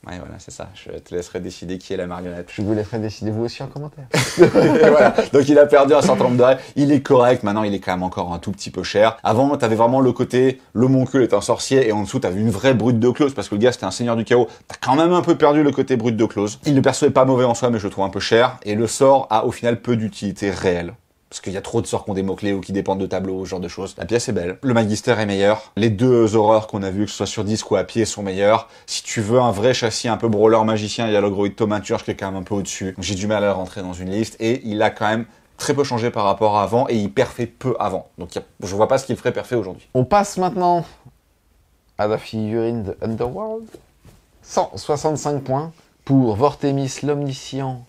Ouais, voilà, c'est ça. Je te laisserai décider qui est la marionnette. Je vous laisserai décider vous aussi en commentaire. Voilà. Donc il a perdu un certain nombre de règles. Il est correct. Maintenant, il est quand même encore un tout petit peu cher. Avant, t'avais vraiment le côté, le moncule est un sorcier, et en dessous, t'avais une vraie brute de clause, parce que le gars, c'était un seigneur du chaos. T'as quand même un peu perdu le côté brute de clause. Il ne perçoit pas mauvais en soi, mais je le trouve un peu cher. Et le sort a, au final, peu d'utilité réelle. Parce qu'il y a trop de sorts qui ont des mots-clés ou qui dépendent de tableaux, ce genre de choses. La pièce est belle. Le Magister est meilleur. Les 2 horreurs qu'on a vues, que ce soit sur disque ou à pied, sont meilleures. Si tu veux un vrai châssis un peu brawler magicien, il y a l'Ogroïde Thaumaturge qui est quand même un peu au-dessus. J'ai du mal à le rentrer dans une liste. Et il a quand même très peu changé par rapport à avant et il perfait peu avant. Donc je vois pas ce qu'il ferait parfait aujourd'hui. On passe maintenant à la figurine de Underworld. 165 points pour Vortemis l'Omniscient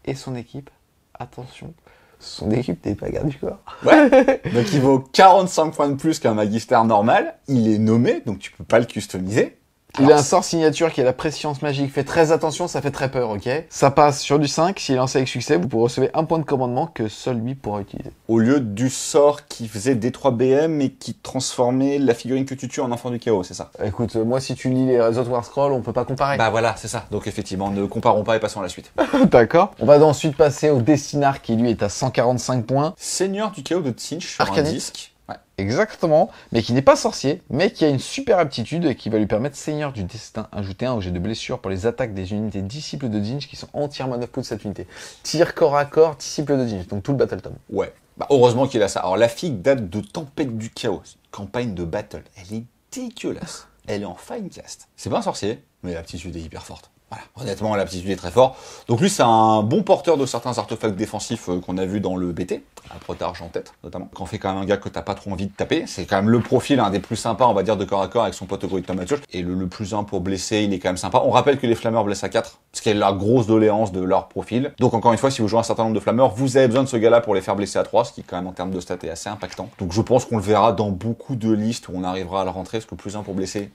et son équipe. Attention, son équipe n'est pas garde du corps. Ouais. Donc il vaut 45 points de plus qu'un Magister normal. Il est nommé, donc tu peux pas le customiser. Il a un sort signature qui est la préscience magique. Faites très attention, ça fait très peur, ok? Ça passe sur du 5. S'il est lancé avec succès, vous pourrez recevoir un point de commandement que seul lui pourra utiliser. Au lieu du sort qui faisait D3BM et qui transformait la figurine que tu tues en enfant du chaos, c'est ça? Écoute, moi si tu lis les autres War Scrolls, on peut pas comparer. Bah voilà, c'est ça. Donc effectivement, ne comparons pas et passons à la suite. D'accord. On va ensuite passer au Destinar qui lui est à 145 points. Seigneur du chaos de Tzeentch sur Arcanite. un disque. Ouais. Exactement, mais qui n'est pas sorcier, mais qui a une super aptitude et qui va lui permettre Seigneur du Destin, ajouter un objet de blessure pour les attaques des unités disciples de Tzeentch qui sont entièrement off de cette unité. Tir corps à corps, disciple de Tzeentch, donc tout le battle tome. Ouais. Bah heureusement qu'il a ça. Alors la figue date de Tempête du chaos, campagne de battle. Elle est dégueulasse. Elle est en fine cast. C'est pas un sorcier, mais l'aptitude est hyper forte. Voilà, honnêtement, l'aptitude est très forte. Donc lui, c'est un bon porteur de certains artefacts défensifs qu'on a vu dans le BT, un protarge en tête, notamment. Quand on fait quand même un gars que t'as pas trop envie de taper, c'est quand même le profil, un des plus sympas, on va dire, de corps à corps avec son pote Groïd Thaumaturge. Et le plus un pour blesser, il est quand même sympa. On rappelle que les flammeurs blessent à 4, ce qui est la grosse doléance de leur profil. Donc encore une fois, si vous jouez un certain nombre de flammeurs, vous avez besoin de ce gars-là pour les faire blesser à 3, ce qui quand même en termes de stats est assez impactant. Donc je pense qu'on le verra dans beaucoup de listes où on arrivera à le rentrer, parce que plus un pour blesser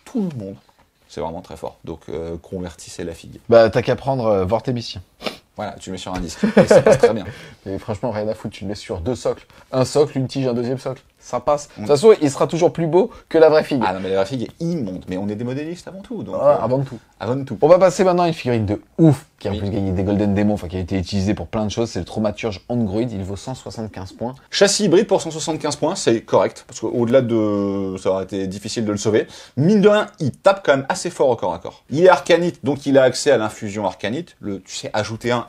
tout le monde. C'est vraiment très fort. Donc, convertissez la figue. Bah, t'as qu'à prendre Vortémicien. Voilà, tu le mets sur un disque. Et ça passe très bien. Mais franchement, rien à foutre, tu le mets sur 2 socles. Un socle, une tige, un deuxième socle. Ça passe. De toute façon, il sera toujours plus beau que la vraie figue. Ah non, mais la vraie figue est immonde. Mais on est des modélistes avant tout. Donc, Avant tout. Avant tout. On va passer maintenant à une figurine de ouf, qui a en Oui. plus gagné des Golden Demons, enfin qui a été utilisée pour plein de choses. C'est le Thaumaturge Android, il vaut 175 points. Châssis hybride pour 175 points, c'est correct. Parce qu'au-delà de... ça aurait été difficile de le sauver. Mine de rien, il tape quand même assez fort au corps à corps. Il est arcanite, donc il a accès à l'infusion arcanite. Tu sais, ajouter un,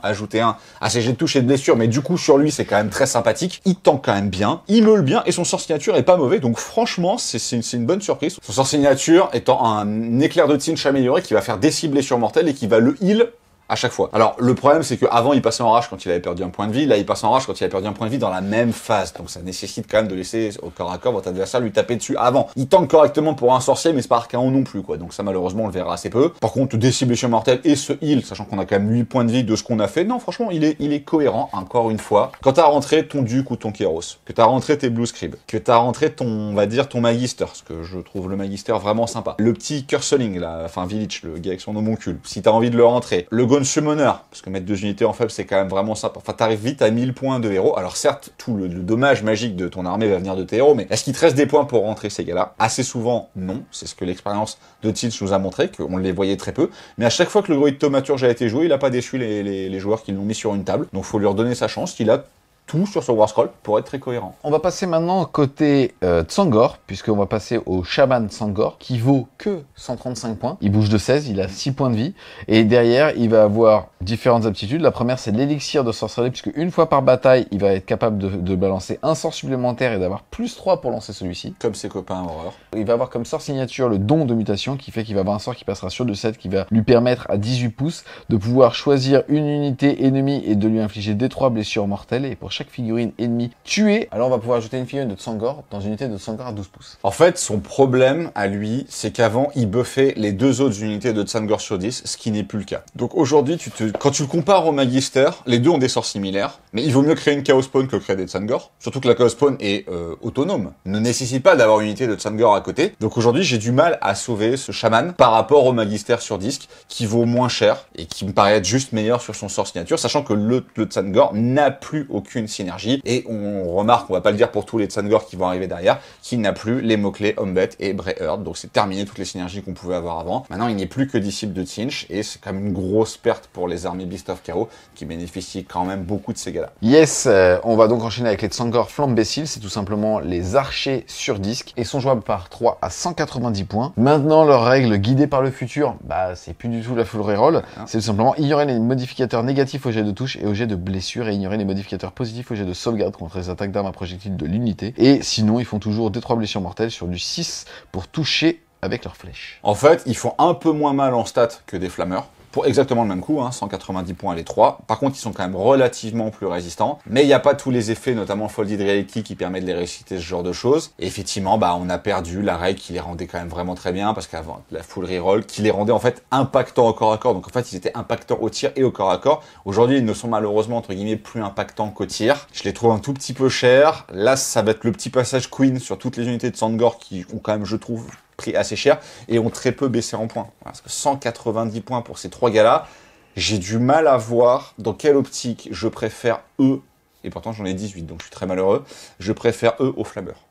ACG de touche et de blessure, mais du coup, sur lui, c'est quand même très sympathique. Il tank quand même bien, il meule bien, et son sort signature est pas mauvais. Donc franchement, c'est une bonne surprise. Son sort signature étant un éclair de Tzeentch amélioré qui va faire des cibles blessures mortelles et qui va le heal à chaque fois. Alors, le problème, c'est qu'avant, il passait en rage quand il avait perdu un point de vie. Là, il passe en rage quand il a perdu un point de vie dans la même phase. Donc, ça nécessite quand même de laisser au corps à corps votre adversaire lui taper dessus avant. Il tank correctement pour un sorcier, mais c'est pas archaon non plus, quoi. Donc, ça, malheureusement, on le verra assez peu. Par contre, des cibles blessures mortelles et ce heal, sachant qu'on a quand même 8 points de vie de ce qu'on a fait. Non, franchement, il est cohérent, encore une fois. Quand t'as rentré ton Duc ou ton Kéros, que t'as rentré tes Blue Scribe, que t'as rentré on va dire, ton Magister, parce que je trouve le Magister vraiment sympa. Le petit Curseling, là, enfin, Village, le gars avec son homoncule. Si t'as envie de le rentrer. Le Gone Summoner, parce que mettre 2 unités en faible, c'est quand même vraiment sympa. Enfin, t'arrives vite à 1000 points de héros. Alors certes, tout le dommage magique de ton armée va venir de tes héros, mais est-ce qu'il te reste des points pour rentrer ces gars-là? Assez souvent, non. C'est ce que l'expérience de Tzeentch nous a montré, qu'on les voyait très peu. Mais à chaque fois que le Groïd Thaumaturge a été joué, il a pas déçu les joueurs qui l'ont mis sur une table. Donc faut lui redonner sa chance, il a tout sur son War Scroll pour être très cohérent. On va passer maintenant côté Tsangor, puisqu'on va passer au Shaman Tsangor, qui vaut que 135 points. Il bouge de 16, il a 6 points de vie. Et derrière, il va avoir différentes aptitudes. La première, c'est l'élixir de sorcellerie, puisque une fois par bataille, il va être capable de balancer un sort supplémentaire et d'avoir plus 3 pour lancer celui-ci. Comme ses copains horreur. Il va avoir comme sort signature le don de mutation, qui fait qu'il va avoir un sort qui passera sur du 7, qui va lui permettre à 18 pouces de pouvoir choisir une unité ennemie et de lui infliger D3 blessures mortelles. Et pour chaque figurine ennemie tuée, alors on va pouvoir ajouter une figurine de Tsangor dans une unité de Tsangor à 12 pouces. En fait, son problème à lui, c'est qu'avant, il buffait les 2 autres unités de Tsangor sur 10, ce qui n'est plus le cas. Donc aujourd'hui, quand tu le compares au Magister, les deux ont des sorts similaires, mais il vaut mieux créer une Chaos Spawn que créer des Tsangor. Surtout que la Chaos Spawn est autonome, ne nécessite pas d'avoir une unité de Tsangor à côté. Donc aujourd'hui, j'ai du mal à sauver ce chaman par rapport au Magister sur disque, qui vaut moins cher et qui me paraît être juste meilleur sur son sort signature, sachant que le Tsangor n'a plus aucune synergie. Et on remarque, on va pas le dire pour tous les Tsangor qui vont arriver derrière, qu'il n'a plus les mots-clés Ombet et Brayheart. Donc c'est terminé toutes les synergies qu'on pouvait avoir avant. Maintenant, il n'est plus que disciple de Tzeentch et c'est quand même une grosse perte pour les armées Beast of Chaos qui bénéficient quand même beaucoup de ces gars-là. Yes, on va donc enchaîner avec les Tsangor Flambéciles, c'est tout simplement les archers sur disque et sont jouables par 3 à 190 points. Maintenant, leurs règles guidées par le futur, bah c'est plus du tout la full reroll, c'est tout simplement ignorer les modificateurs négatifs au jet de touche et au jet de blessure et ignorer les modificateurs positifs au jet de sauvegarde contre les attaques d'armes à projectiles de l'unité. Et sinon, ils font toujours des 3 blessures mortelles sur du 6 pour toucher avec leurs flèches. En fait, ils font un peu moins mal en stats que des flammeurs. pour exactement le même coût, 190 points les 3. Par contre, ils sont quand même relativement plus résistants, mais il n'y a pas tous les effets, notamment Folded Reality, qui permet de les réciter, ce genre de choses. Et effectivement, on a perdu la règle qui les rendait quand même vraiment très bien, parce qu'avant, la full reroll, qui les rendait en fait impactants au corps à corps. Donc en fait, ils étaient impactants au tir et au corps à corps. Aujourd'hui, ils ne sont malheureusement, entre guillemets, plus impactants qu'au tir. Je les trouve un tout petit peu chers. Là, ça va être le petit passage Queen sur toutes les unités de Sandgore qui ont quand même, je trouve, pris assez cher et ont très peu baissé en points. Parce que 190 points pour ces 3 gars-là, j'ai du mal à voir dans quelle optique je préfère eux, et pourtant j'en ai 18, donc je suis très malheureux, je préfère eux aux flammeurs.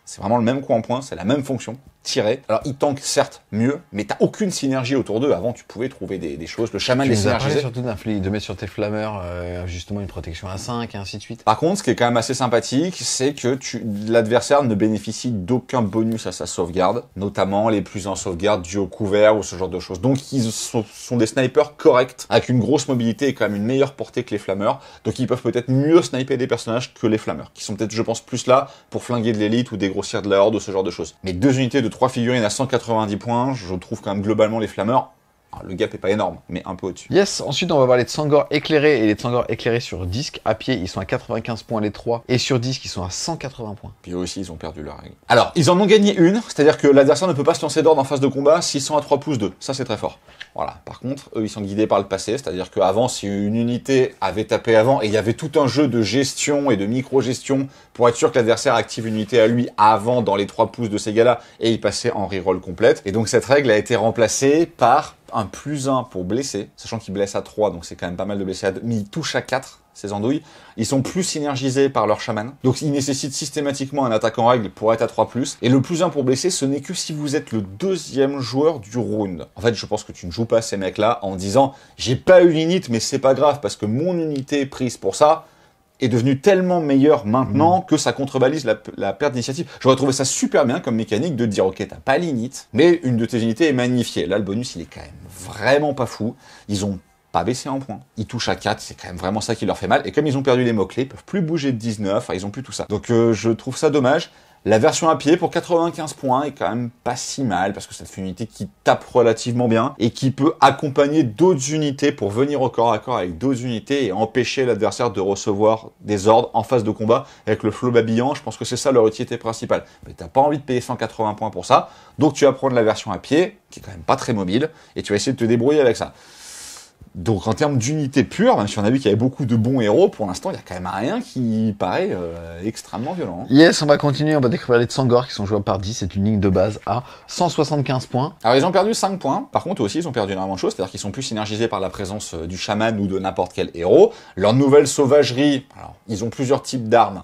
C'est vraiment le même coup en points, c'est la même fonction, tirer. Alors ils tankent certes mieux, mais t'as aucune synergie autour d'eux. Avant tu pouvais trouver des choses, le chaman les synergisait. Surtout de mettre sur tes flammeurs justement une protection à 5 et ainsi de suite. Par contre, ce qui est quand même assez sympathique, c'est que l'adversaire ne bénéficie d'aucun bonus à sa sauvegarde, notamment les plus en sauvegarde dus au couvert ou ce genre de choses. Donc ils sont des snipers corrects, avec une grosse mobilité et quand même une meilleure portée que les flammeurs. Donc ils peuvent peut-être mieux sniper des personnages que les flammeurs, qui sont peut-être, je pense, plus là pour flinguer de l'élite ou dégrossir de la horde ou ce genre de choses. Mais 2 unités de 3 figurines à 190 points, je trouve quand même globalement les flammeurs, le gap est pas énorme, mais un peu au-dessus. Yes, ensuite on va voir les Tsangor éclairés, et les Tsangor éclairés sur disque, à pied ils sont à 95 points les 3, et sur disque ils sont à 180 points. Puis eux aussi ils ont perdu leur règle. Alors, ils en ont gagné une, c'est-à-dire que l'adversaire ne peut pas se lancer d'ordre en phase de combat s'ils sont à 3 pouces 2, ça c'est très fort. Voilà, par contre, eux ils sont guidés par le passé, c'est-à-dire qu'avant, si une unité avait tapé avant, et il y avait tout un jeu de gestion et de micro-gestion pour être sûr que l'adversaire active une unité à lui avant dans les 3 pouces de ces gars-là, et il passait en reroll complète. Et donc cette règle a été remplacée par un +1 pour blesser, sachant qu'il blesse à 3, donc c'est quand même pas mal de blesser à 2, mais il touche à 4, ces andouilles. Ils sont plus synergisés par leur chaman, donc ils nécessitent systématiquement un attaquant règle pour être à 3+, et le +1 pour blesser, ce n'est que si vous êtes le 2e joueur du round. En fait, je pense que tu ne joues pas ces mecs-là en disant « j'ai pas eu l'init, mais c'est pas grave, parce que mon unité prise pour ça », est devenu tellement meilleur maintenant que ça contrebalise la perte d'initiative. J'aurais trouvé ça super bien comme mécanique de dire, ok, t'as pas l'init, mais une de tes unités est magnifiée. Là, le bonus, il est quand même vraiment pas fou. Ils ont pas baissé en points. Ils touchent à 4, c'est quand même vraiment ça qui leur fait mal. Et comme ils ont perdu les mots-clés, ils peuvent plus bouger de 19, enfin, ils ont plus tout ça. Donc, je trouve ça dommage. La version à pied pour 95 points est quand même pas si mal parce que ça fait une unité qui tape relativement bien et qui peut accompagner d'autres unités pour venir au corps à corps avec d'autres unités et empêcher l'adversaire de recevoir des ordres en phase de combat avec le flow babillant. Je pense que c'est ça leur utilité principale. Mais t'as pas envie de payer 180 points pour ça, donc tu vas prendre la version à pied qui est quand même pas très mobile et tu vas essayer de te débrouiller avec ça. Donc en termes d'unité pure, même si on a vu qu'il y avait beaucoup de bons héros, pour l'instant il y a quand même rien qui paraît extrêmement violent. Yes, on va continuer, on va découvrir les Tsangor qui sont jouables par 10, c'est une ligne de base à 175 points. Alors ils ont perdu 5 points, par contre aussi ils ont perdu énormément de choses, c'est-à-dire qu'ils sont plus synergisés par la présence du chaman ou de n'importe quel héros. Leur nouvelle sauvagerie, alors ils ont plusieurs types d'armes,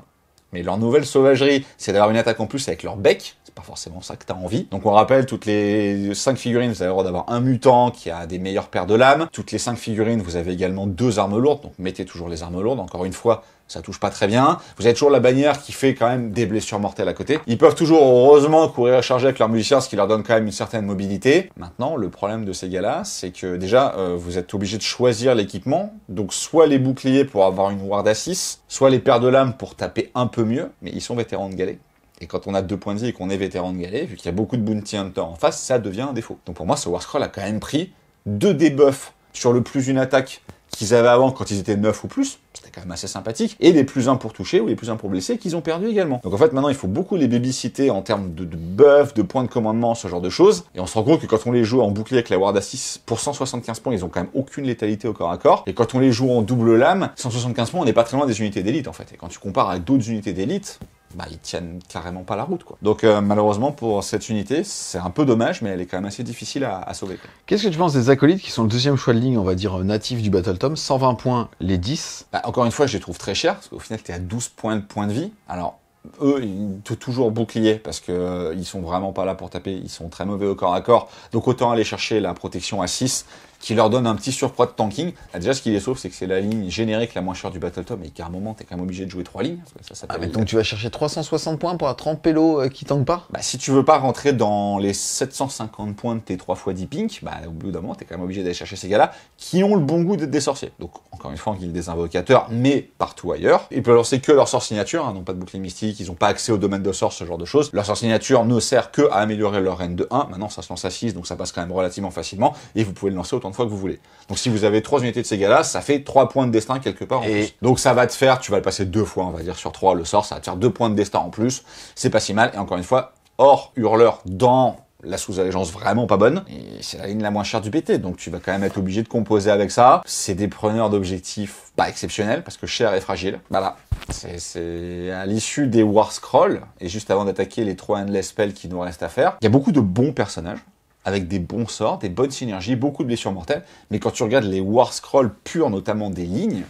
mais leur nouvelle sauvagerie c'est d'avoir une attaque en plus avec leur bec. C'est pas forcément ça que t'as envie. Donc on rappelle, toutes les 5 figurines, vous avez le droit d'avoir un mutant qui a des meilleures paires de lames. Toutes les 5 figurines, vous avez également 2 armes lourdes, donc mettez toujours les armes lourdes. Encore une fois, ça touche pas très bien. Vous avez toujours la bannière qui fait quand même des blessures mortelles à côté. Ils peuvent toujours, heureusement, courir et charger avec leurs musiciens, ce qui leur donne quand même une certaine mobilité. Maintenant, le problème de ces gars-là, c'est que déjà, vous êtes obligé de choisir l'équipement. Donc soit les boucliers pour avoir une ward à 6, soit les paires de lames pour taper un peu mieux, mais ils sont vétérans de galet. Et quand on a 2 points de vie et qu'on est vétéran de galet, vu qu'il y a beaucoup de bounty hunter en face, ça devient un défaut. Donc pour moi, ce Warscroll a quand même pris 2 debuffs sur le plus une attaque qu'ils avaient avant quand ils étaient 9 ou plus, c'était quand même assez sympathique, et les plus 1 pour toucher ou les plus 1 pour blesser qu'ils ont perdu également. Donc en fait maintenant il faut beaucoup les babysitter en termes de buff, de points de commandement, ce genre de choses, et on se rend compte que quand on les joue en bouclier avec la ward à 6, pour 175 points ils ont quand même aucune létalité au corps à corps, et quand on les joue en double lame, 175 points on n'est pas très loin des unités d'élite en fait, et quand tu compares avec d'autres unités d'élite, bah ils tiennent carrément pas la route quoi. Donc malheureusement pour cette unité, c'est un peu dommage, mais elle est quand même assez difficile à sauver. Qu'est-ce que tu penses des acolytes qui sont le deuxième choix de ligne, on va dire natif du Battle Tom, 120 points les 10? Bah, encore une fois, je les trouve très chers, parce qu'au final, t'es à 12 points de vie. Alors, eux, ils te toujours bouclier, parce que ils sont vraiment pas là pour taper, ils sont très mauvais au corps à corps. Donc autant aller chercher la protection à 6, qui leur donne un petit surcroît de tanking. Là, déjà, ce qui les sauve, c'est que c'est la ligne générique la moins chère du Battletop, et qu'à un moment, t'es quand même obligé de jouer 3 lignes. Parce que ça mais donc tu vas chercher 360 points pour un 30 pélo qui tank pas? Bah, si tu veux pas rentrer dans les 750 points de tes 3x10 pink, bah, au bout d'un moment, t'es quand même obligé d'aller chercher ces gars-là, qui ont le bon goût d'être des sorciers. Donc, encore une fois, en guilde des invocateurs, mais partout ailleurs. Ils peuvent lancer que leur sort signature, n'ont pas de bouclier mystique, ils ont pas accès au domaine de sort, ce genre de choses. Leur sort signature ne sert que à améliorer leur reine de 1. Maintenant, ça se lance à 6, donc ça passe quand même relativement facilement, et vous pouvez le lancer autant autant de fois que vous voulez. Donc si vous avez 3 unités de ces gars-là, ça fait 3 points de destin quelque part en plus. Donc ça va te faire, tu vas le passer 2 fois, on va dire, sur 3, le sort, ça va te faire 2 points de destin en plus. C'est pas si mal. Et encore une fois, hors hurleur dans la sous-allégeance vraiment pas bonne, et c'est la ligne la moins chère du BT, donc tu vas quand même être obligé de composer avec ça. C'est des preneurs d'objectifs pas exceptionnels, parce que cher et fragile. Voilà. C'est à l'issue des War Scrolls, et juste avant d'attaquer les 3 Endless Spells qui nous restent à faire, il y a beaucoup de bons personnages, avec des bons sorts, des bonnes synergies, beaucoup de blessures mortelles, mais quand tu regardes les War Scrolls purs, notamment des lignes,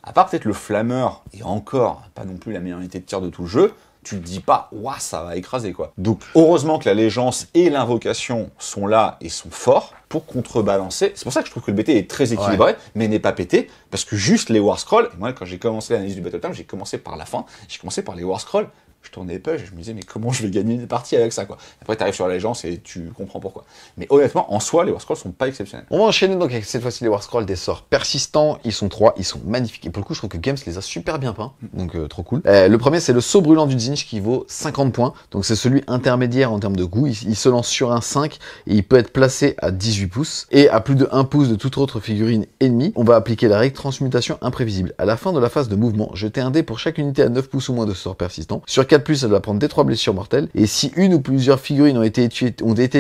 à part peut-être le Flammeur, et encore, pas non plus la meilleure unité de tir de tout le jeu, tu te dis pas, ouah, ça va écraser, quoi. Donc, heureusement que l'allégeance et l'invocation sont là et sont forts pour contrebalancer. C'est pour ça que je trouve que le BT est très équilibré, mais n'est pas pété, parce que juste les War Scrolls, et moi, quand j'ai commencé l'analyse du Battletome, j'ai commencé par la fin, j'ai commencé par les War Scrolls, je tournais les pages et je me disais, mais comment je vais gagner une partie avec ça, quoi. Après, t'arrives sur l'allégeance et tu comprends pourquoi. Mais honnêtement, en soi, les War Scrolls sont pas exceptionnels. On va enchaîner donc avec cette fois-ci les War Scrolls, des sorts persistants. Ils sont 3, ils sont magnifiques. Et pour le coup, je trouve que Games les a super bien peints. Donc, trop cool. Le premier, c'est le saut brûlant du Tzeentch qui vaut 50 points. Donc, c'est celui intermédiaire en termes de goût. Il se lance sur un 5 et il peut être placé à 18 pouces. Et à plus de 1 pouce de toute autre figurine ennemie, on va appliquer la règle transmutation imprévisible. À la fin de la phase de mouvement, jetez un dé pour chaque unité à 9 pouces ou moins de sort persistant. Sur 4 elle va prendre des 3 blessures mortelles. Et si une ou plusieurs figurines ont été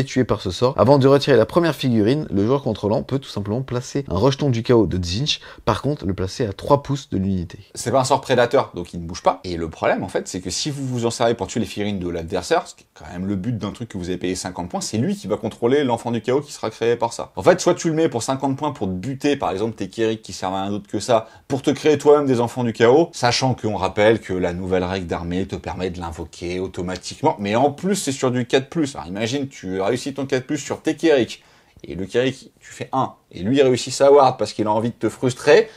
tuées par ce sort, avant de retirer la première figurine, le joueur contrôlant peut tout simplement placer un rejeton du chaos de Tzeentch. Par contre, le placer à 3 pouces de l'unité. C'est pas un sort prédateur, donc il ne bouge pas. Et le problème, en fait, c'est que si vous vous en servez pour tuer les figurines de l'adversaire, ce qui est quand même le but d'un truc que vous avez payé 50 points, c'est lui qui va contrôler l'enfant du chaos qui sera créé par ça. En fait, soit tu le mets pour 50 points pour te buter, par exemple, tes Kerik qui servent à rien d'autre que ça, pour te créer toi-même des enfants du chaos, sachant qu'on rappelle que la nouvelle règle d'armée te permet de l'invoquer automatiquement, mais en plus c'est sur du 4+. Alors imagine, tu réussis ton 4+, sur tes Kerik, et le Kerik, tu fais 1, et lui il réussit sa ward parce qu'il a envie de te frustrer.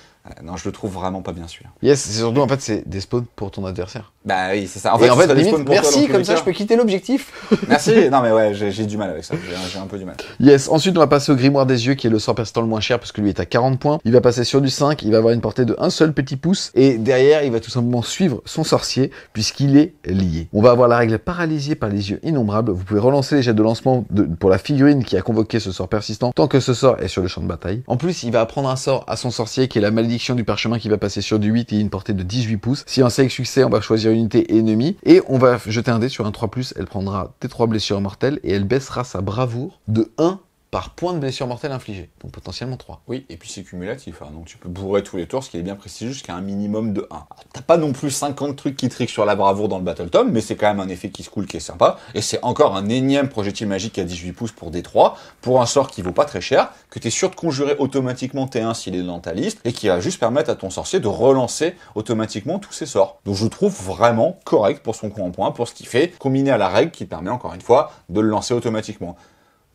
Non, je le trouve vraiment pas bien celui-là. Yes, c'est surtout en fait c'est des spawns pour ton adversaire. Bah oui, c'est ça. En fait limite, merci, comme ça je peux quitter l'objectif. Merci. Non mais ouais, j'ai du mal avec ça. J'ai un peu du mal. Yes, ensuite on va passer au Grimoire des Yeux qui est le sort persistant le moins cher parce que lui est à 40 points. Il va passer sur du 5, il va avoir une portée de un seul petit pouce et derrière il va tout simplement suivre son sorcier puisqu'il est lié. On va avoir la règle paralysée par les yeux innombrables. Vous pouvez relancer les jets de lancement pour la figurine qui a convoqué ce sort persistant tant que ce sort est sur le champ de bataille. En plus, il va apprendre un sort à son sorcier qui est la malédiction du parchemin qui va passer sur du 8 et une portée de 18 pouces. Si on sait avec succès, on va choisir une unité ennemie et on va jeter un dé sur un 3+, elle prendra des 3 blessures mortelles et elle baissera sa bravoure de 1 par point de blessure mortelle infligée, donc potentiellement 3. Oui, et puis c'est cumulatif, hein, donc tu peux bourrer tous les tours, ce qui est bien prestigieux, jusqu'à un minimum de 1. T'as pas non plus 50 trucs qui triquent sur la bravoure dans le Battletome, mais c'est quand même un effet qui se coule, qui est sympa, et c'est encore un énième projectile magique à 18 pouces pour D3, pour un sort qui vaut pas très cher, que t'es sûr de conjurer automatiquement T1 s'il est dans ta liste, et qui va juste permettre à ton sorcier de relancer automatiquement tous ses sorts. Donc je trouve vraiment correct pour son coup en point, pour ce qu'il fait, combiné à la règle qui permet encore une fois de le lancer automatiquement.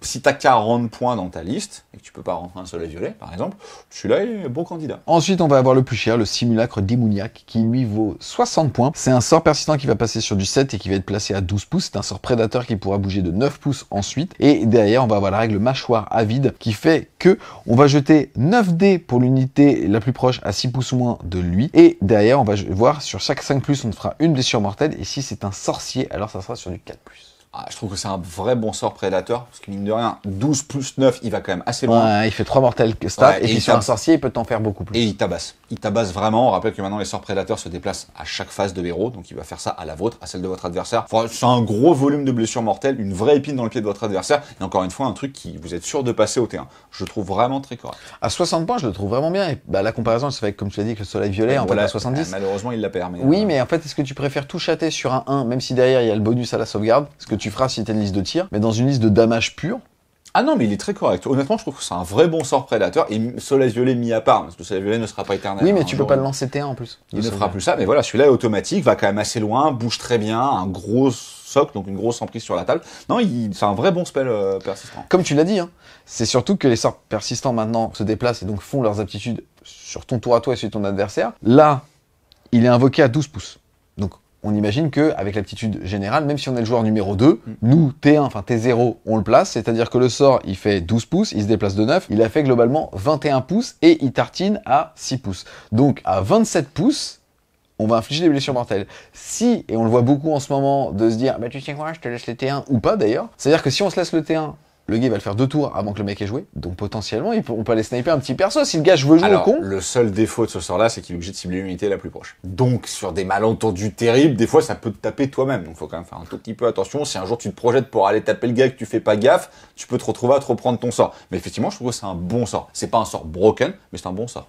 Si t'as 40 points dans ta liste, et que tu peux pas rentrer un soleil violet, par exemple, celui-là est bon candidat. Ensuite, on va avoir le plus cher, le simulacre démoniaque, qui lui vaut 60 points. C'est un sort persistant qui va passer sur du 7 et qui va être placé à 12 pouces. C'est un sort prédateur qui pourra bouger de 9 pouces ensuite. Et derrière, on va avoir la règle mâchoire avide, qui fait que on va jeter 9 dés pour l'unité la plus proche à 6 pouces ou moins de lui. Et derrière, on va voir sur chaque 5+, on fera une blessure mortelle. Et si c'est un sorcier, alors ça sera sur du 4+. Ah, je trouve que c'est un vrai bon sort prédateur, parce que mine de rien, 12 plus 9, il va quand même assez loin. Ouais, il fait 3 mortels stats, ouais, et puis sur un sorcier, il peut t'en faire beaucoup plus. Et il tabasse. Il tabasse vraiment. On rappelle que maintenant, les sorts prédateurs se déplacent à chaque phase de héros, donc il va faire ça à la vôtre, à celle de votre adversaire. Enfin, c'est un gros volume de blessures mortelles, une vraie épine dans le pied de votre adversaire, et encore une fois, un truc qui vous êtes sûr de passer au T1. Je le trouve vraiment très correct. À 60 points, je le trouve vraiment bien, et bah, la comparaison, c'est avec, comme tu l'as dit, que le soleil violet, en fait, à 70. Malheureusement, il l'a permis. Oui, mais en fait, est-ce que tu préfères tout chater sur un 1, même si derrière, il y a le bonus à la sauvegarde, ce que tu feras si t'as une liste de tir, mais dans une liste de damage pur. Ah non, mais il est très correct. Honnêtement, je trouve que c'est un vrai bon sort prédateur, et soleil violet mis à part, parce que le soleil violet ne sera pas éternel. Oui, mais tu peux pas le lancer T1 en plus. Il ne fera plus ça, mais voilà, celui-là est automatique, va quand même assez loin, bouge très bien, un gros socle, donc une grosse emprise sur la table. Non, c'est un vrai bon spell persistant. Comme tu l'as dit, hein, c'est surtout que les sorts persistants maintenant se déplacent et donc font leurs aptitudes sur ton tour à toi et sur ton adversaire. Là, il est invoqué à 12 pouces. Donc, on imagine qu'avec l'aptitude générale, même si on est le joueur numéro 2, nous, T1, enfin T0, on le place, c'est-à-dire que le sort, il fait 12 pouces, il se déplace de 9, il a fait globalement 21 pouces et il tartine à 6 pouces. Donc, à 27 pouces, on va infliger des blessures mortelles. Si, et on le voit beaucoup en ce moment, de se dire, bah tu sais quoi, je te laisse les T1, ou pas d'ailleurs, c'est-à-dire que si on se laisse le T1, le gars va le faire 2 tours avant que le mec ait joué. Donc potentiellement, on peut aller sniper un petit perso. Si le gars veut jouer Alors, au con... le seul défaut de ce sort-là, c'est qu'il est obligé de cibler l'unité la plus proche. Donc, sur des malentendus terribles, des fois, ça peut te taper toi-même. Donc, faut quand même faire un tout petit peu attention. Si un jour tu te projettes pour aller taper le gars et que tu fais pas gaffe, tu peux te retrouver à te reprendre ton sort. Mais effectivement, je trouve que c'est un bon sort. C'est pas un sort broken, mais c'est un bon sort.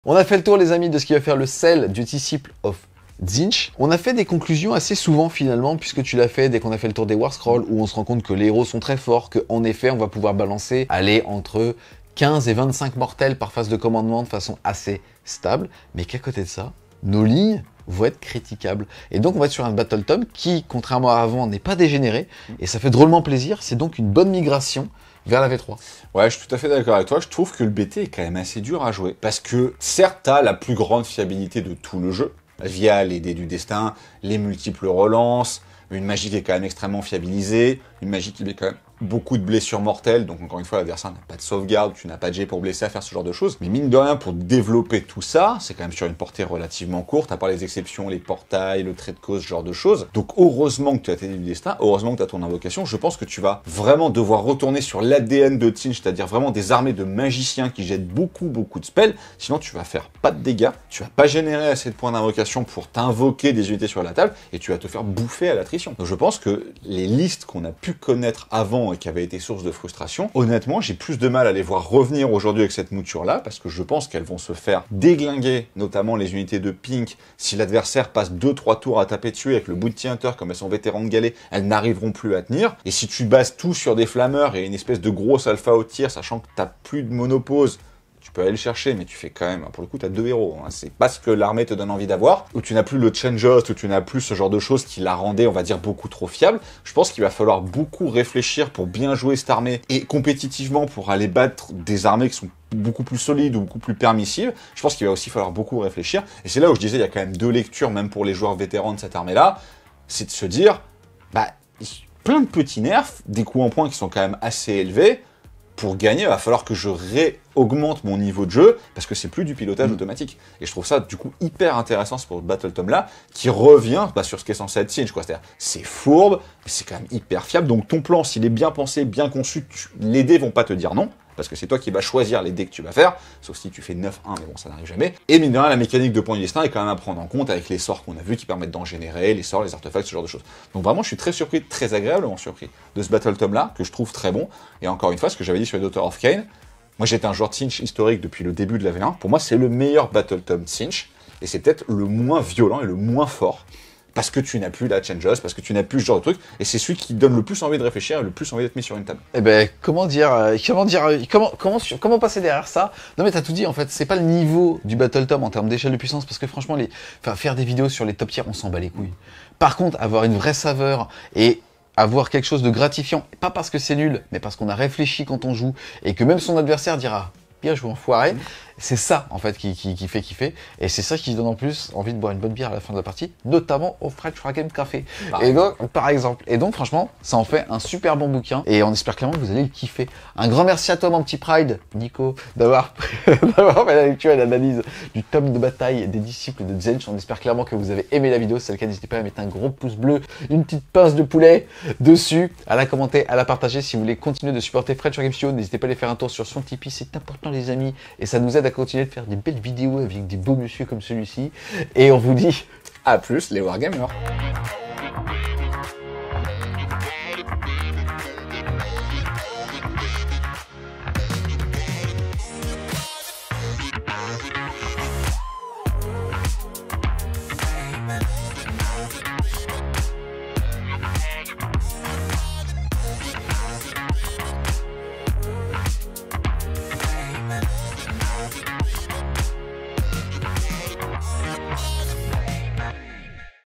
On a fait le tour, les amis, de ce qui va faire le sel du Disciple of Tzeentch. On a fait des conclusions assez souvent finalement, puisque tu l'as fait dès qu'on a fait le tour des War Scrolls, où on se rend compte que les héros sont très forts, qu'en effet on va pouvoir balancer, aller entre 15 et 25 mortels par phase de commandement de façon assez stable, mais qu'à côté de ça, nos lignes vont être critiquables. Et donc on va être sur un Battle Tome qui, contrairement à avant, n'est pas dégénéré, et ça fait drôlement plaisir, c'est donc une bonne migration vers la V3. Ouais, je suis tout à fait d'accord avec toi. Je trouve que le BT est quand même assez dur à jouer. Parce que, certes, t'as la plus grande fiabilité de tout le jeu, via les dés du destin, les multiples relances, une magie qui est quand même extrêmement fiabilisée, une magie qui met quand même beaucoup de blessures mortelles, donc encore une fois l'adversaire n'a pas de sauvegarde, tu n'as pas de jet pour blesser à faire ce genre de choses, mais mine de rien pour développer tout ça, c'est quand même sur une portée relativement courte, à part les exceptions, les portails, le trait de cause, ce genre de choses, donc heureusement que tu as tes dés du destin, heureusement que tu as ton invocation, je pense que tu vas vraiment devoir retourner sur l'ADN de Tzeentch, c'est-à-dire vraiment des armées de magiciens qui jettent beaucoup de spells, sinon tu vas faire pas de dégâts, tu vas pas générer assez de points d'invocation pour t'invoquer des unités sur la table, et tu vas te faire bouffer à l'attrition. Donc je pense que les listes qu'on a pu connaître avant et qui avaient été source de frustration, honnêtement, j'ai plus de mal à les voir revenir aujourd'hui avec cette mouture-là, parce que je pense qu'elles vont se faire déglinguer, notamment les unités de Pink. Si l'adversaire passe 2-3 tours à taper dessus avec le Bounty Hunter, comme elles sont vétérans de galet, elles n'arriveront plus à tenir. Et si tu bases tout sur des flammeurs et une espèce de grosse alpha au tir, sachant que t'as plus de monopause, tu peux aller le chercher, mais tu fais quand même, pour le coup, tu as 2 héros. Hein. C'est pas ce que l'armée te donne envie d'avoir, où tu n'as plus le change host, où tu n'as plus ce genre de choses qui la rendaient, on va dire, beaucoup trop fiable. Je pense qu'il va falloir beaucoup réfléchir pour bien jouer cette armée, et compétitivement pour aller battre des armées qui sont beaucoup plus solides ou beaucoup plus permissives. Je pense qu'il va aussi falloir beaucoup réfléchir. Et c'est là où je disais, il y a quand même 2 lectures, même pour les joueurs vétérans de cette armée-là. C'est de se dire, plein de petits nerfs, des coups en points qui sont quand même assez élevés. Pour gagner, il va falloir que je réaugmente mon niveau de jeu, parce que c'est plus du pilotage automatique. Et je trouve ça, du coup, hyper intéressant pour ce Battle Tome-là, qui revient sur ce qui est censé être Tzeentch, quoi. C'est-à-dire, c'est fourbe, mais c'est quand même hyper fiable. Donc ton plan, s'il est bien pensé, bien conçu, les dés vont pas te dire non, parce que c'est toi qui vas choisir les dés que tu vas faire, sauf si tu fais 9-1, mais bon, ça n'arrive jamais. Et mine de rien, la mécanique de point du destin est quand même à prendre en compte avec les sorts qu'on a vus qui permettent d'en générer, les sorts, les artefacts, ce genre de choses. Donc vraiment, je suis très surpris, très agréablement surpris de ce Battle Tome-là, que je trouve très bon. Et encore une fois, ce que j'avais dit sur les Daughters of Khaine, moi j'étais un joueur Tzeentch historique depuis le début de la V1, pour moi c'est le meilleur Battle Tome Tzeentch, et c'est peut-être le moins violent et le moins fort, parce que tu n'as plus la change host, parce que tu n'as plus ce genre de truc, et c'est celui qui donne le plus envie de réfléchir et le plus envie d'être mis sur une table. Eh ben, comment passer derrière ça? Non mais t'as tout dit, en fait, c'est pas le niveau du Battle Tome en termes d'échelle de puissance, parce que franchement, faire des vidéos sur les top tiers, on s'en bat les couilles. Par contre, avoir une vraie saveur et avoir quelque chose de gratifiant, pas parce que c'est nul, mais parce qu'on a réfléchi quand on joue, et que même son adversaire dira « bien joué enfoiré », c'est ça, en fait, qui fait kiffer. Et c'est ça qui donne en plus envie de boire une bonne bière à la fin de la partie, notamment au French Dragon Café. Et donc, par exemple. Et donc, franchement, ça en fait un super bon bouquin. Et on espère clairement que vous allez le kiffer. Un grand merci à toi, mon petit Pride, Nico, d'avoir fait la lecture et l'analyse du tome de bataille des disciples de Tzeentch. On espère clairement que vous avez aimé la vidéo. Si c'est le cas, n'hésitez pas à mettre un gros pouce bleu, une petite pince de poulet dessus, à la commenter, à la partager. Si vous voulez continuer de supporter French Game Studio, n'hésitez pas à aller faire un tour sur son Tipeee. C'est important, les amis. Et ça nous aide à continuer de faire des belles vidéos avec des beaux messieurs comme celui-ci. Et on vous dit à plus les Wargamers.